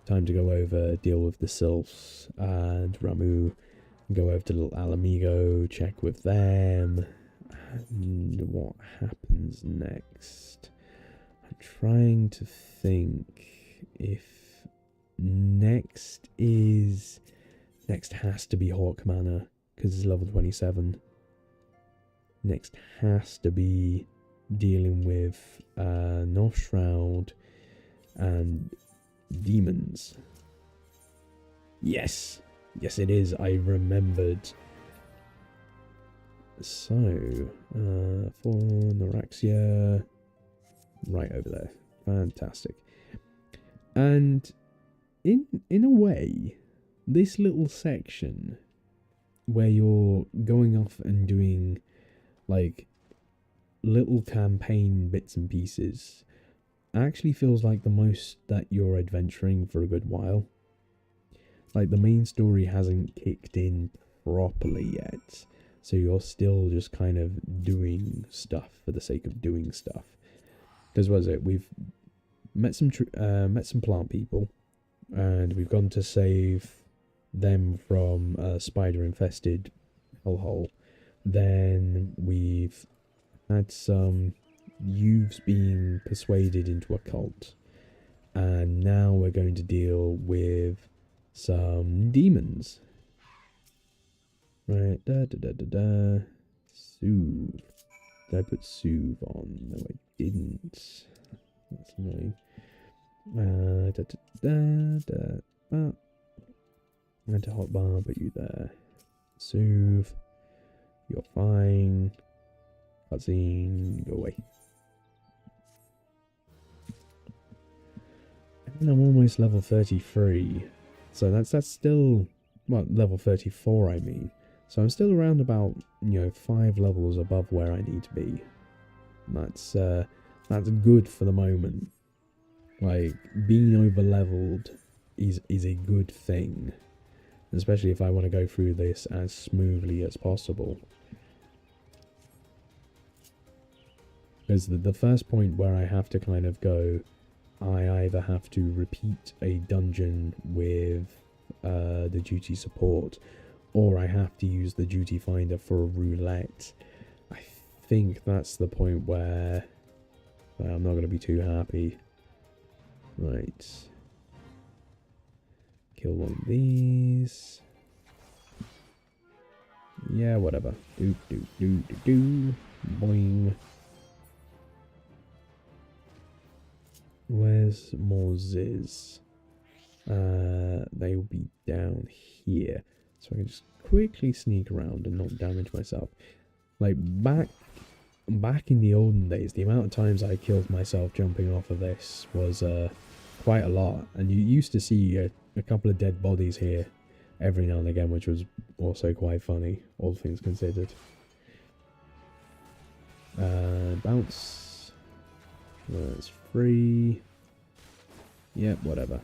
time to go over, deal with the Sylphs and Ramu, go over to little Alamigo, check with them, and what happens next. I'm trying to think if next has to be Hawk Manor, because it's level 27. Next has to be dealing with North Shroud and demons. Yes it is, I remembered. So for Noraxia, right over there. Fantastic. And in a way, this little section where you're going off and doing like little campaign bits and pieces actually feels like the most that you're adventuring for a good while. Like the main story hasn't kicked in properly yet, so you're still just kind of doing stuff for the sake of doing stuff. Because what is it? We've met some plant people, and we've gone to save them from a spider infested hellhole. Then we've had some youths being persuaded into a cult, and now we're going to deal with some demons. Right, Soothe. Did I put Soothe on? No, I didn't. That's annoying. And to hotbar, but you there. Soothe. You're fine. Cutscene, go away. And I'm almost level 33. So that's still, well, level 34 I mean. So I'm still around about, 5 levels above where I need to be. That's good for the moment. Like, being over leveled is a good thing. Especially if I want to go through this as smoothly as possible. Because the first point where I have to kind of go, I either have to repeat a dungeon with the duty support, or I have to use the duty finder for a roulette. I think that's the point where I'm not going to be too happy. Right. Kill one of these. Yeah, whatever. Do. Boing. Where's more Ziz? They will be down here. So I can just quickly sneak around and not damage myself. Like, back in the olden days, the amount of times I killed myself jumping off of this was quite a lot. And you used to see a couple of dead bodies here every now and again, which was also quite funny, all things considered. Bounce. That's free. Yep, whatever.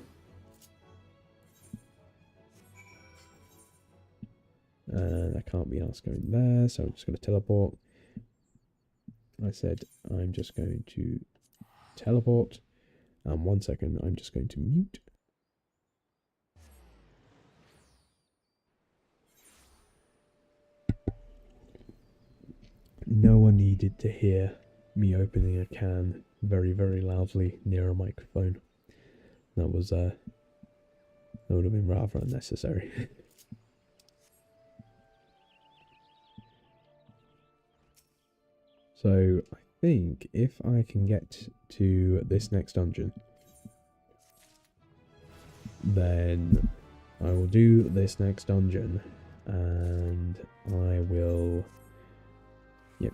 And I can't be asked going there, so I'm just going to teleport. I said I'm just going to teleport. 1 second, I'm just going to mute. No one needed to hear me opening a can very, very loudly near a microphone. That was that would have been rather unnecessary. So I think if I can get to this next dungeon, then I will do this next dungeon, and I will. Yep.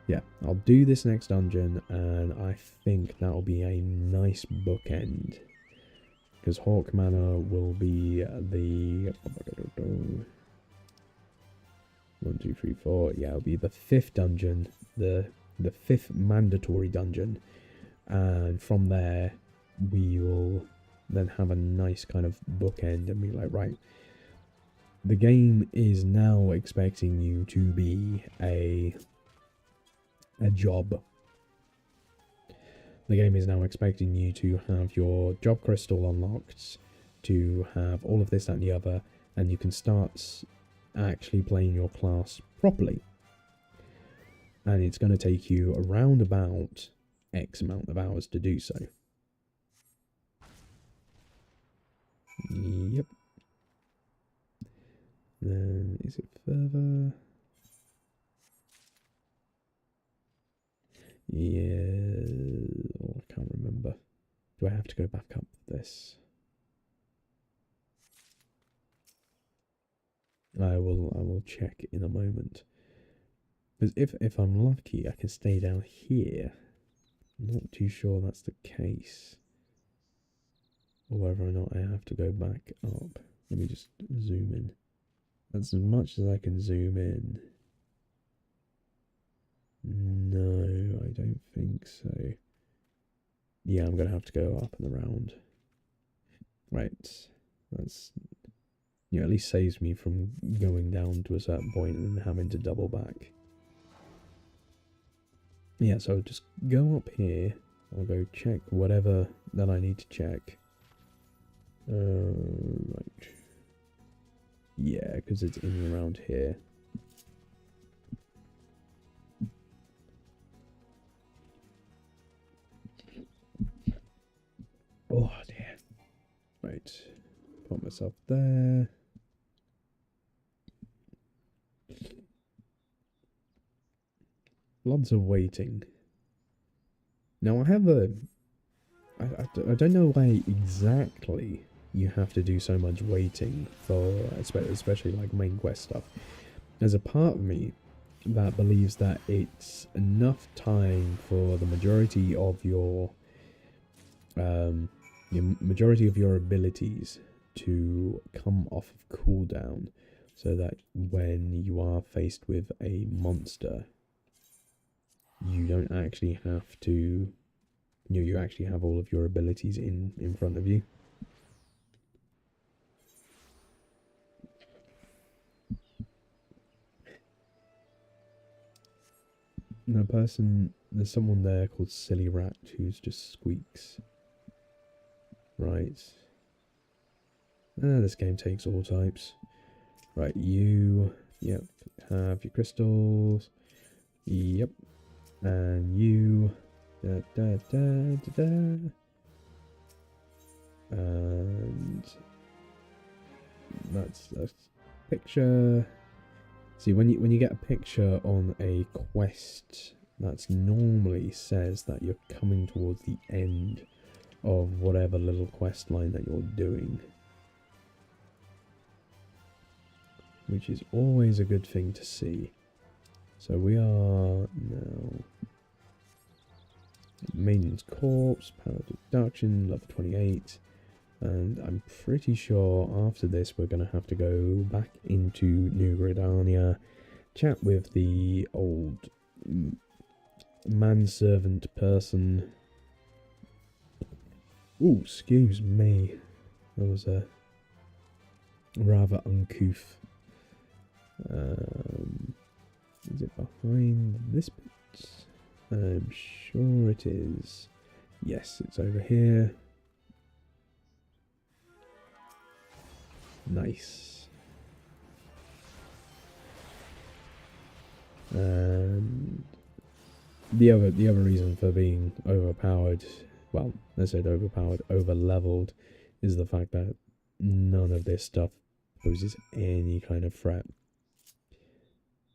Yeah, I'll do this next dungeon, and I think that'll be a nice bookend. Because Hawk Manor will be the 1, 2, 3, 4. Yeah, it'll be the 5th dungeon, the 5th mandatory dungeon, and from there we will then have a nice kind of bookend and be like, right, the game is now expecting you to be a job. The game is now expecting you to have your job crystal unlocked, to have all of this, that, and the other, and you can start actually playing your class properly. And it's going to take you around about X amount of hours to do so. Yep. Then, is it further? Yeah, oh, I can't remember. Do I have to go back up this? I will check in a moment. Because if I'm lucky, I can stay down here. Not too sure that's the case. Or whether or not I have to go back up. Let me just zoom in. That's as much as I can zoom in. No, I don't think so. Yeah, I'm going to have to go up and around. Right. That's, at least saves me from going down to a certain point and then having to double back. Yeah, so just go up here. I'll go check whatever that I need to check. Right. Yeah, because it's in and around here. Oh dear. Right. Put myself there. Lots of waiting. Now I have I don't know why exactly you have to do so much waiting for, especially like main quest stuff. There's a part of me that believes that it's enough time for the majority of your abilities to come off of cooldown, so that when you are faced with a monster, you don't actually have to, you actually have all of your abilities in front of you. There's someone there called Silly Rat who's just squeaks. Right. This game takes all types. Right, you, yep, have your crystals. Yep. And you, da da da da da. And that's a picture. See, when you get a picture on a quest, that normally says that you're coming towards the end of whatever little quest line that you're doing, which is always a good thing to see. So we are now Maiden's Corpse, Power Deduction, level 28. And I'm pretty sure after this we're going to have to go back into New Gridania, chat with the old manservant person. Ooh, excuse me. That was a rather uncouth. Is it behind this bit? I'm sure it is. Yes, it's over here. Nice. And the other reason for being overpowered, well, I said overpowered, over leveled, is the fact that none of this stuff poses any kind of threat.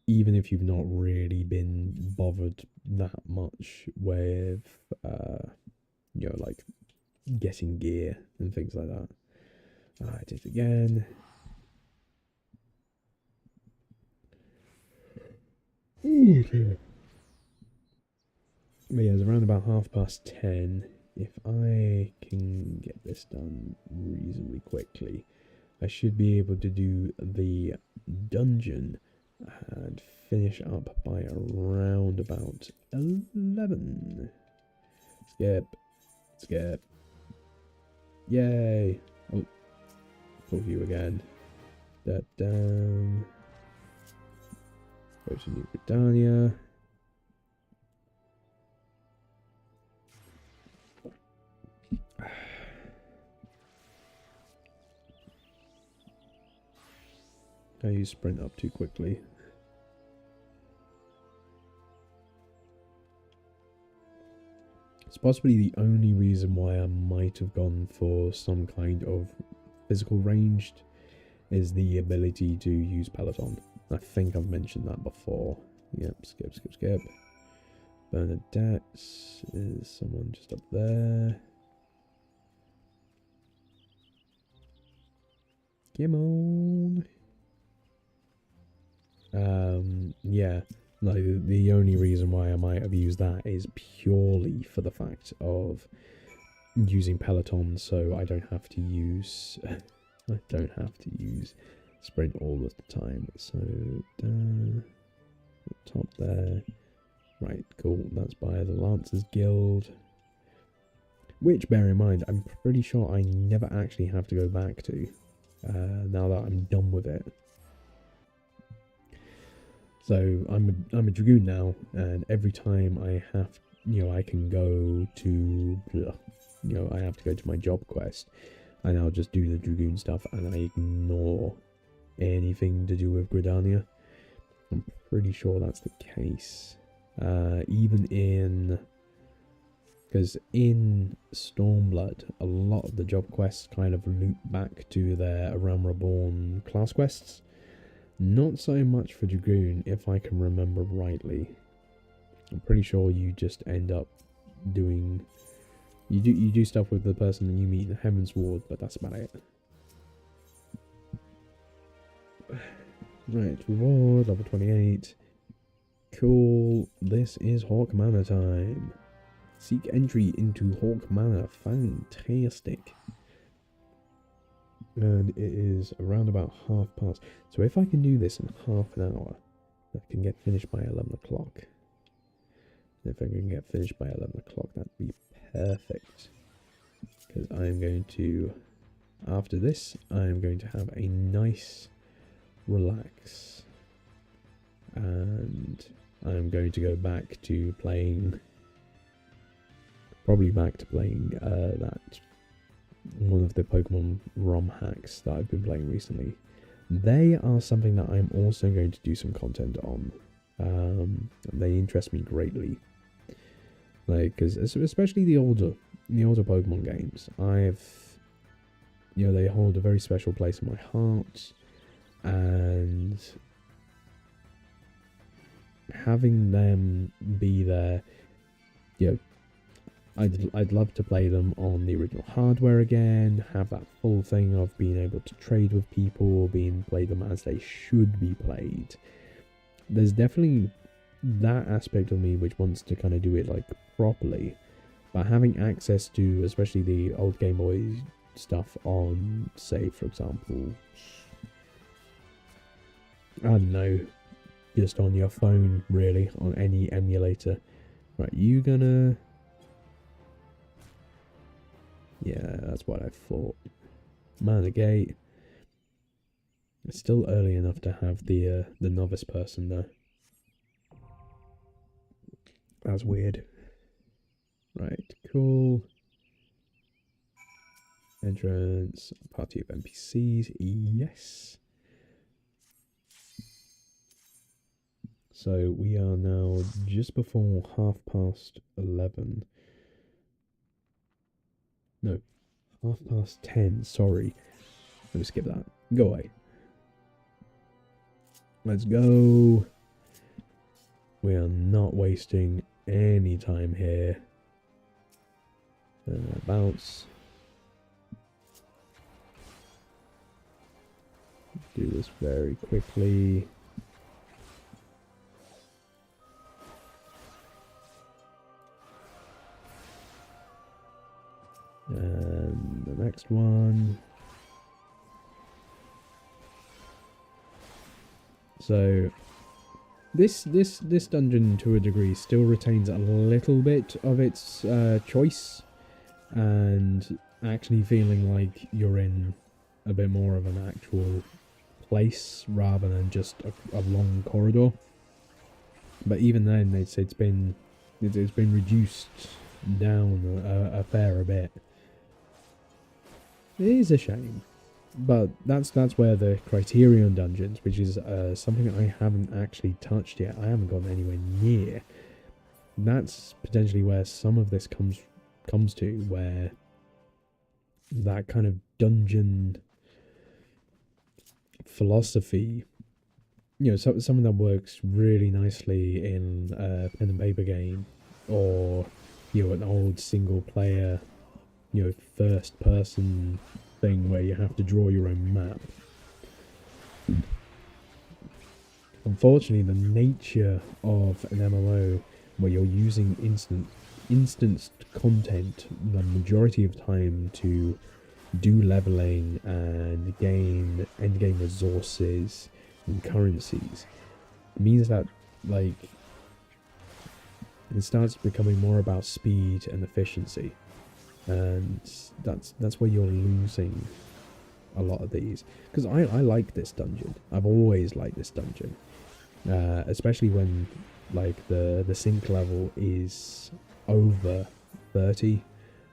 Even if you've not really been bothered that much with, like getting gear and things like that. I did it again. Ooh, dear. But yeah, it's around about 10:30. If I can get this done reasonably quickly, I should be able to do the dungeon and finish up by around about 11. Skip. Yay. Oh, talk to you again. Down. Go to New Britannia. I use sprint up too quickly. It's possibly the only reason why I might have gone for some kind of physical ranged is the ability to use Peloton. I think I've mentioned that before. Yep, skip. Bernadette is someone just up there. Come on. Yeah, Like, the only reason why I might have used that is purely for the fact of using Peloton, so I don't have to use I don't have to use sprint all of the time. So top there, right? Cool. That's by the Lancers Guild, which, bear in mind, I'm pretty sure I never actually have to go back to now that I'm done with it. So I'm a Dragoon now, and every time I have, I can go to, I have to go to my job quest, and I'll just do the Dragoon stuff, and I ignore anything to do with Gridania. I'm pretty sure that's the case. Even in, because in Stormblood, a lot of the job quests kind of loop back to their Aram Reborn class quests. Not so much for Dragoon, if I can remember rightly. I'm pretty sure you just end up doing... You do stuff with the person that you meet in Heaven's Ward, but that's about it. Right, reward, level 28. Cool. This is Hawk Manor time. Seek entry into Hawk Manor. Fantastic. And it is around about 1:30. So if I can do this in half an hour, I can get finished by 11 o'clock. And if I can get finished by 11 o'clock, that'd be perfect. Because I'm going to, after this, I'm going to have a nice relax. And I'm going to go back to playing, probably back to playing that one of the Pokemon ROM hacks that I've been playing recently. They are something that I'm also going to do some content on. They interest me greatly. Like, because especially the older Pokemon games, they hold a very special place in my heart, and having them be there, I'd love to play them on the original hardware again, have that full thing of being able to trade with people, play them as they should be played. There's definitely that aspect of me which wants to kind of do it like properly, but having access to especially the old Game Boy stuff on, say, for example, I don't know, just on your phone, really, on any emulator. Right, you gonna... Yeah, that's what I thought. Mana Gate. It's still early enough to have the novice person though. That's weird. Right, cool. Entrance, party of NPCs, yes. So we are now just before 11:30. No, 10:30, sorry. Let me skip that. Go away. Let's go. We are not wasting any time here. Bounce. Do this very quickly. And the next one. So this dungeon, to a degree, still retains a little bit of its choice, and actually feeling like you're in a bit more of an actual place rather than just a long corridor. But even then, it's been reduced down a fair bit. It is a shame, but that's where the Criterion dungeons, which is something that I haven't actually touched yet, I haven't gone anywhere near. That's potentially where some of this comes to, where that kind of dungeon philosophy, something that works really nicely in a pen and paper game, or an old single player, first person thing where you have to draw your own map. Unfortunately, the nature of an MMO where you're using instanced content the majority of time to do leveling and gain endgame resources and currencies means that, like, it starts becoming more about speed and efficiency, and that's where you're losing a lot of these. Because I like this dungeon. I've always liked this dungeon, especially when, like, the sync level is over 30,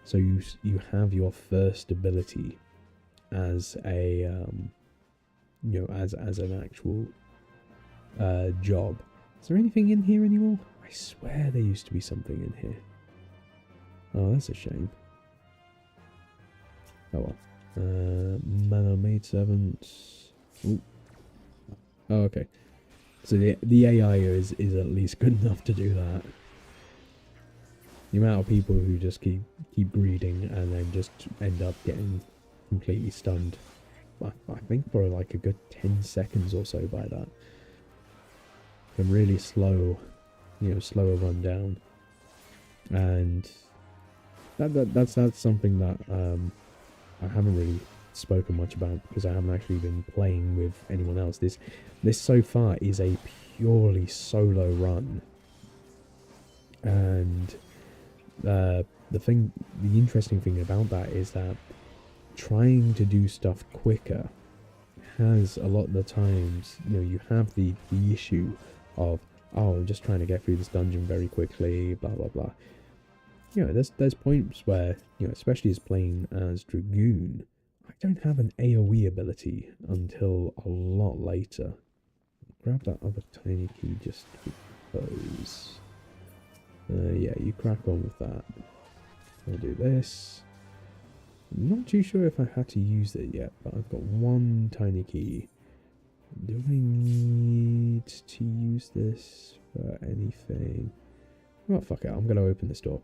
so you have your first ability as a as an actual job. Is there anything in here anymore? I swear there used to be something in here. Oh, that's a shame. Oh well. Man maid servants. Ooh. Oh, okay. So the AI is at least good enough to do that. The amount of people who just keep greeting and then just end up getting completely stunned. I think for like a good 10 seconds or so by that. And really slow, slower run down. And that's something that I haven't really spoken much about because I haven't actually been playing with anyone else. This so far is a purely solo run, and the interesting thing about that is that trying to do stuff quicker has a lot of the times, you have the issue of, oh, I'm just trying to get through this dungeon very quickly, blah blah blah. There's points where, especially as playing as Dragoon, I don't have an AoE ability until a lot later. Grab that other tiny key just because. Yeah, you crack on with that. I'll do this. I'm not too sure if I had to use it yet, but I've got one tiny key. Do I need to use this for anything? Oh, fuck it. I'm going to open this door.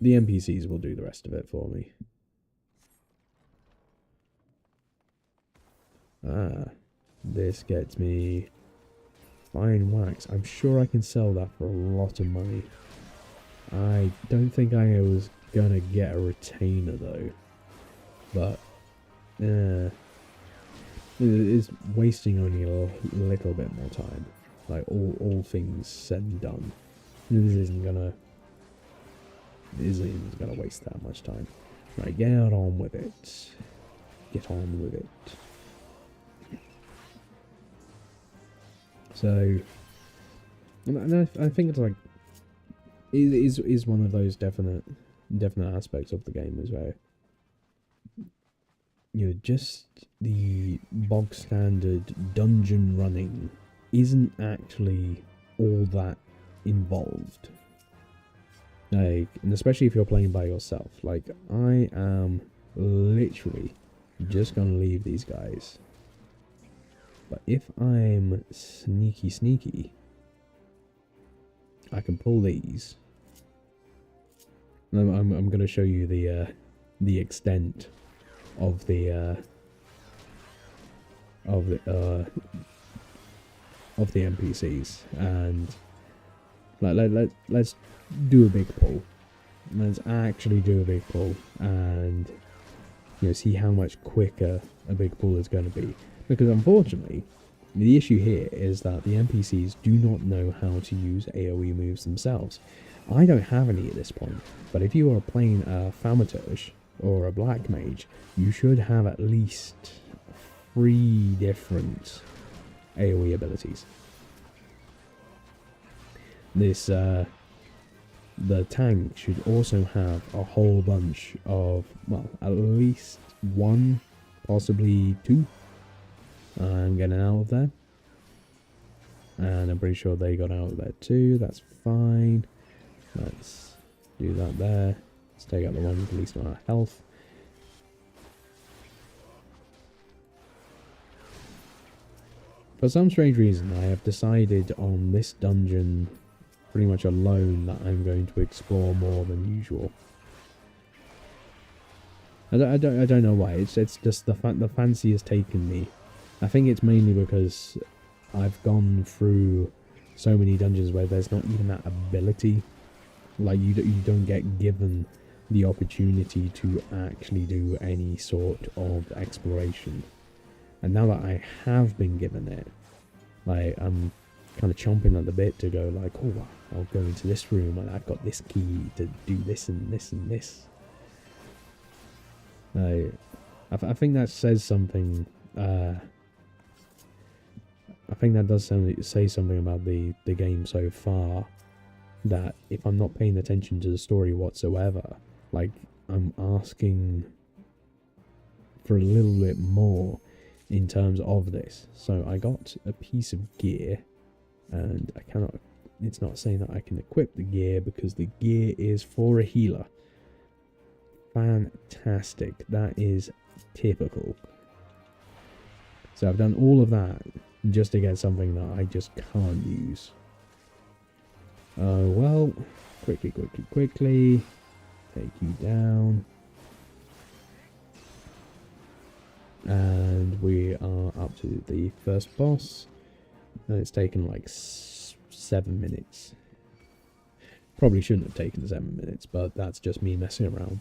The NPCs will do the rest of it for me. Ah, this gets me fine wax. I'm sure I can sell that for a lot of money. I don't think I was gonna get a retainer though, but it is wasting only a little bit more time. Like all things said and done, this isn't gonna waste that much time. Right, get on with it. Get on with it. So, and I think it's like is one of those definite aspects of the game as well. Just the bog standard dungeon running isn't actually all that involved. Like, and especially if you're playing by yourself. Like, I am literally just gonna leave these guys. But if I'm sneaky, I can pull these. I'm going to show you the extent of the NPCs, and let's do a big pull. Let's actually do a big pull, and see how much quicker a big pull is going to be. Because unfortunately, the issue here is that the NPCs do not know how to use AoE moves themselves. I don't have any at this point, but if you are playing a Thaumaturge or a Black Mage, you should have at least 3 different AoE abilities. This, the tank should also have a whole bunch of, well, at least 1, possibly 2. I'm getting out of there. And I'm pretty sure they got out of there too. That's fine. Let's do that there. Let's take out the one with the least amount of health. For some strange reason, I have decided on this dungeon pretty much alone that I'm going to explore more than usual. I don't know why. It's just the fancy has taken me. I think it's mainly because I've gone through so many dungeons where there's not even that ability. Like, you don't get given the opportunity to actually do any sort of exploration. And now that I have been given it, like, I'm kind of chomping at the bit to go like, oh, I'll go into this room and I've got this key to do this and this and this. I think that says something. I think that does say something about the game so far. That if I'm not paying attention to the story whatsoever, like, I'm asking for a little bit more in terms of this. So I got a piece of gear, and I cannot. It's not saying that I can equip the gear because the gear is for a healer. Fantastic. That is typical. So I've done all of that just to get something that I just can't use. Well, quickly, take you down. And we are up to the first boss. And it's taken like 7 minutes. Probably shouldn't have taken 7 minutes, but that's just me messing around.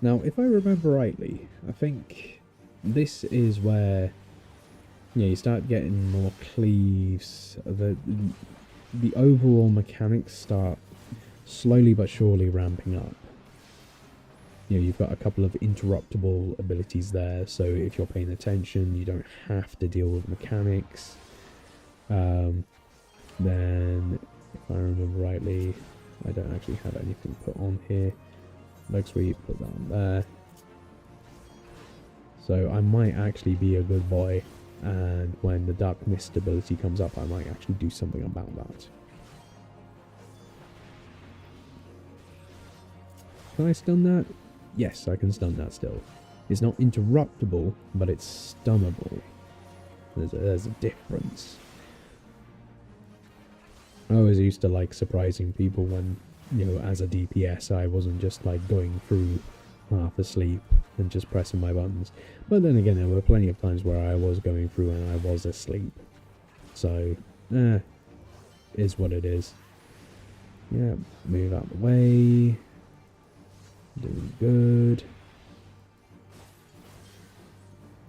Now, if I remember rightly, I think this is where, yeah, you start getting more cleaves. The overall mechanics start slowly but surely ramping up. You know, you've got a couple of interruptible abilities there, so if you're paying attention, you don't have to deal with mechanics. Then, if I remember rightly, I don't actually have anything put on here. Leg sweep, put that on there. So I might actually be a good boy, and when the Dark Mist ability comes up, I might actually do something about that. Can I stun that? Yes, I can stun that still. It's not interruptible, but it's stunnable. There's a difference. I always used to like surprising people when, you know, as a DPS, I wasn't just like going through half asleep and just pressing my buttons. But then again, there were plenty of times where I was going through and I was asleep. So, is what it is. Yeah, move out the way. Doing good.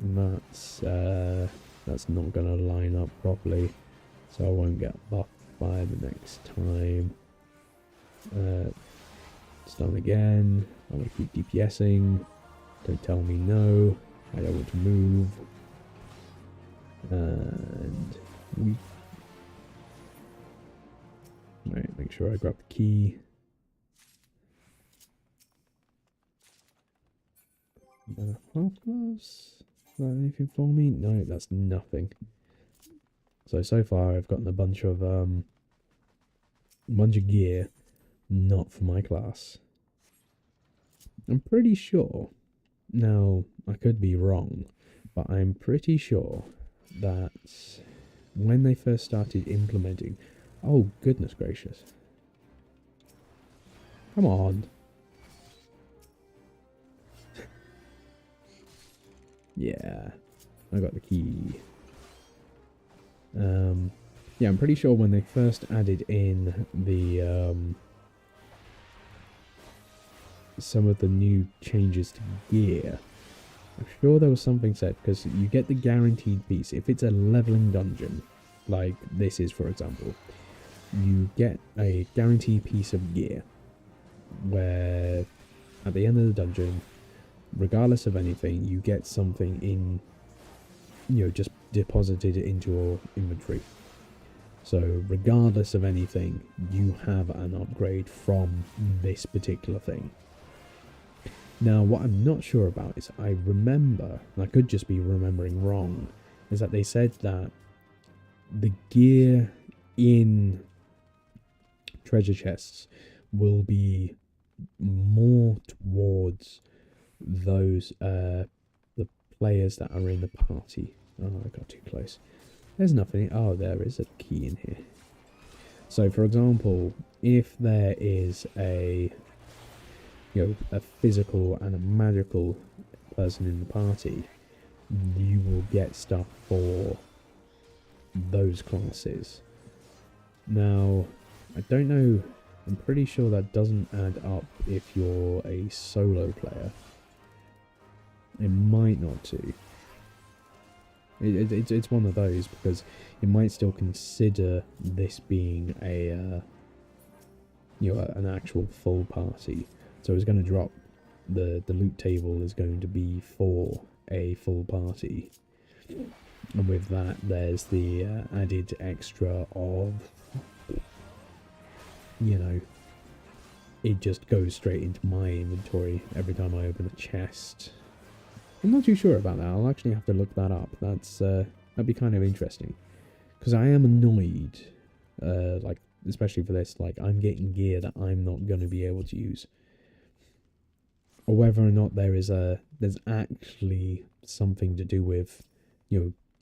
And that's not gonna line up properly, so I won't get buffed by the next time. Stun again. I'm gonna keep DPSing. Don't tell me no. I don't want to move. And we. Right, make sure I grab the key. Half gloves? Is that anything for me? No, that's nothing. So far I've gotten a bunch of gear, not for my class. I'm pretty sure. Now, I could be wrong, but I'm pretty sure that when they first started implementing... Oh, goodness gracious. Come on. Yeah, I got the key. Yeah, I'm pretty sure when they first added in the some of the new changes to gear, I'm sure there was something said, because you get the guaranteed piece. If it's a leveling dungeon, like this is, for example, you get a guaranteed piece of gear, where at the end of the dungeon, regardless of anything, you get something in, you know, just deposited into your inventory. So regardless of anything, you have an upgrade from this particular thing. Now, what I'm not sure about is, I remember, and I could just be remembering wrong, is that they said that the gear in treasure chests will be more towards those the players that are in the party. Oh, I got too close. There's nothing. Oh, there is a key in here. So, for example, if there is a, you know, a physical and a magical person in the party, you will get stuff for those classes. Now, I don't know, I'm pretty sure that doesn't add up if you're a solo player. It might not do. It's one of those, because it might still consider this being a an actual full party. So it's going to drop the loot table is going to be for a full party, and with that there's the added extra of, it just goes straight into my inventory every time I open a chest. I'm not too sure about that. I'll actually have to look that up. That'd be kind of interesting, because I am annoyed, especially for this, I'm getting gear that I'm not going to be able to use, or whether or not there's actually something to do with,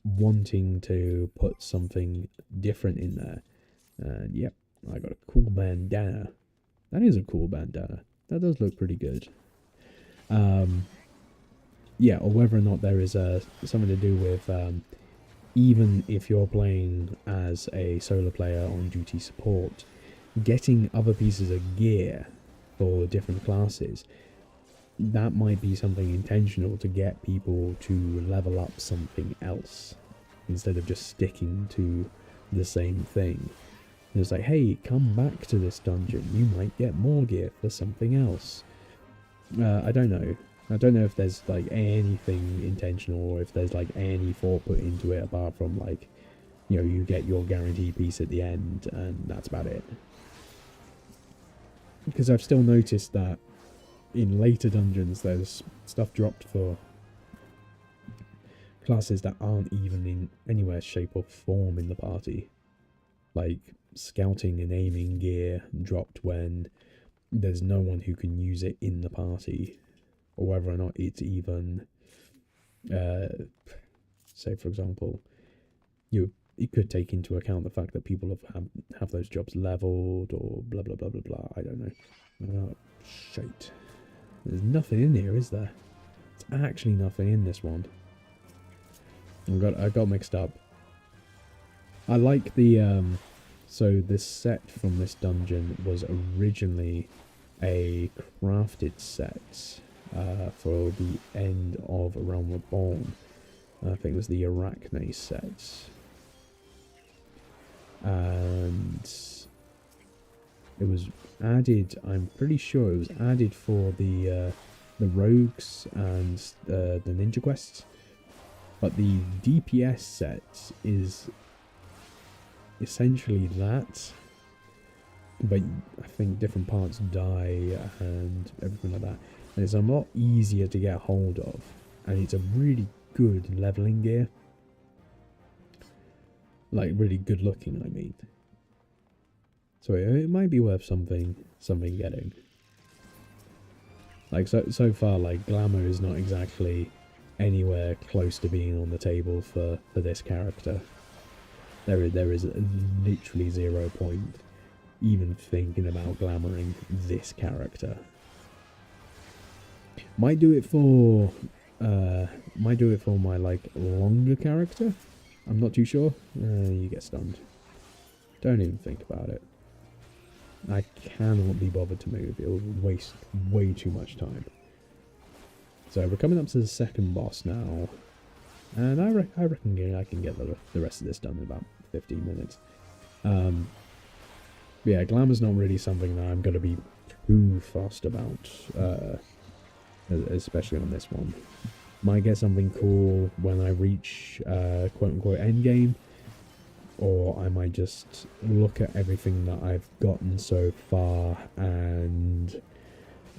wanting to put something different in there. And yep, I got a cool bandana. That is a cool bandana. That does look pretty good. Yeah, or whether or not there is something to do with, even if you're playing as a solo player on duty support, getting other pieces of gear for different classes, that might be something intentional to get people to level up something else, instead of just sticking to the same thing. It's like, hey, come back to this dungeon, you might get more gear for something else. I don't know. I don't know if there's anything intentional, or if there's any thought put into it, apart from you get your guaranteed piece at the end and that's about it. Because I've still noticed that in later dungeons there's stuff dropped for classes that aren't even in anywhere, shape or form in the party. Like scouting and aiming gear dropped when there's no one who can use it in the party. Or whether or not it's even, say for example, it could take into account the fact that people have those jobs leveled, or blah blah blah blah blah. I don't know. Shite. There's nothing in here, is there? There's actually nothing in this one. I got mixed up. I like the so this set from this dungeon was originally a crafted set. For the end of Realm Reborn. I think it was the Arachne set. And it was added, I'm pretty sure it was added for the rogues and the ninja quests. But the DPS set is essentially that. But I think different parts die and everything like that. And it's a lot easier to get hold of, and it's a really good leveling gear. Really good looking, I mean. So it might be worth something getting. So far, glamour is not exactly anywhere close to being on the table for this character. There is literally 0 point even thinking about glamouring this character. Might do it for my longer character. I'm not too sure. You get stunned. Don't even think about it. I cannot be bothered to move. It will waste way too much time. So we're coming up to the second boss now, and I reckon I can get the rest of this done in about 15 minutes. Yeah, glamour's not really something that I'm going to be too fussed about, especially on this one. Might get something cool when I reach quote-unquote endgame, or I might just look at everything that I've gotten so far and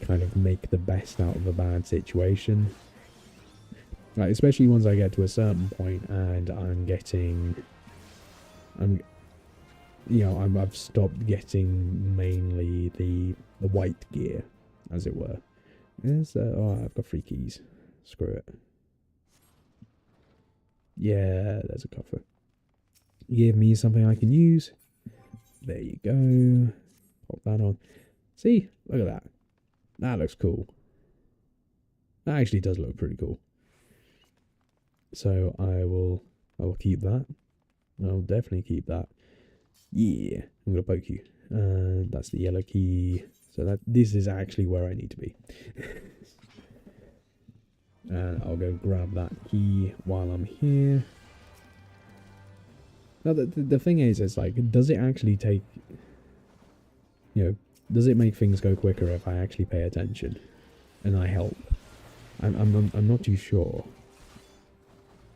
kind of make the best out of a bad situation. Especially once I get to a certain point and I've stopped getting mainly the white gear, as it were. I've got 3 keys. Screw it. Yeah, there's a coffer. Give me something I can use. There you go. Pop that on. See? Look at that. That looks cool. That actually does look pretty cool. So I will keep that. I'll definitely keep that. Yeah, I'm gonna poke you. That's the yellow key. So this is actually where I need to be. And I'll go grab that key while I'm here. Now the thing is, it's like, does it actually take, does it make things go quicker if I actually pay attention and I help? I'm not too sure.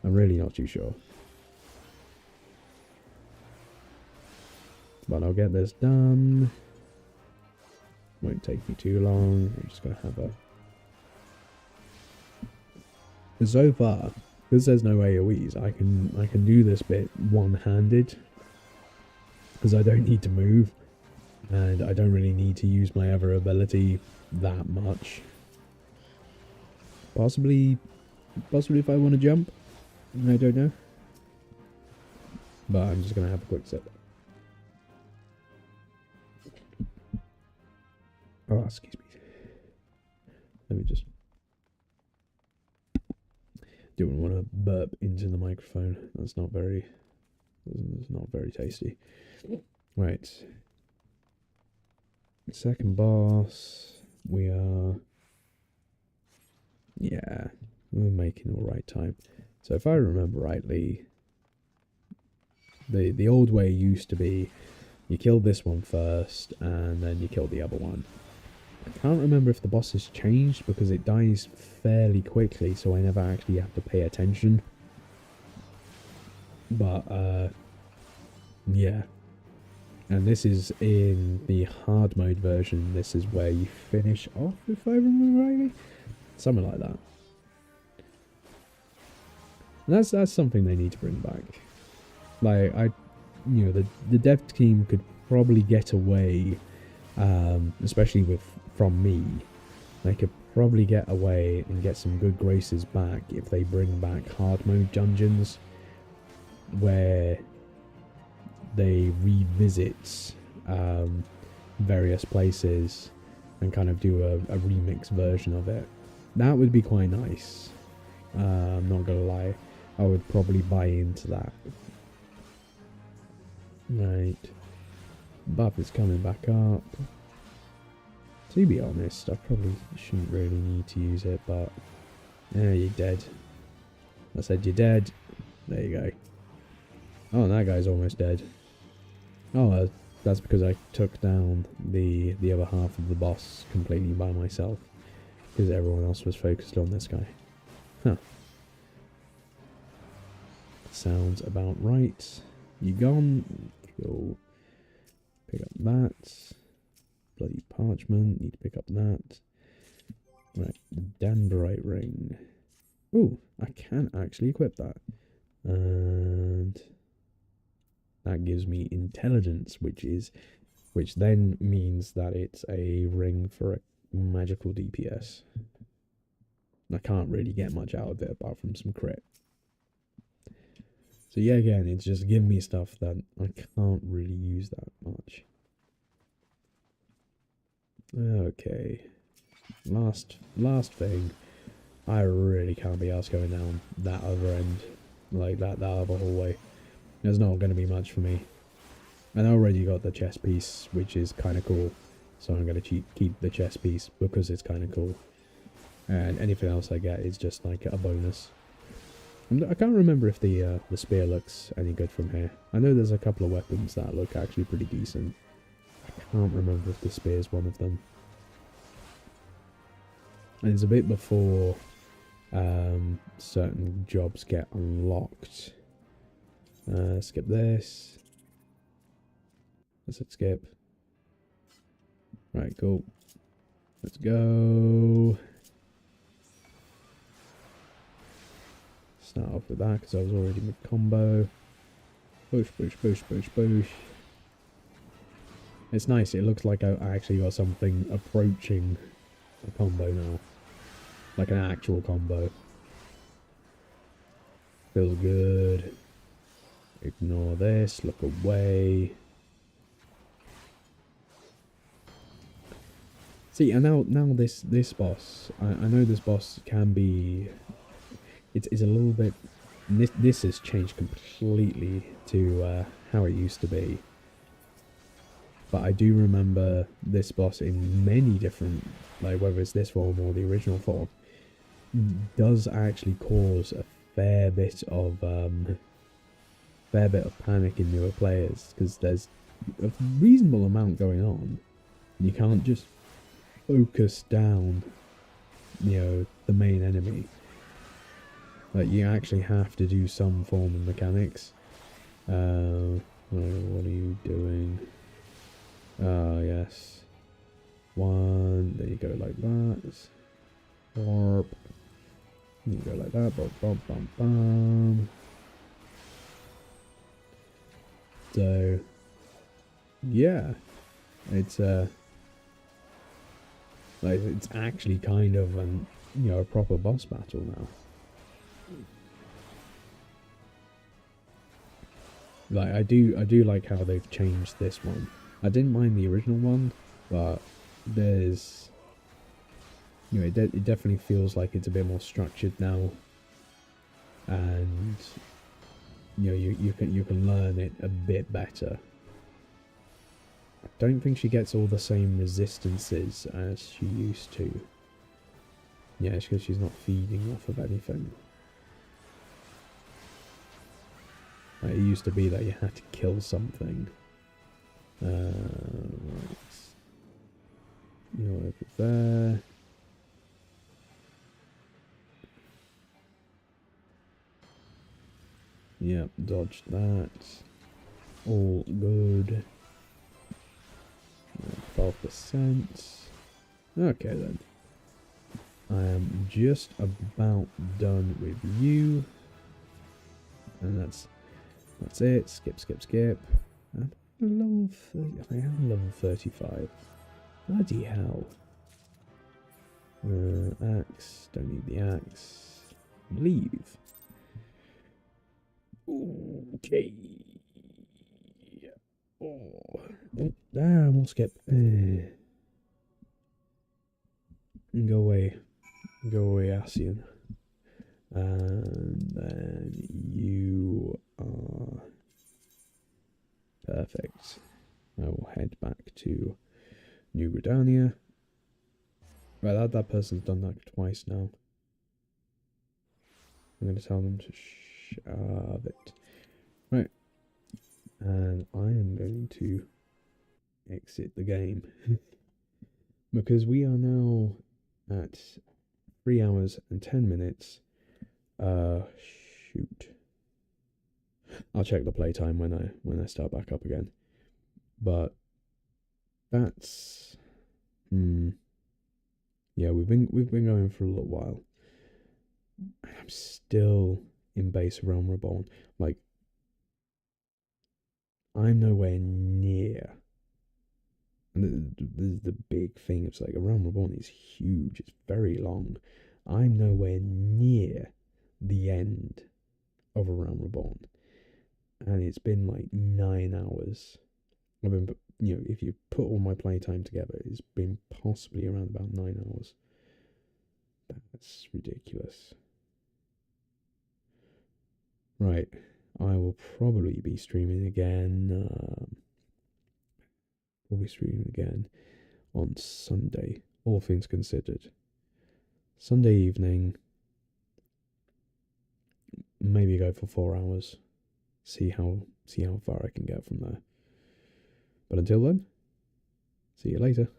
I'm really not too sure. But I'll get this done. Won't take me too long. I'm just gonna have a. So far, because there's no AoEs, I can do this bit one-handed. Because I don't need to move, and I don't really need to use my other ability that much. Possibly if I want to jump, I don't know. But I'm just gonna have a quick sip. Oh, excuse me. Let me just. Don't want to burp into the microphone. That's not very tasty. Right. Second boss. We are. Yeah, we're making all right time. So if I remember rightly, the old way used to be you kill this one first and then you kill the other one. I can't remember if the boss has changed because it dies fairly quickly, so I never actually have to pay attention. But, yeah. And this is in the hard mode version. This is where you finish off, if I remember rightly. Something like that. And that's something they need to bring back. Like, the dev team could probably get away, especially from me, they could probably get away and get some good graces back if they bring back hard mode dungeons where they revisit various places and kind of do a remix version of it. That would be quite nice. I'm not gonna lie, I would probably buy into that. Right, buff is coming back up. To be honest, I probably shouldn't really need to use it, but you're dead. I said you're dead. There you go. Oh, that guy's almost dead. Oh, that's because I took down the other half of the boss completely by myself, because everyone else was focused on this guy. Huh. Sounds about right. You gone? Cool. Pick up that. Bloody parchment. Need to pick up that. Right. Dendrite ring. Ooh, I can actually equip that. And that gives me intelligence, which then means that it's a ring for a magical DPS. I can't really get much out of it apart from some crit. So yeah, again, it's just giving me stuff that I can't really use that much. Okay. Last thing. I really can't be asked going down that other end. Like that other hallway. There's not going to be much for me. And I already got the chest piece, which is kind of cool. So I'm going to keep the chest piece because it's kind of cool. And anything else I get is just like a bonus. I can't remember if the spear looks any good from here. I know there's a couple of weapons that look actually pretty decent. I can't remember if the spear is one of them. And it's a bit before certain jobs get unlocked. Skip this. Let's hit skip. Right, cool. Let's go. Start off with that because I was already mid-combo. Push, push, push, push, push. It's nice. It looks like I actually got something approaching a combo now. Like an actual combo. Feels good. Ignore this. Look away. See, and now this boss. I know this boss can be. It's a little bit This has changed completely to how it used to be. But I do remember this boss in many different, like whether it's this form or the original form, does actually cause a fair bit of panic in newer players because there's a reasonable amount going on. You can't just focus down, the main enemy. Like you actually have to do some form of mechanics. What are you doing? Ah, yes. One, then you go like that. Warp. You go like that. Bum, bum, bum, bum. So, yeah, it's like it's actually kind of a proper boss battle now. Like I do like how they've changed this one. I didn't mind the original one, but there's, it definitely feels like it's a bit more structured now, and you can learn it a bit better. I don't think she gets all the same resistances as she used to. Yeah, it's because she's not feeding off of anything. Like, it used to be that you had to kill something. Right. You're over there. Yep, dodged that. All good. 12%. Okay then. I am just about done with you. And that's it. Skip, skip, skip. I'm level 30. I am level 35. Bloody hell. Axe. Don't need the axe. Leave. Okay. Oh. We'll skip. Go away. Go away, Asian. And then you are perfect. I will head back to New Gridania. Right, that person's done that twice now. I'm going to tell them to shove it. Right. And I am going to exit the game. Because we are now at 3 hours and 10 minutes. Shoot. I'll check the playtime when I start back up again. But that's yeah, we've been going for a little while. I'm still in base Realm Reborn. Like, I'm nowhere near. And the big thing. It's like a Realm Reborn is huge. It's very long. I'm nowhere near the end of a Realm Reborn, and it's been like 9 hours. I've been, if you put all my playtime together, it's been possibly around about 9 hours. That's ridiculous. Right, I will probably be streaming again. Probably streaming again on Sunday. All things considered, Sunday evening. Maybe go for 4 hours. See how far I can get from there. But until then, see you later.